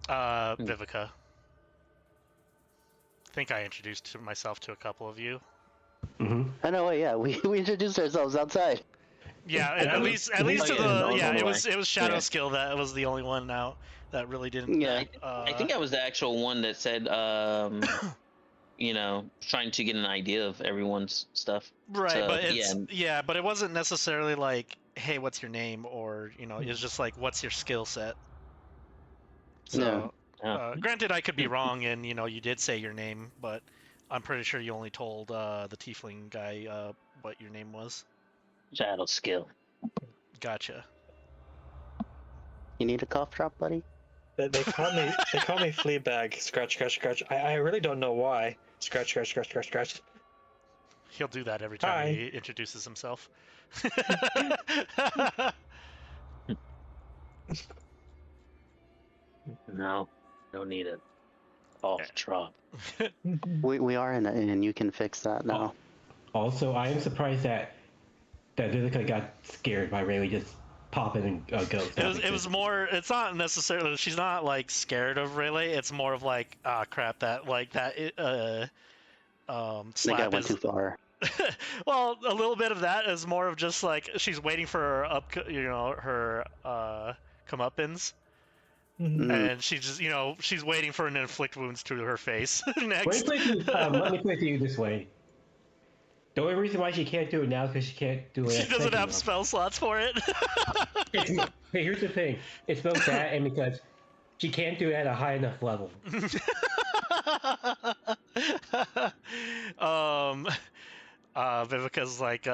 Vivika. I think I introduced myself to a couple of you. I know, yeah, we introduced ourselves outside. Yeah, at least to the it was Shadowskill that was the only one now that really didn't. Yeah. I think I was the actual one that said, you know, trying to get an idea of everyone's stuff. Right, So, but it's but it wasn't necessarily like, hey, what's your name, or you know, it's just like, what's your skill set. So, granted, I could be wrong, and you know, you did say your name, but I'm pretty sure you only told the tiefling guy what your name was. Shadowskill. Gotcha. You need a cough drop, buddy? They call me Fleabag. Scratch, scratch, scratch. I really don't know why. Scratch, scratch, scratch, scratch, scratch. He'll do that every time Hi. he introduces himself. No, don't need it. Off drop. We are in it, and you can fix that now. Also, I am surprised that Vivika got scared by Rayleigh just popping a ghost. It was more. It's not necessarily. She's not like scared of Rayleigh. It's more of like, ah, crap. That like that. I think Slap I went is. too far. Well, a little bit of that is more of just like she's waiting for her her comeuppance, and she just she's waiting for an inflict wounds to her face next. Let me put it to you this way. The only reason why she can't do it now is because she can't do it. She at doesn't second have level. spell slots for it. Hey, here's the thing. It's both that and because she can't do it at a high enough level. Vivika's like,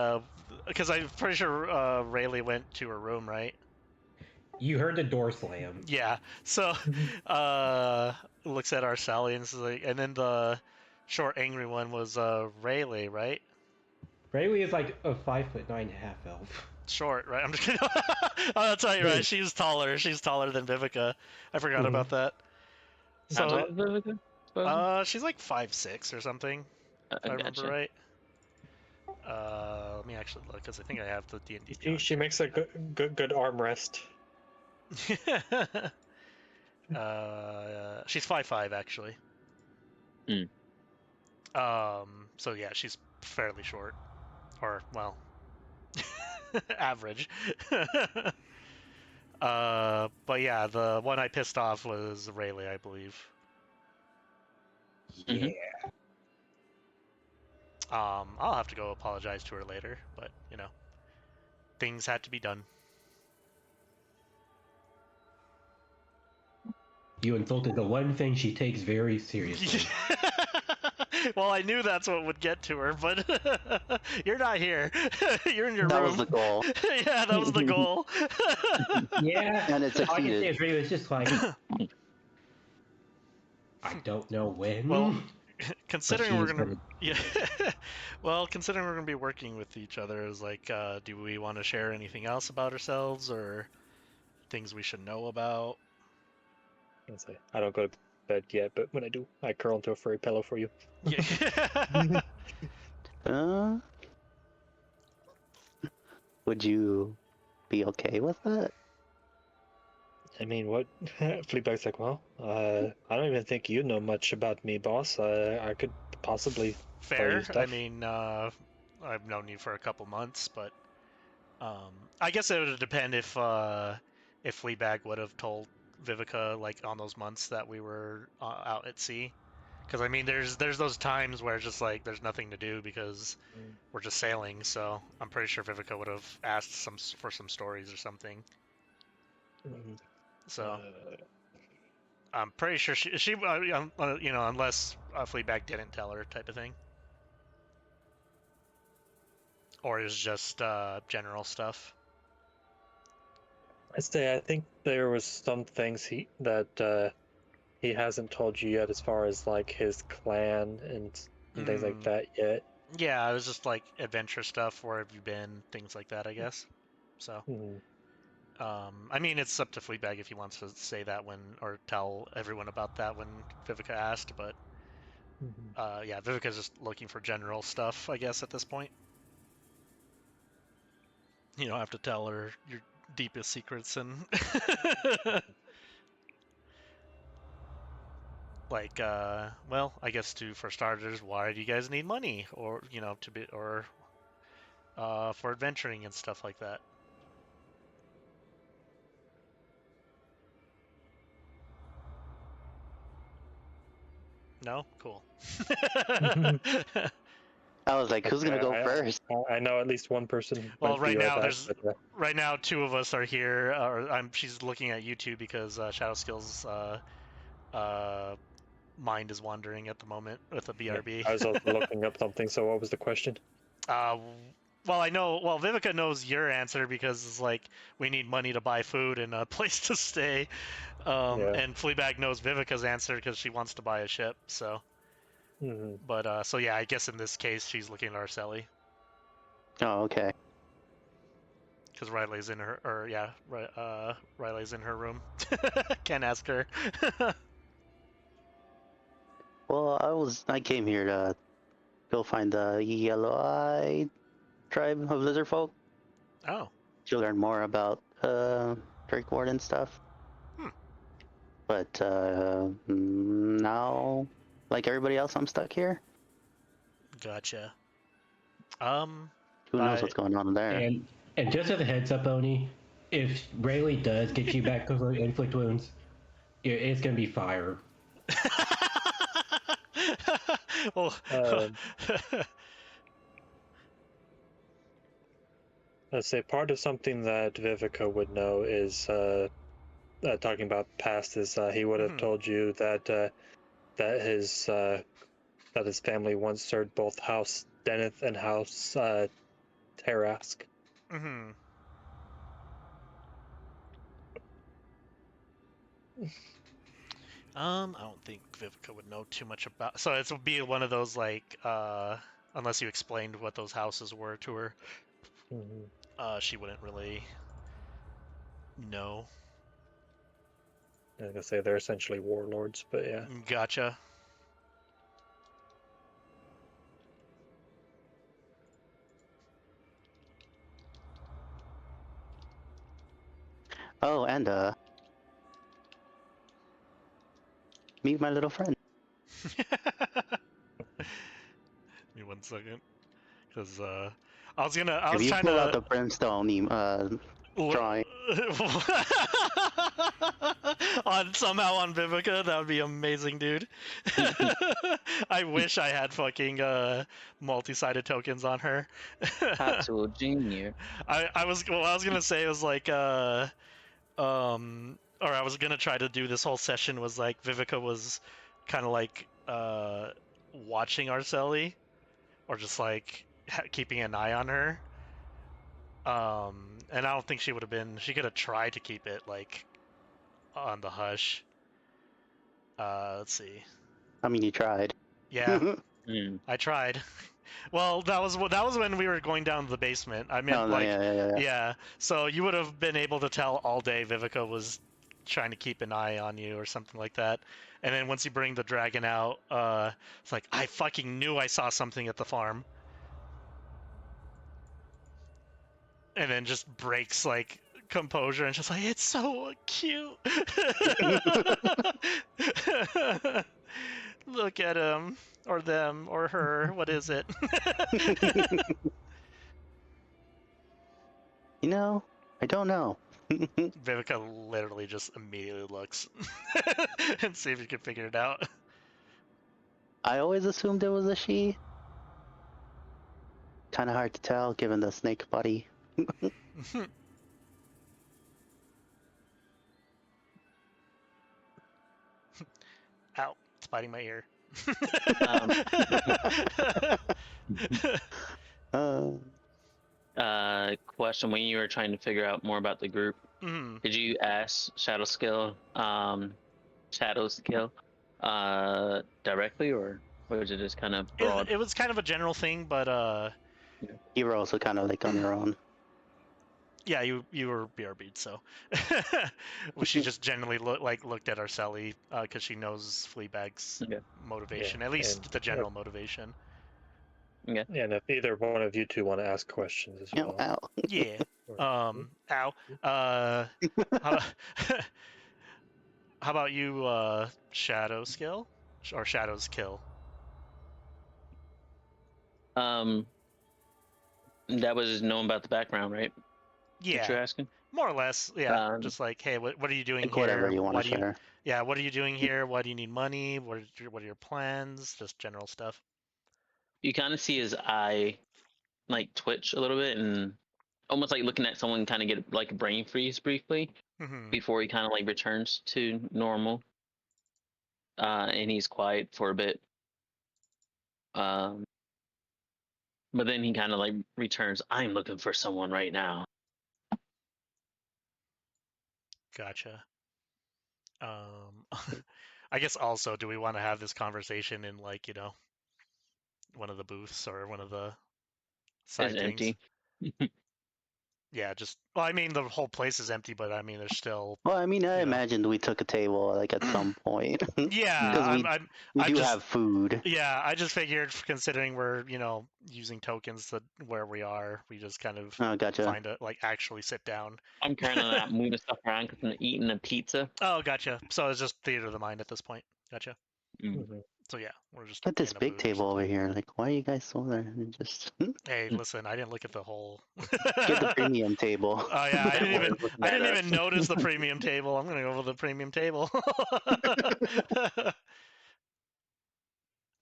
because I'm pretty sure Rayleigh went to her room, right? You heard the door slam. Yeah. So, looks at Araceli and is like, and then the short, angry one was Rayleigh, right? Rayleigh is like a 5'9" half elf. Short, right? I'm just kidding. Oh, that's right, right. She's taller. She's taller than Vivika. I forgot about that. How tall So, is Vivika, supposedly? she's like 5'6" or something, if I remember Gotcha. right. Let me actually look, because I think I have the D&D. She makes a good armrest. She's 5'5" actually. So yeah, she's fairly short, or well, average. But yeah, the one I pissed off was Rayleigh, I believe. Yeah. I'll have to go apologize to her later, but you know, things had to be done. You insulted the one thing she takes very seriously. Well, I knew that's what would get to her, but you're not here. You're in your That room. was the goal. Yeah, that was the goal. Yeah. And it All I can say succeeded. is Rayleigh's just like, I don't know when. Well, but considering we're she's gonna, yeah. Well, considering we're gonna be working with each other, is like, do we want to share anything else about ourselves or things we should know about? I don't go to bed yet, but when I do, I curl into a furry pillow for you. Yeah. Would you be okay with that? I mean, what? Fleabag's like, well, I don't even think you know much about me, boss. I could possibly tell you Fair. I stuff. mean, I've known you for a couple months, but I guess it would depend if Fleabag would have told Vivika like on those months that we were out at sea. Because I mean, there's those times where it's just like there's nothing to do because we're just sailing. So I'm pretty sure Vivika would have asked for some stories or something. Mhm. So I'm pretty sure she you know, unless Fleabag didn't tell her, type of thing, or is just general stuff. I think there was some things that he hasn't told you yet, as far as like his clan and things like that yet. Yeah, it was just like adventure stuff. Where have you been? Things like that, I guess. So, Mhm. I mean, it's up to Fleabag if he wants to say that or tell everyone about that when Vivika asked. But yeah, Vivika's just looking for general stuff, I guess, at this point. You don't have to tell her your deepest secrets and like, well, I guess for starters, why do you guys need money, or you know, for adventuring and stuff like that. No? Cool. I was like, who's gonna go I- first? I know at least one person. Well, went right through now that, right now 2 of us are here. She's looking at YouTube because Shadowskill's mind is wandering at the moment with the BRB. I was also looking up something. So what was the question? Well, I know. Well, Vivika knows your answer because it's like we need money to buy food and a place to stay. And Fleabag knows Vivika's answer because she wants to buy a ship. So, but so yeah, I guess in this case she's looking at Araceli Oh, okay. because Riley's in her, or yeah, Riley's in her room. Can't ask her. Well, I came here to go find the yellow-eyed tribe of lizard folk Oh. to learn more about Drake Warden stuff. But now, like everybody else, I'm stuck here. Gotcha. Who knows what's going on there? And just as a heads up, Oni, if Rayleigh does get you back to inflict wounds, it's gonna be fire. Well, let's say part of something that Vivika would know is talking about past is he would have told you that his family once served both House Deneth and House Tarask. Mm-hmm. I don't think Vivika would know too much about. So it would be one of those like, unless you explained what those houses were to her, she wouldn't really know. I was gonna say they're essentially warlords, but yeah. Gotcha. Oh, and meet my little friend. Give me 1 second, because I was If you trying pull out to the brimstone drawing, somehow on Vivika, that would be amazing, dude. I wish I had fucking multi-sided tokens on her. Tatsuo Junior. What I was gonna say was like or I was gonna try to do this whole session was like Vivika was kind of like watching Araceli, or just like keeping an eye on her. And I don't think she would have been. She could have tried to keep it like on the hush. Let's see. I mean, you tried. Yeah, Mm. I tried. Well, that was when we were going down to the basement. I meant No, like, yeah. yeah. So you would have been able to tell all day Vivika was trying to keep an eye on you or something like that. And then once you bring the dragon out, it's like I fucking knew I saw something at the farm. And then just breaks like composure and just like it's so cute. Look at him or them or her. What is it? You know, I don't know. Vivika literally just immediately looks and see if you can figure it out. I always assumed it was a she. Kind of hard to tell given the snake body. Ow, it's biting my ear. Question: when you were trying to figure out more about the group, did you ask Shadowskill, directly, or was it just kind of broad? It was kind of a general thing, but You were also kind of like on your own. yeah, you were BRB'd, so well, she just generally looked at Araceli because she knows Fleabag's motivation, at least the general motivation. Yeah. Yeah, and if either one of you two want to ask questions as well. Ow. Yeah. Ow. How about you, Shadowskill or Shadowskill? That was knowing about the background, right? Yeah. What you're asking? More or less, yeah. Just like, hey, what are you doing Like here? whatever you want to share. Yeah, what are you doing here? Why do you need money? What are your plans? Just general stuff. You kind of see his eye like twitch a little bit, and almost like looking at someone kind of get like a brain freeze briefly before he kind of like returns to normal. And he's quiet for a bit. But then he kind of like returns. I'm looking for someone right now. Gotcha. I guess also, do we want to have this conversation in like, one of the booths or one of the side It's things? empty. Yeah, well, I mean, the whole place is empty, but I mean, there's still. Well, I mean, I imagined we took a table like at some point. Yeah, because we do have food. Yeah, I just figured, considering we're using tokens to where we are, we just kind of find a actually sit down. I'm kind of not moving stuff around because I'm eating a pizza. Oh, gotcha. So it's just theater of the mind at this point. Gotcha. Mm-hmm. So yeah, we're just at this big table over here. Like, why are you guys so there? Just hey, listen, I didn't look at the whole. Get the premium table. Oh yeah, I didn't even notice the premium table. I'm gonna go with the premium table.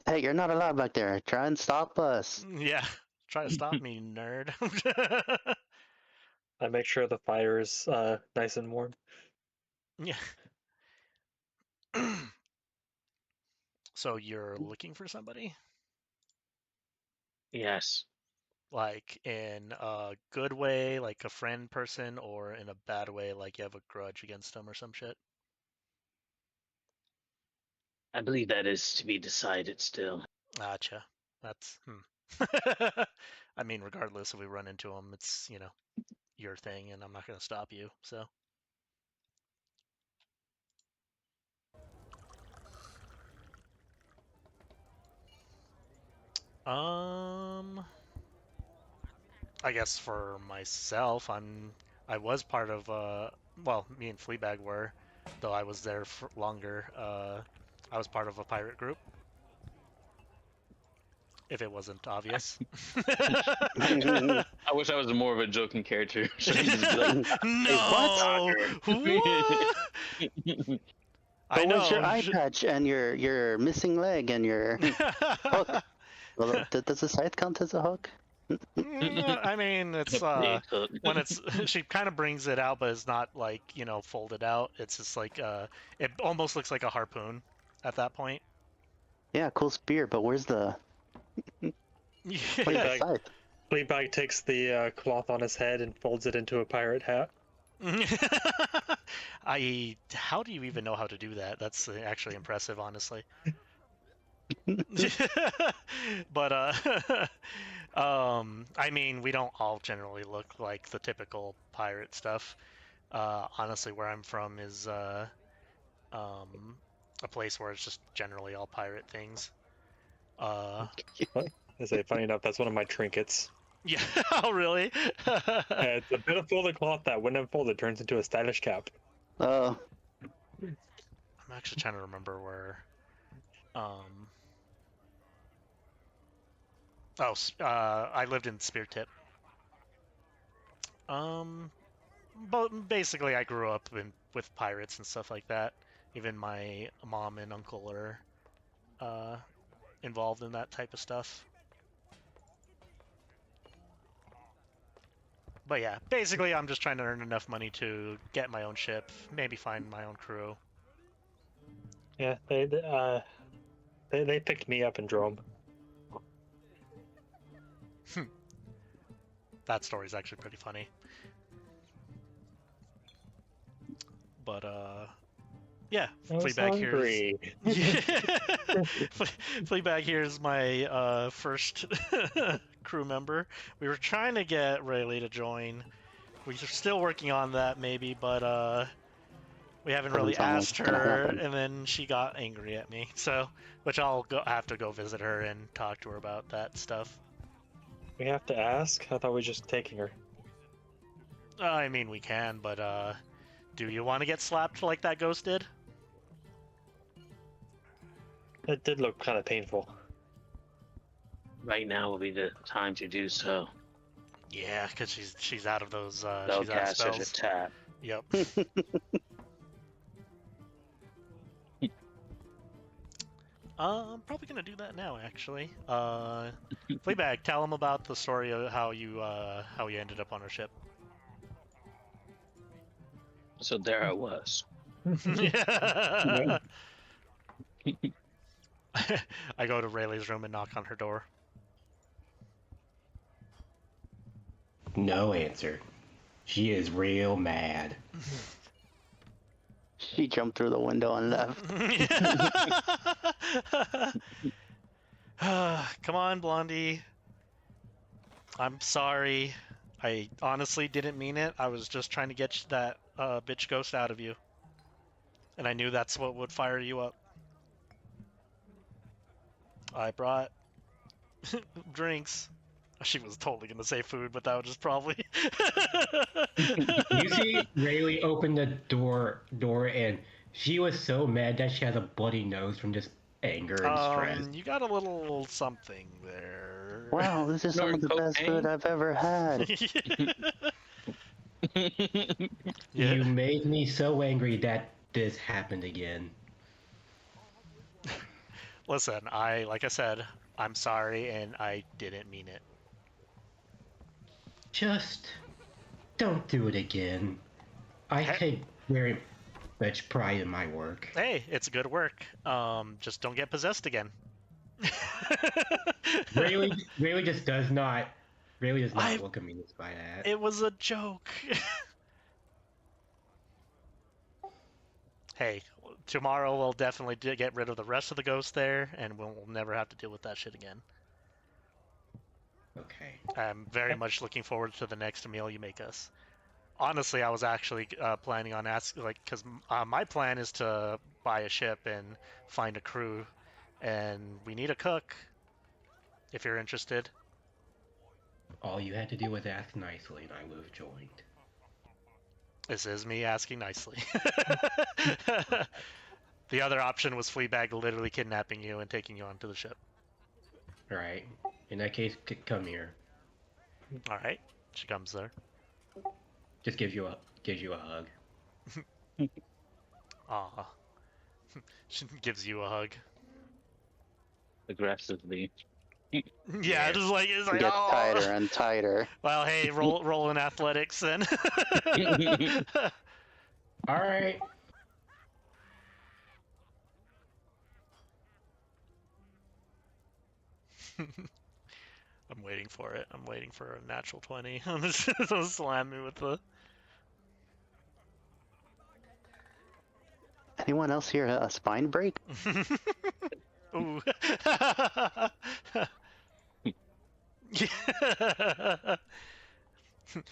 Hey, you're not allowed back there. Try and stop us. Yeah, try to stop me, nerd. I make sure the fire is nice and warm. Yeah. So you're looking for somebody? Yes. Like in a good way, like a friend person, or in a bad way, like you have a grudge against them or some shit? I believe that is to be decided still. Gotcha. That's I mean, regardless if we run into them, it's your thing, and I'm not gonna stop you. So. I guess for myself, I was part of well, me and Fleabag were, though I was there for longer. I was part of a pirate group. If it wasn't obvious. I wish I was more of a joking character. So I just be like, no. What? I But where's your know. eye patch and your missing leg and your hook? Well, does the scythe count as a hook? I mean, it's big hook. when it's she kind of brings it out, but it's not like folded out. It's just like it almost looks like a harpoon at that point. Yeah, cool spear, but where's the Yeah. scythe? Fleabag takes the cloth on his head and folds it into a pirate hat. How do you even know how to do that? That's actually impressive, honestly. But I mean, we don't all generally look like the typical pirate stuff. Honestly, where I'm from is a place where it's just generally all pirate things. I say, funny enough, that's one of my trinkets. Yeah. Oh, really? It's a bit of folded cloth that, when unfolded, turns into a stylish cap. I'm actually trying to remember where. I lived in Spear Tip. But basically, I grew up with pirates and stuff like that. Even my mom and uncle are involved in that type of stuff. But yeah, basically, I'm just trying to earn enough money to get my own ship, maybe find my own crew. Yeah, they picked me up and drove. That story's actually pretty funny. But yeah, Fleabag here. Fleabag here is my first crew member. We were trying to get Rayleigh to join. We're still working on that, maybe, but we haven't really asked her, and then she got angry at me. So, which I'll have to go visit her and talk to her about that stuff. We have to ask? I thought we were just taking her. I mean, we can, but do you want to get slapped like that ghost did? It did look kind of painful. Right now will be the time to do so. Yeah, because she's out of those. She's out of Spellcaster's spells. attack. Yep. I'm probably gonna do that now, actually. Fleabag, tell them about the story of how you ended up on our ship. So there I was. Yeah. I go to Rayleigh's room and knock on her door. No answer. She is real mad. She jumped through the window and left. Come on, Blondie. I'm sorry. I honestly didn't mean it. I was just trying to get that bitch ghost out of you. And I knew that's what would fire you up. I brought drinks. She was totally gonna say food, but that was just probably. You see, Rayleigh opened the door, and she was so mad that she has a bloody nose from just anger and stress. You got a little something there. Wow, this is some of the best food I've ever had. Yeah. You made me so angry that this happened again. Listen, like I said, I'm sorry, and I didn't mean it. Just don't do it again. I take very much pride in my work. Hey, it's good work. Just don't get possessed again. Rayleigh just does not Rayleigh does not I- look amused by that. It was a joke. Hey, tomorrow we'll definitely get rid of the rest of the ghosts there, and we'll never have to deal with that shit again. Okay. I'm very much looking forward to the next meal you make us. Honestly, I was actually planning on asking, like, because my plan is to buy a ship and find a crew, and we need a cook. If you're interested. All you had to do was ask nicely, and I would have joined. This is me asking nicely. The other option was Fleabag literally kidnapping you and taking you onto the ship. Alright. In that case, come here. All right, she comes there. Just gives you a hug. Aw. She gives you a hug. Aggressively. Yeah, just like it's like Get oh. tighter and tighter. Well, hey, roll in athletics then. Alright. I'm waiting for it. I'm waiting for a natural 20. Don't slam me with the. Anyone else hear a spine break? Ooh.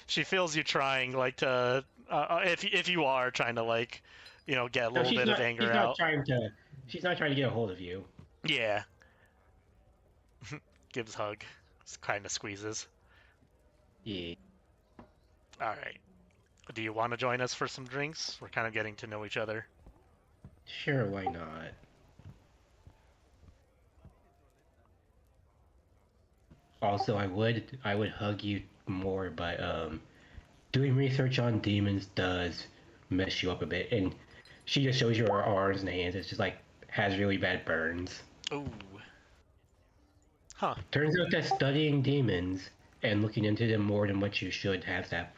She feels you trying, like to. If you are trying to like, get a No, little bit of anger she's out. not trying to. She's not trying to get a hold of you. Yeah. Gives hug. Kind of squeezes. Yeah. All right. Do you want to join us for some drinks? We're kind of getting to know each other. Sure, why not? Also, I would hug you more, but doing research on demons does mess you up a bit, and she just shows you her arms and hands. It's just like has really bad burns. Ooh. Huh. Turns out that studying demons and looking into them more than what you should has that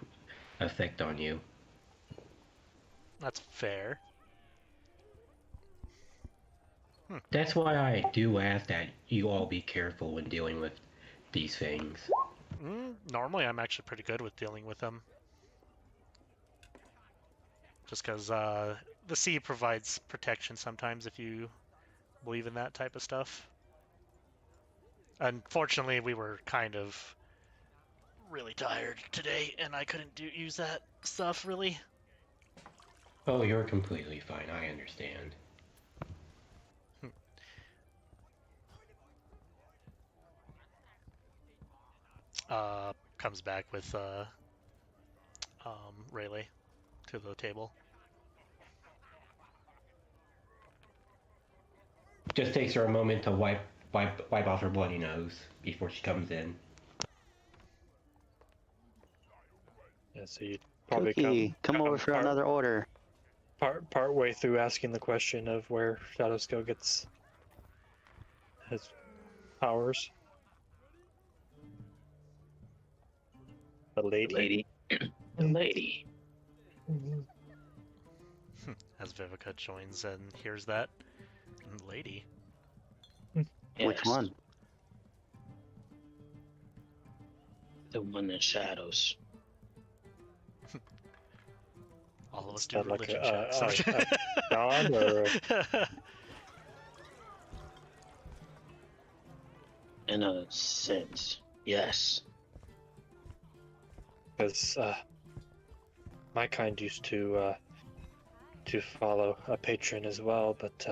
effect on you. That's fair. That's why I do ask that you all be careful when dealing with these things. Normally, I'm actually pretty good with dealing with them. Just because the sea provides protection sometimes if you believe in that type of stuff. Unfortunately, we were kind of really tired today, and I couldn't use that stuff, really. Oh, you're completely fine. I understand. Comes back with Rayleigh to the table. Just takes her a moment to wipe off her bloody nose before she comes in. Yeah, so you probably Cookie, come over for another order. part way through asking the question of where Shadowskill gets his powers. The lady. The lady. As Vivika joins and hears that. Lady. Which Yes, one? The one in shadows. All of us Is do that like religion a checks. god or In a sense, yes. because my kind used to follow a patron as well, but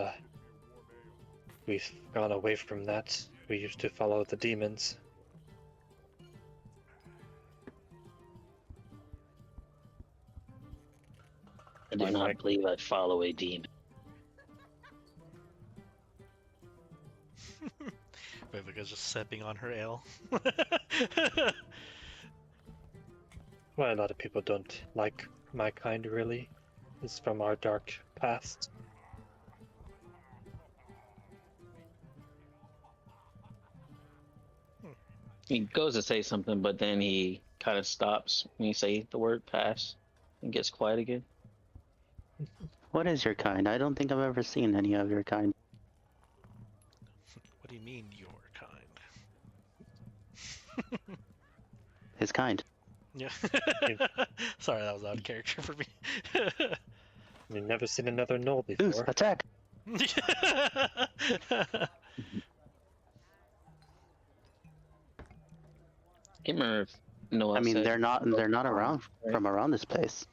we've gone away from that. We used to follow the demons. I do My not mic. believe I follow a demon. Vivika's just sipping on her ale. Well, a lot of people don't like my kind, really. It's from our dark past. He goes to say something, but then he kind of stops when you say the word pass and gets quiet again. What is your kind? I don't think I've ever seen any of your kind. What do you mean, your kind? his kind. Yeah. Sorry, that was out of character for me. You've never seen another gnoll Zeus, before. attack! Can't remember if Noah I mean, said they're not around from around this place.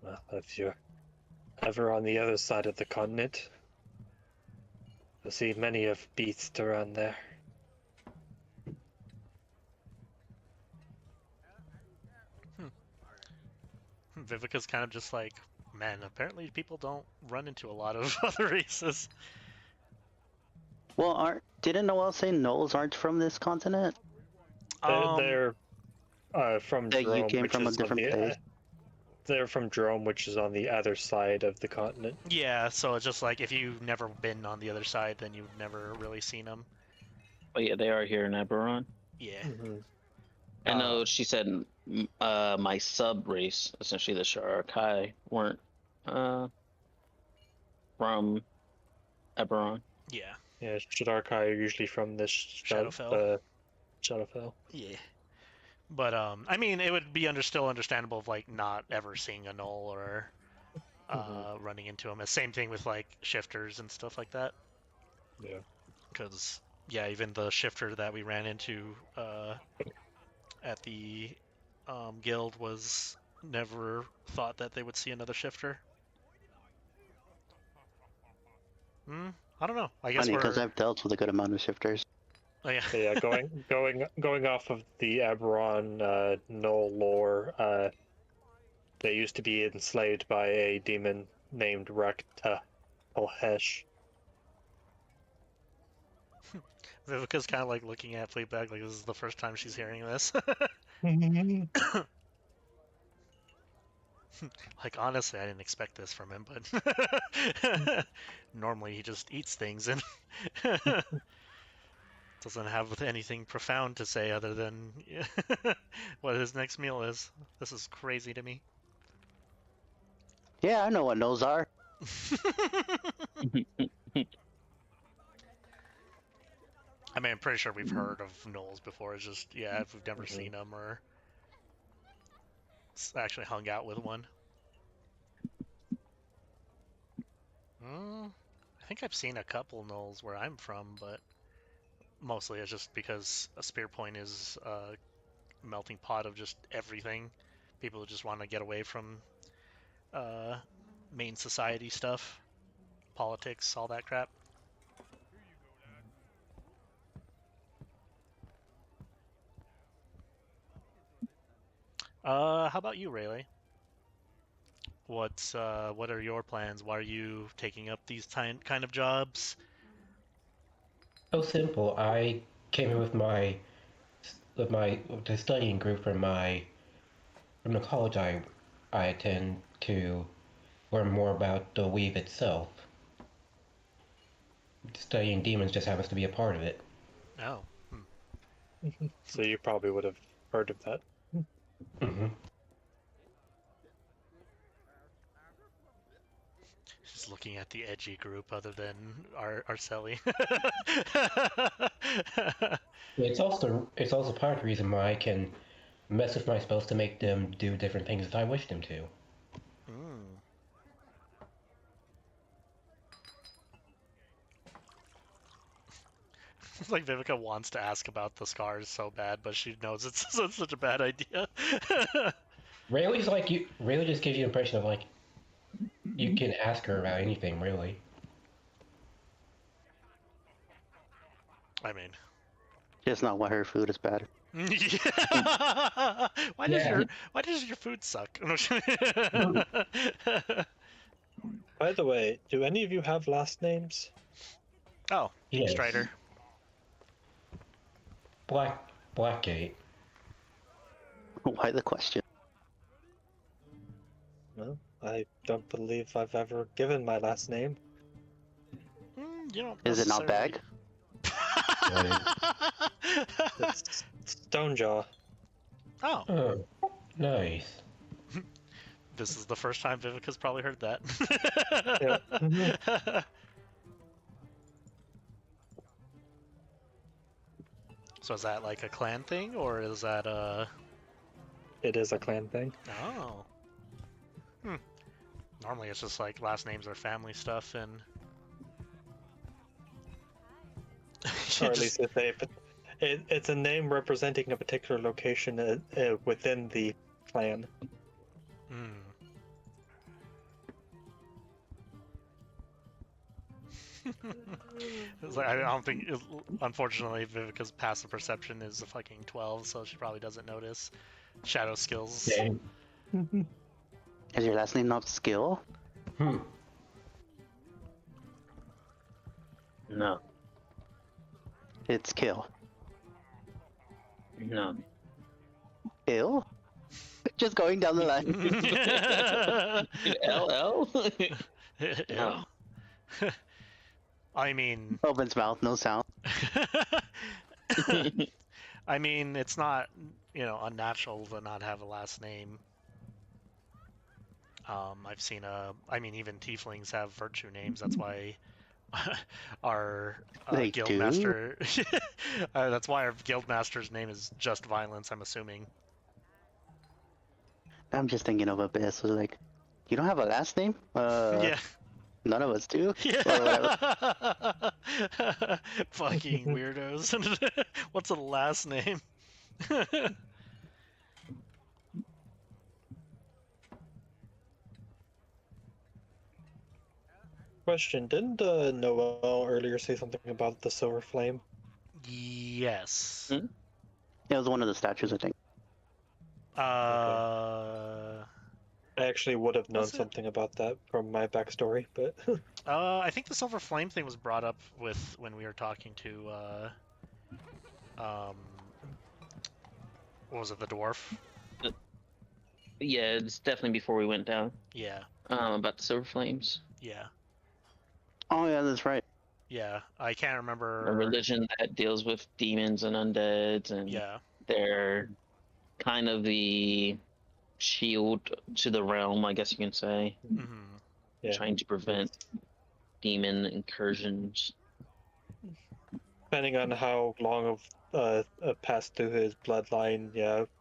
Well, if you're ever on the other side of the continent, you'll see many of beasts around there. Vivika's kind of just like, man, apparently people don't run into a lot of other races. Well, didn't Noel say gnolls aren't from this continent? They're from That you Jerome, came which from a is on different the, place? they're from Jerome, which is on the other side of the continent. Yeah, so it's just like if you've never been on the other side, then you've never really seen them. But yeah, they are here in Eberron. Yeah. Mm-hmm. I know she said my sub race, essentially the Sharakai, weren't from Eberron. Yeah. Yeah, Shadarkai are usually from this Shadowfell. Shadowfell. Yeah. But I mean, it would be still understandable of like not ever seeing a gnoll or running into them. Same thing with like shifters and stuff like that. Yeah. Because yeah, even the shifter that we ran into at the guild was never thought that they would see another shifter. I don't know. I guess Funny, because I've dealt with a good amount of shifters. Oh, yeah. So yeah, going off of the Eberron Gnoll lore, they used to be enslaved by a demon named Rekta Polhesh. Vivika's kind of like looking at Fleabag like this is the first time she's hearing this. Like, honestly, I didn't expect this from him, but normally he just eats things and doesn't have anything profound to say other than what his next meal is. This is crazy to me. Yeah, I know what gnolls are. I mean, I'm pretty sure we've heard of gnolls before. It's just, yeah, if we've never seen them or actually hung out with one. I think I've seen a couple gnolls where I'm from, but mostly it's just because a spear point is a melting pot of just everything. People just want to get away from main society stuff, politics, all that crap. How about you, Rayleigh? What are your plans? Why are you taking up these kind of jobs? So simple. I came here with the studying group from the college I attend to learn more about the weave itself. Studying demons just happens to be a part of it. Oh. So you probably would have heard of that. Mm-hmm. Just looking at the edgy group other than Araceli. It's also part of the reason why I can mess with my spells to make them do different things if I wish them to. It's like Vivika wants to ask about the scars so bad, but she knows it's such a bad idea. Rayleigh's like you. Rayleigh just gives you the impression of like you can ask her about anything, really. I mean, Just not why her food is bad. yeah. Why does your food suck? By the way, do any of you have last names? Oh, Yes. Strider. Blackgate. Why the question? No, I don't believe I've ever given my last name. You don't Is it not necessarily- bag? It's Stonejaw. Oh, Oh, nice. this is the first time Vivika's probably heard that. So is that like a clan thing, or is that It is a clan thing. Oh. Normally it's just like last names are family stuff, and Or at least it's a name representing a particular location within the clan. Hmm. It's like, I don't think, unfortunately, Vivika's passive perception is a fucking 12, so she probably doesn't notice shadow skills. Dang. Is your last name not Skill? No. It's Kill. No. Ill? Just going down the line. LL? Yeah. I mean, Opens mouth, no sound. I mean, it's not, unnatural to not have a last name. I've seen I mean, even tieflings have virtue names. That's why our They guild do? master. That's why our guild master's name is just Violence. I'm assuming. I'm just thinking of Abyss. Was like, you don't have a last name? Yeah. None of us do. Or Yeah. whatever. Fucking weirdos. What's a last name? Question: Didn't Noel earlier say something about the silver flame? Yes. Hmm? It was one of the statues, I think. I actually would have known Was it? something about that from my backstory, but I think the silver flame thing was brought up when we were talking to what was it, the dwarf? Yeah, it's definitely before we went down. Yeah. About the silver flames. Yeah. Oh yeah, that's right. Yeah. I can't remember. A religion that deals with demons and undeads, and Yeah. they're kind of the shield to the realm, I guess you can say. Mm-hmm. yeah. Trying to prevent demon incursions. Depending on how long of passed through his bloodline,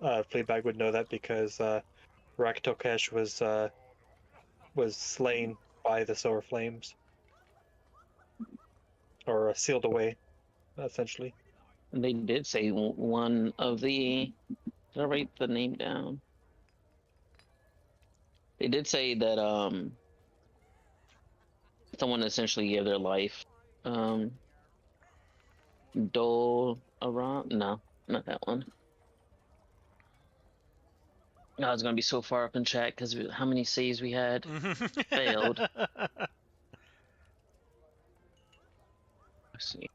Fleabag would know that because Raktokesh was slain by the silver flames, or sealed away, essentially. And they did say one of the. Did I write the name down? They did say that someone essentially gave their life. Dole around? No, not that one. I was gonna be so far up in chat because how many saves we had. Failed. Let's see.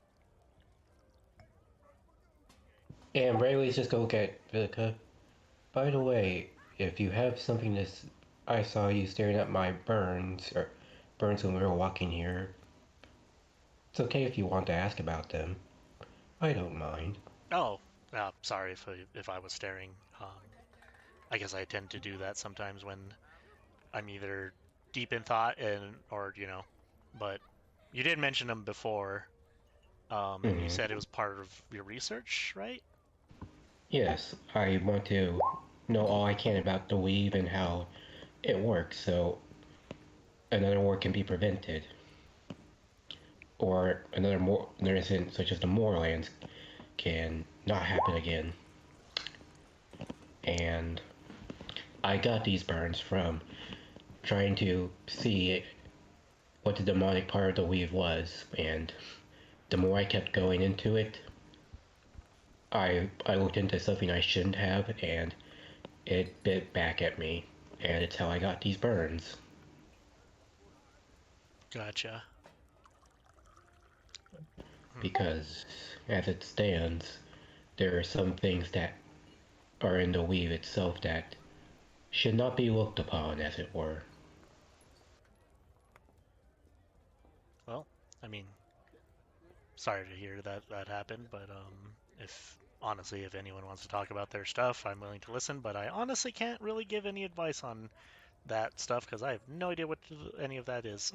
And Rayleigh's just go get Vivika. By the way, if you have something this, I saw you staring at my burns when we were walking here. It's okay if you want to ask about them. I don't mind. Oh, sorry if I was staring. I guess I tend to do that sometimes when I'm either deep in thought but you did mention them before. And you said it was part of your research, right? Yes, I want to know all I can about the weave and how it works, so another war can be prevented, or another incident such as the Moorlands can not happen again. And I got these burns from trying to see what the demonic part of the weave was, and the more I kept going into it, I looked into something I shouldn't have, and it bit back at me, and it's how I got these burns. Gotcha. Because, as it stands, there are some things that are in the weave itself that should not be looked upon, as it were. Well, I mean, sorry to hear that happened, but if anyone wants to talk about their stuff, I'm willing to listen, but I honestly can't really give any advice on that stuff because I have no idea what any of that is.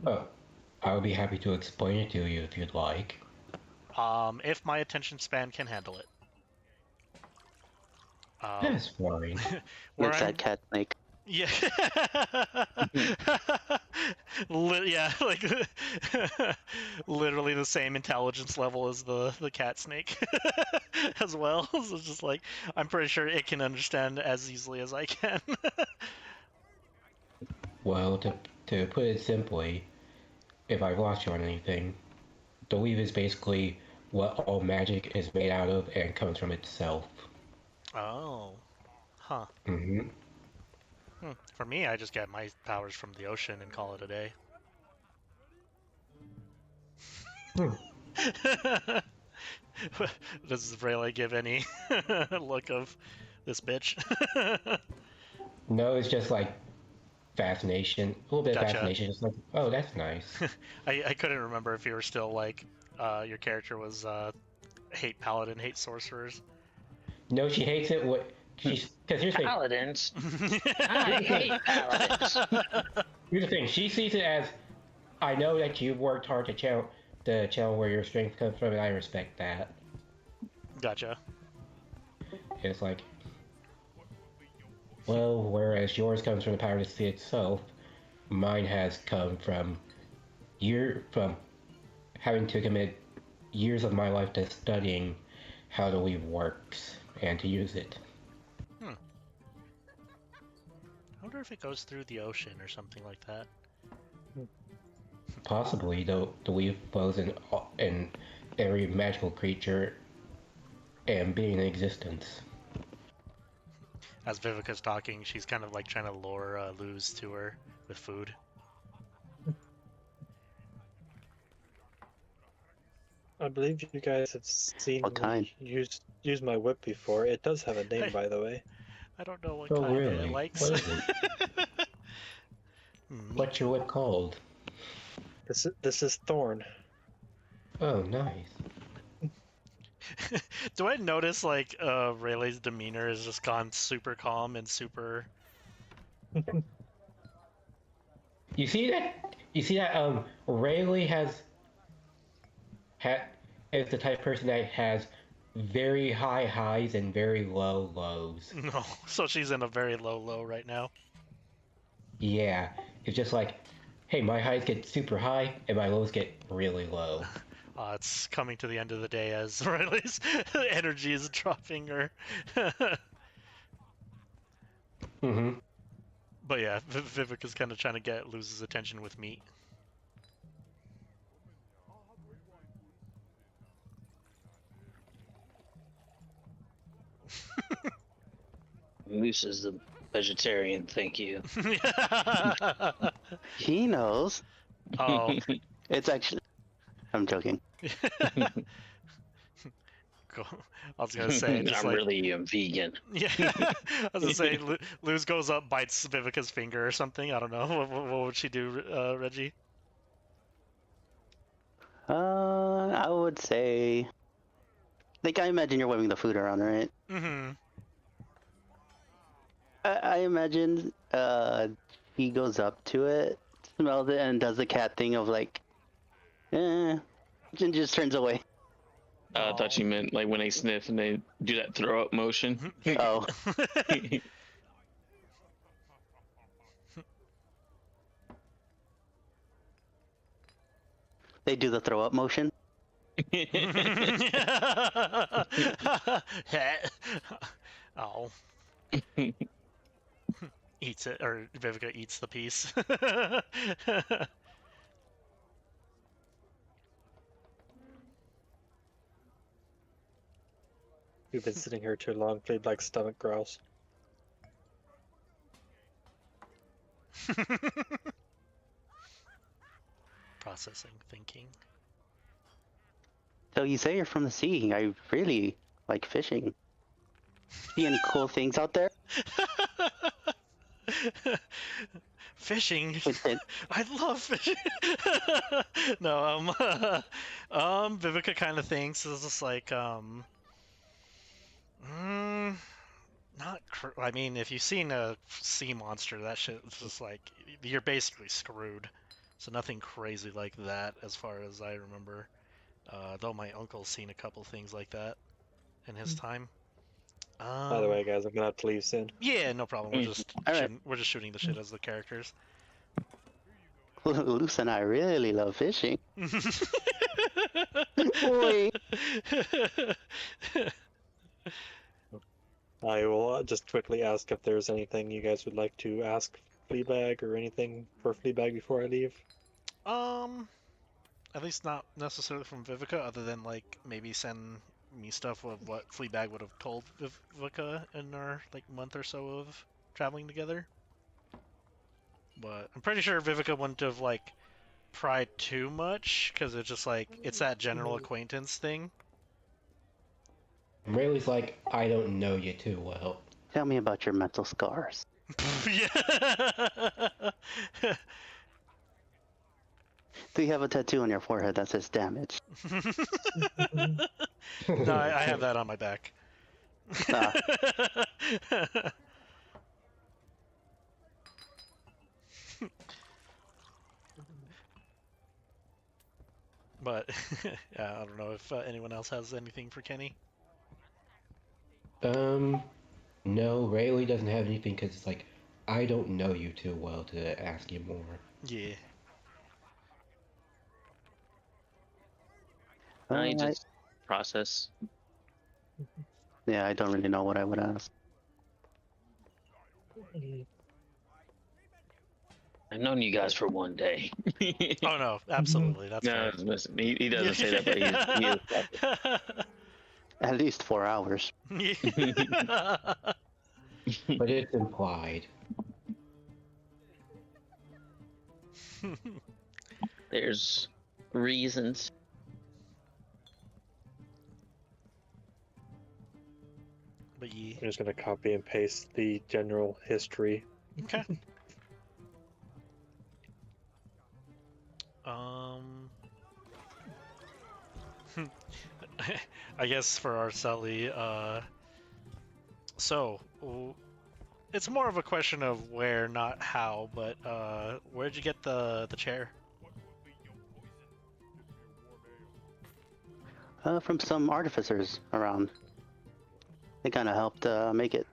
Oh, I would be happy to explain it to you if you'd like. If my attention span can handle it. That's fine. Where Looks I'm at cat snake. Yeah. Yeah, like literally the same intelligence level as the cat snake as well. So it's just like I'm pretty sure it can understand as easily as I can. Well, to put it simply, if I've lost you on anything, the weave is basically what all magic is made out of and comes from itself. Oh. Huh. Mm-hmm. For me, I just get my powers from the ocean and call it a day. Does Rayleigh give any look of this bitch? No, it's just like fascination, a little bit of Gotcha. fascination. It's like, oh, that's nice. I couldn't remember if you were still like your character was hate paladin, hate sorcerers. No, she hates it. What she's because here's the thing. Paladins. I hate paladins. Here's the thing. She sees it as, I know that you've worked hard to channel where your strength comes from, and I respect that. Gotcha. It's like, well, whereas yours comes from the power to see itself, mine has come from having to commit years of my life to studying how the weave works and to use it. I wonder if it goes through the ocean or something like that. Possibly, though, the weave flows in every magical creature and being in existence. As Vivika's talking, she's kind of like trying to lure Luz to her with food. I believe you guys have seen What kind? me use my whip before. It does have a name, Hey. by the way. I don't know what Oh, kind really? it likes. What is it? What's your whip called? This is Thorn. Oh, nice. Do I notice like Rayleigh's demeanor has just gone super calm and super? You see that Rayleigh is the type of person that has very high highs and very low lows. No, so she's in a very low right now. Yeah, it's just like, hey, my highs get super high and my lows get really low. It's coming to the end of the day as Rayleigh's energy is dropping her. Mm-hmm. But yeah, Vivika's kind of trying to get Luz's attention with meat. Moose is the vegetarian, thank you. He knows. Oh. It's actually. I'm joking. I was gonna say, just I'm like, really a vegan. yeah. I was gonna say, Luz goes up, bites Vivika's finger or something. I don't know. What would she do, Reggie? I would say. Like, I imagine you're waving the food around, right? Mm-hmm. I imagine he goes up to it, smells it, and does the cat thing of like, and just turns away. I thought you meant like when they sniff and they do that throw up motion. Oh, they do the throw up motion. Oh. Eats it, or Vivika eats the piece. You've been sitting here too long. Fleabag's stomach growls. Processing, thinking. So you say you're from the sea. I really like fishing. See any cool things out there? Fishing. With it? I love fishing. No, Vivika kind of thinks it's just like, not. I mean, if you've seen a sea monster, that shit is just like you're basically screwed. So nothing crazy like that, as far as I remember. Though my uncle's seen a couple things like that in his time. By the way, guys, I'm gonna have to leave soon. Yeah, no problem. We're just All right. shooting, we're just shooting the shit as the characters. Luce and I really love fishing. Boy. I will just quickly ask if there's anything you guys would like to ask Fleabag or anything for Fleabag before I leave. At least not necessarily from Vivika, other than like maybe send me stuff of what Fleabag would have told Vivika in our like month or so of traveling together. But I'm pretty sure Vivika wouldn't have like pried too much because it's just like it's that general acquaintance thing. Rayleigh's like, I don't know you too well. Tell me about your mental scars. Yeah. Do you have a tattoo on your forehead that says damage? No, I have that on my back. Ah. But yeah, I don't know if anyone else has anything for Kenny. No, Rayleigh doesn't have anything because it's like, I don't know you too well to ask you more. Yeah. I just process. Yeah, I don't really know what I would ask. I've known you guys for one day. Oh no, absolutely. That's No, fair. listen, he doesn't say that, but he is. At least 4 hours. But it's implied. There's reasons. But yeah. I'm just gonna copy and paste the general history. Okay. Um. I guess for Araceli, so it's more of a question of where, not how, but where'd you get the chair? From some artificers around. They kind of helped make it.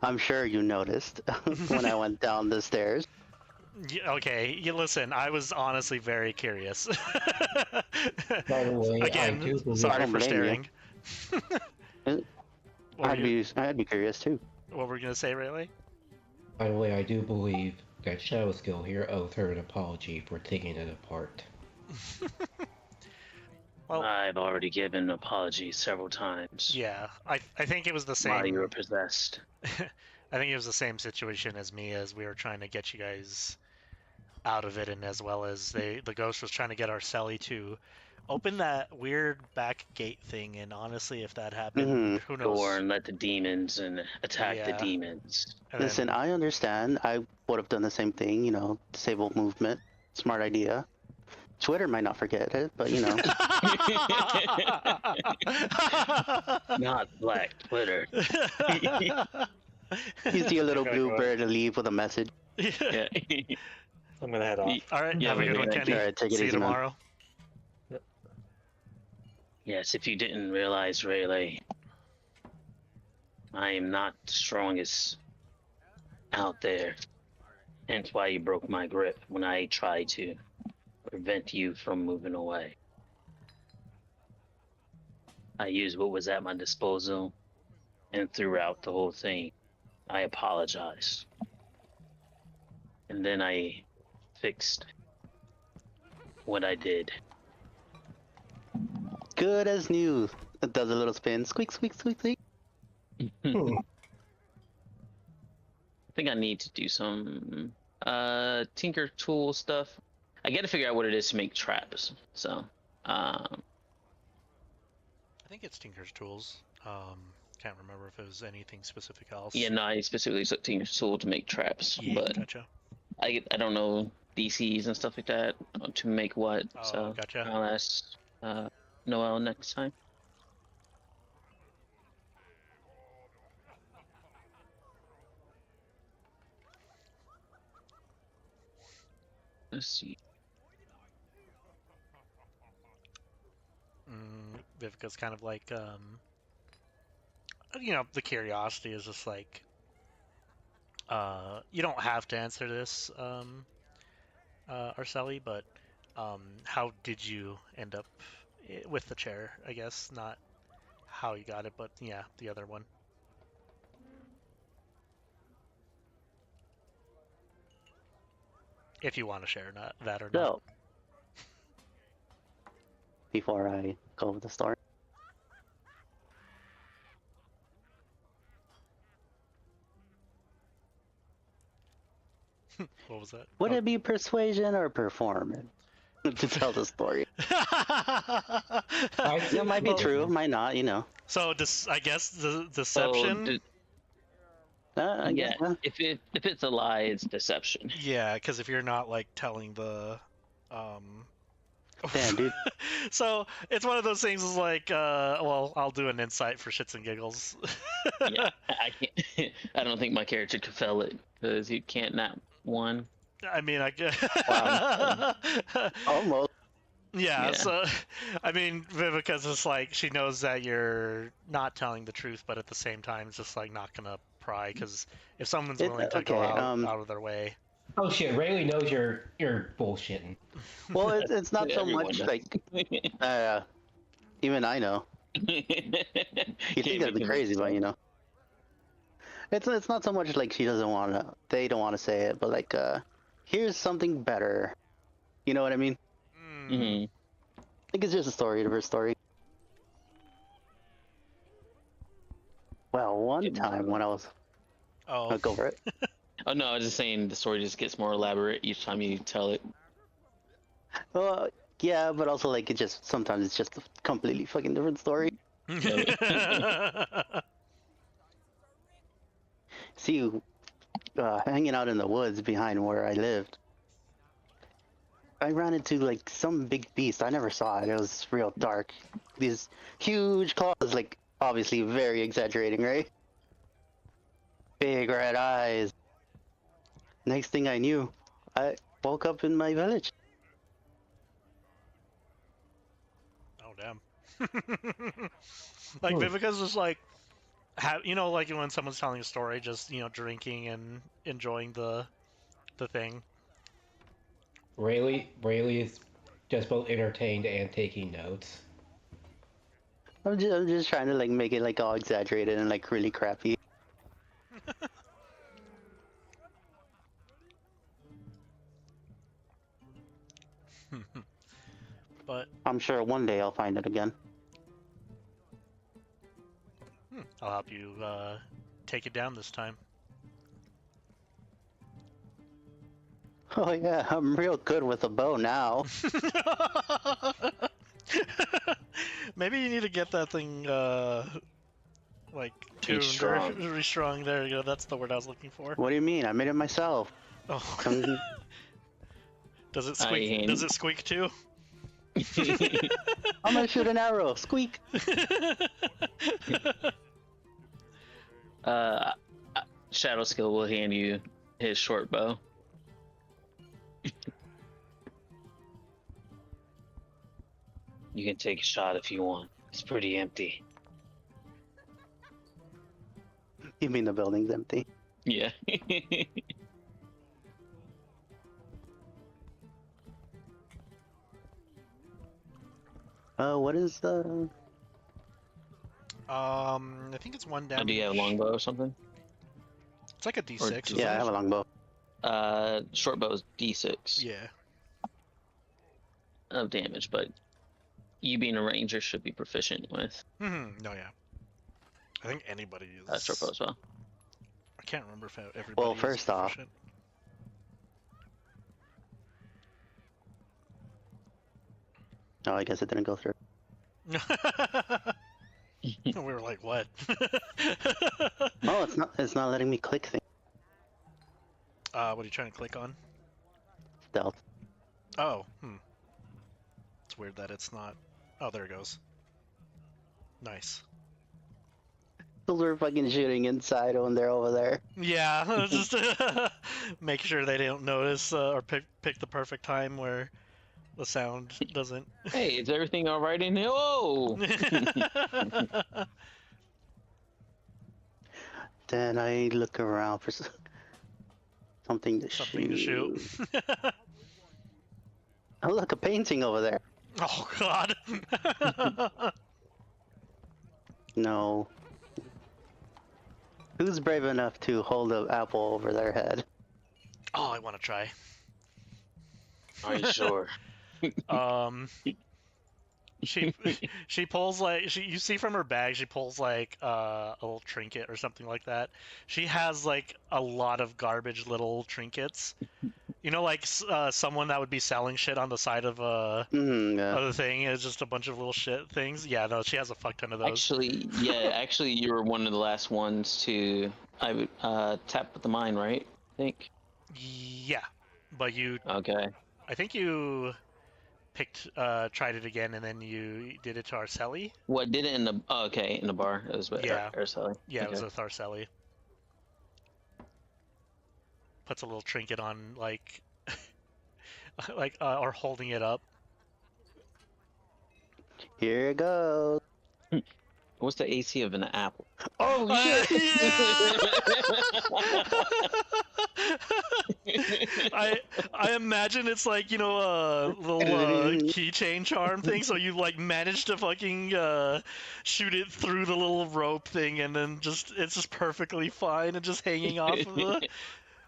I'm sure you noticed when I went down the stairs. Yeah, okay, you listen. I was honestly very curious. By the way, Again, I do believe sorry I don't for blame you. staring. What were you- I'd be curious too. what were you gonna say, Rayleigh? By the way, I do believe that Shadowskill here owes her an apology for taking it apart. Well, I've already given an apology several times yeah, I think it was the while same. you were possessed. I think it was the same situation as me, as we were trying to get you guys out of it, and as well as the ghost was trying to get Araceli to open that weird back gate thing. And honestly, if that happened, who knows? Door and let the demons and attack the Yeah. demons. And Listen, then- I understand. I would have done the same thing, you know, disable movement. Smart idea. Twitter might not forget it, but you know. Not Black Twitter. You see a little Okay, blue go bird leave with a message. Yeah. I'm gonna head off. All right, Yeah, have a good maybe one, thank Kenny. you. All right, take it See you easy, man. tomorrow. Yes, if you didn't realize, Rayleigh, I am not the strongest out there. Hence why you broke my grip when I tried to prevent you from moving away. I used what was at my disposal, and throughout the whole thing, I apologized. And then I fixed what I did. Good as new. It does a little spin. Squeak, squeak, squeak, squeak. Hmm. I think I need to do some tinker tool stuff. I gotta figure out what it is to make traps. So I think it's Tinker's Tools. Can't remember if it was anything specific else. yeah, no, I specifically took tinker tool to make traps, Yeah, but gotcha. I don't know DCs and stuff like that to make what. Oh, So gotcha. I'll ask Noel next time. Let's see. Vivika's kind of like, the curiosity is just like, you don't have to answer this, Araceli, but how did you end up with the chair? I guess not how you got it, but yeah, the other one. If you want to share that or not. So, before I go with the story, What was that? would it be persuasion or performance to tell the story? It might be true, might not, you know. So I guess the deception. I guess, Yeah, if it's a lie, it's deception. Yeah, because if you're not like telling the, Damn, dude. So it's one of those things. Is like, well, I'll do an insight for shits and giggles. Yeah, I can't. I don't think my character could fail it because you can't nat one. I mean, I guess. Wow. Almost. Yeah, Yeah. so I mean, Vivika's just like she knows that you're not telling the truth, but at the same time, it's just like not gonna pry because if someone's willing to go okay, out of their way. Oh shit, Rayleigh knows you're bullshitting. Well, it's not so Everyone much does. like, even I know. You think that'd be crazy, but you know. It's not so much like she doesn't want to, they don't want to say it, but like, here's something better. You know what I mean? Hmm. I think it's just a story to her story. Well, one time when I was, Oh, I'll go for it. Oh no, I was just saying the story just gets more elaborate each time you tell it. Well, yeah, but also like sometimes it's just a completely fucking different story. See, hanging out in the woods behind where I lived, I ran into like some big beast. I never saw it. It was real dark. These huge claws, like obviously very exaggerating, right? Big red eyes. Next thing I knew, I woke up in my village. Oh damn. Like Vivika's just like, like when someone's telling a story, just drinking and enjoying the thing. Rayleigh is just both entertained and taking notes. I'm just trying to like make it like all exaggerated and like really crappy. But I'm sure one day I'll find it again. I'll help you take it down this time. Oh yeah, I'm real good with a bow now. Maybe you need to get that thing like tuned strong. or re-strung. There you go. That's the word I was looking for. What do you mean? I made it myself. Oh. Um, Does it squeak? Does it squeak too? I'm gonna shoot an arrow. Squeak. Shadowskill will hand you his short bow. You can take a shot if you want. It's pretty empty. You mean the building's empty? Yeah. What is the? I think it's one damage. Do you have a longbow or something? It's like a D6. Yeah, I have a longbow. Short bow is D6 Yeah. of damage, but you being a ranger should be proficient with No, yeah. I think anybody is. short bow as well. I can't remember if everybody. Well, is first off, proficient. Oh, I guess it didn't go through. We were like, what? Oh, it's not letting me click things. What are you trying to click on? Stealth. Oh, It's weird that it's not. Oh, there it goes. Nice. Those are fucking shooting inside when they're over there. Yeah, just make sure they don't notice or pick the perfect time where the sound doesn't. Hey, is everything all right in here? Whoa! Then I look around for something to Something to shoot. shoot. Oh, look, a painting over there. Oh God. No. Who's brave enough to hold an apple over their head? Oh, I want to try. Are you sure? She pulls like you see from her bag she pulls like a little trinket or something like that. She has like a lot of garbage little trinkets. You know, like someone that would be selling shit on the side of a Yeah. other thing is just a bunch of little shit things. Yeah, no, she has a fuck ton of those. Actually, you were one of the last ones to tap with the mine, right? I think. Yeah, but Okay. I think you tried it again and then you did it to Araceli. What did it in the? Oh, okay, in the bar. It was with Yeah. Araceli. Yeah, it was Okay. with Araceli. Puts a little trinket on, like, or holding it up. Here it goes. What's the AC of an apple? Oh shit! I imagine it's like, you know, a little keychain charm thing, so you like manage to fucking shoot it through the little rope thing, and then it's just perfectly fine and just hanging off of the.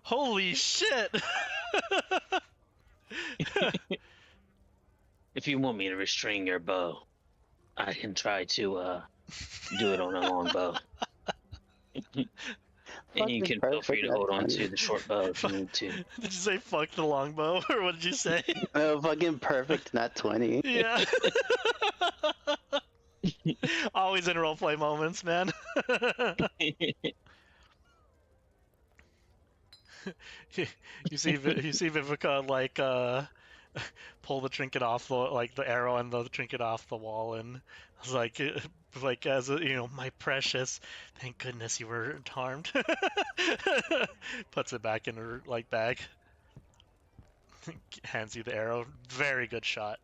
Holy shit! If you want me to restrain your bow, I can try to do it on a long bow. And you can feel free to hold on to the short bow if you need to. Did you say fuck the longbow, or what did you say? Oh, fucking perfect, not 20. Yeah. Always in roleplay moments, man. you see Vivika like pull the trinket off the arrow and the trinket off the wall, and I was like as a, you know, my precious, thank goodness you weren't harmed. Puts it back in her like bag. Hands you the arrow. Very good shot.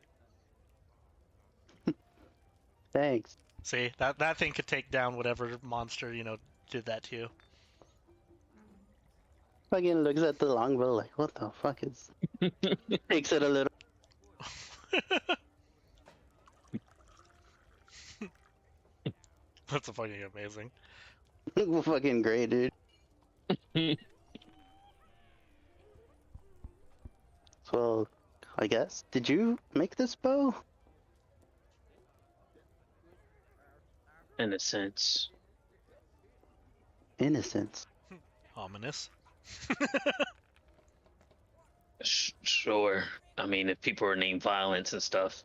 Thanks. See, that thing could take down whatever monster, you know, did that to you. Fucking looks at the longbow like, what the fuck is... Takes it a little... That's fucking amazing. Fucking great, dude. Well, I guess. Did you make this bow? In a sense. Innocence. Ominous. Sure. I mean, if people were named violence and stuff,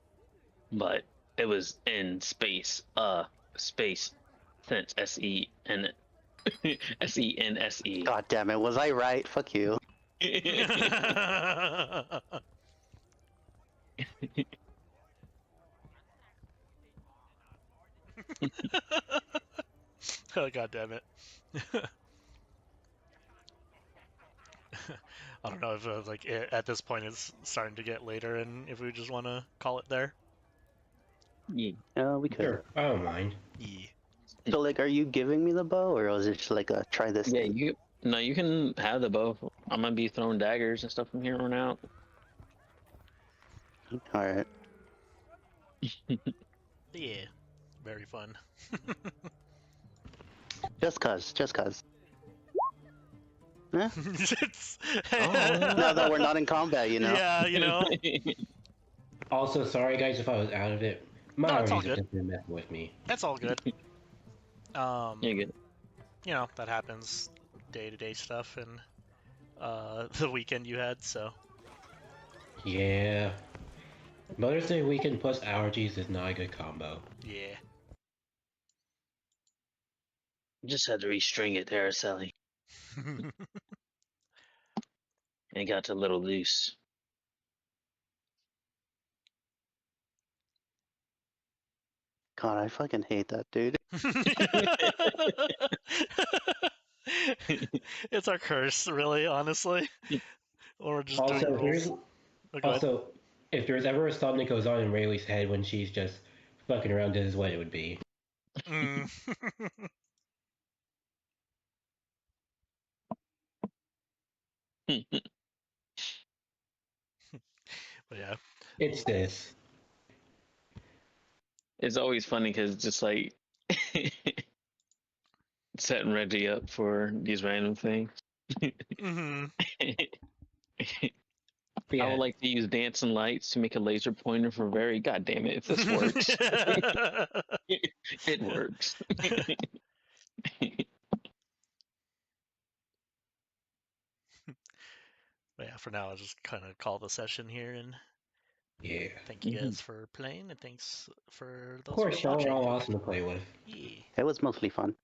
but it was in space. Space sense. SENSE. God damn it, was I right? Fuck you. Oh, God damn it. I don't know if at this point it's starting to get later, and if we just want to call it there. Yeah. We could. Sure, I don't mind. Yeah. So, like, are you giving me the bow, or was it just like a try this Yeah, thing? you can have the bow. I'm gonna be throwing daggers and stuff from here on out. Alright. Yeah. Very fun. Just cuz. Eh? Now Now that we're not in combat, you know? Yeah, you know. Also, sorry guys if I was out of it. My No, it's all allergies have good. been messing with me. That's all good. You're good. You know, that happens, day-to-day stuff, and the weekend you had, so. Yeah. Mother's Day weekend plus allergies is not a good combo. Yeah. Just had to restring it there, Araceli. It got a little loose. God, I fucking hate that dude. It's our curse, really, honestly. Or we're just Also, doing here's rules. Oh, go ahead. also if there's ever something that goes on in Rayleigh's head when she's just fucking around, this is what it would be. Mm. But yeah. It's this. It's always funny because it's just like setting Reggie up for these random things. Hmm. Yeah. I would like to use dancing lights to make a laser pointer for very. God damn it! If this works, it works. But yeah, for now, I'll just kind of call the session here and Yeah. thank you guys for playing and thanks for Of those course, who are y'all are watching. all awesome to play with. Yeah. It was mostly fun.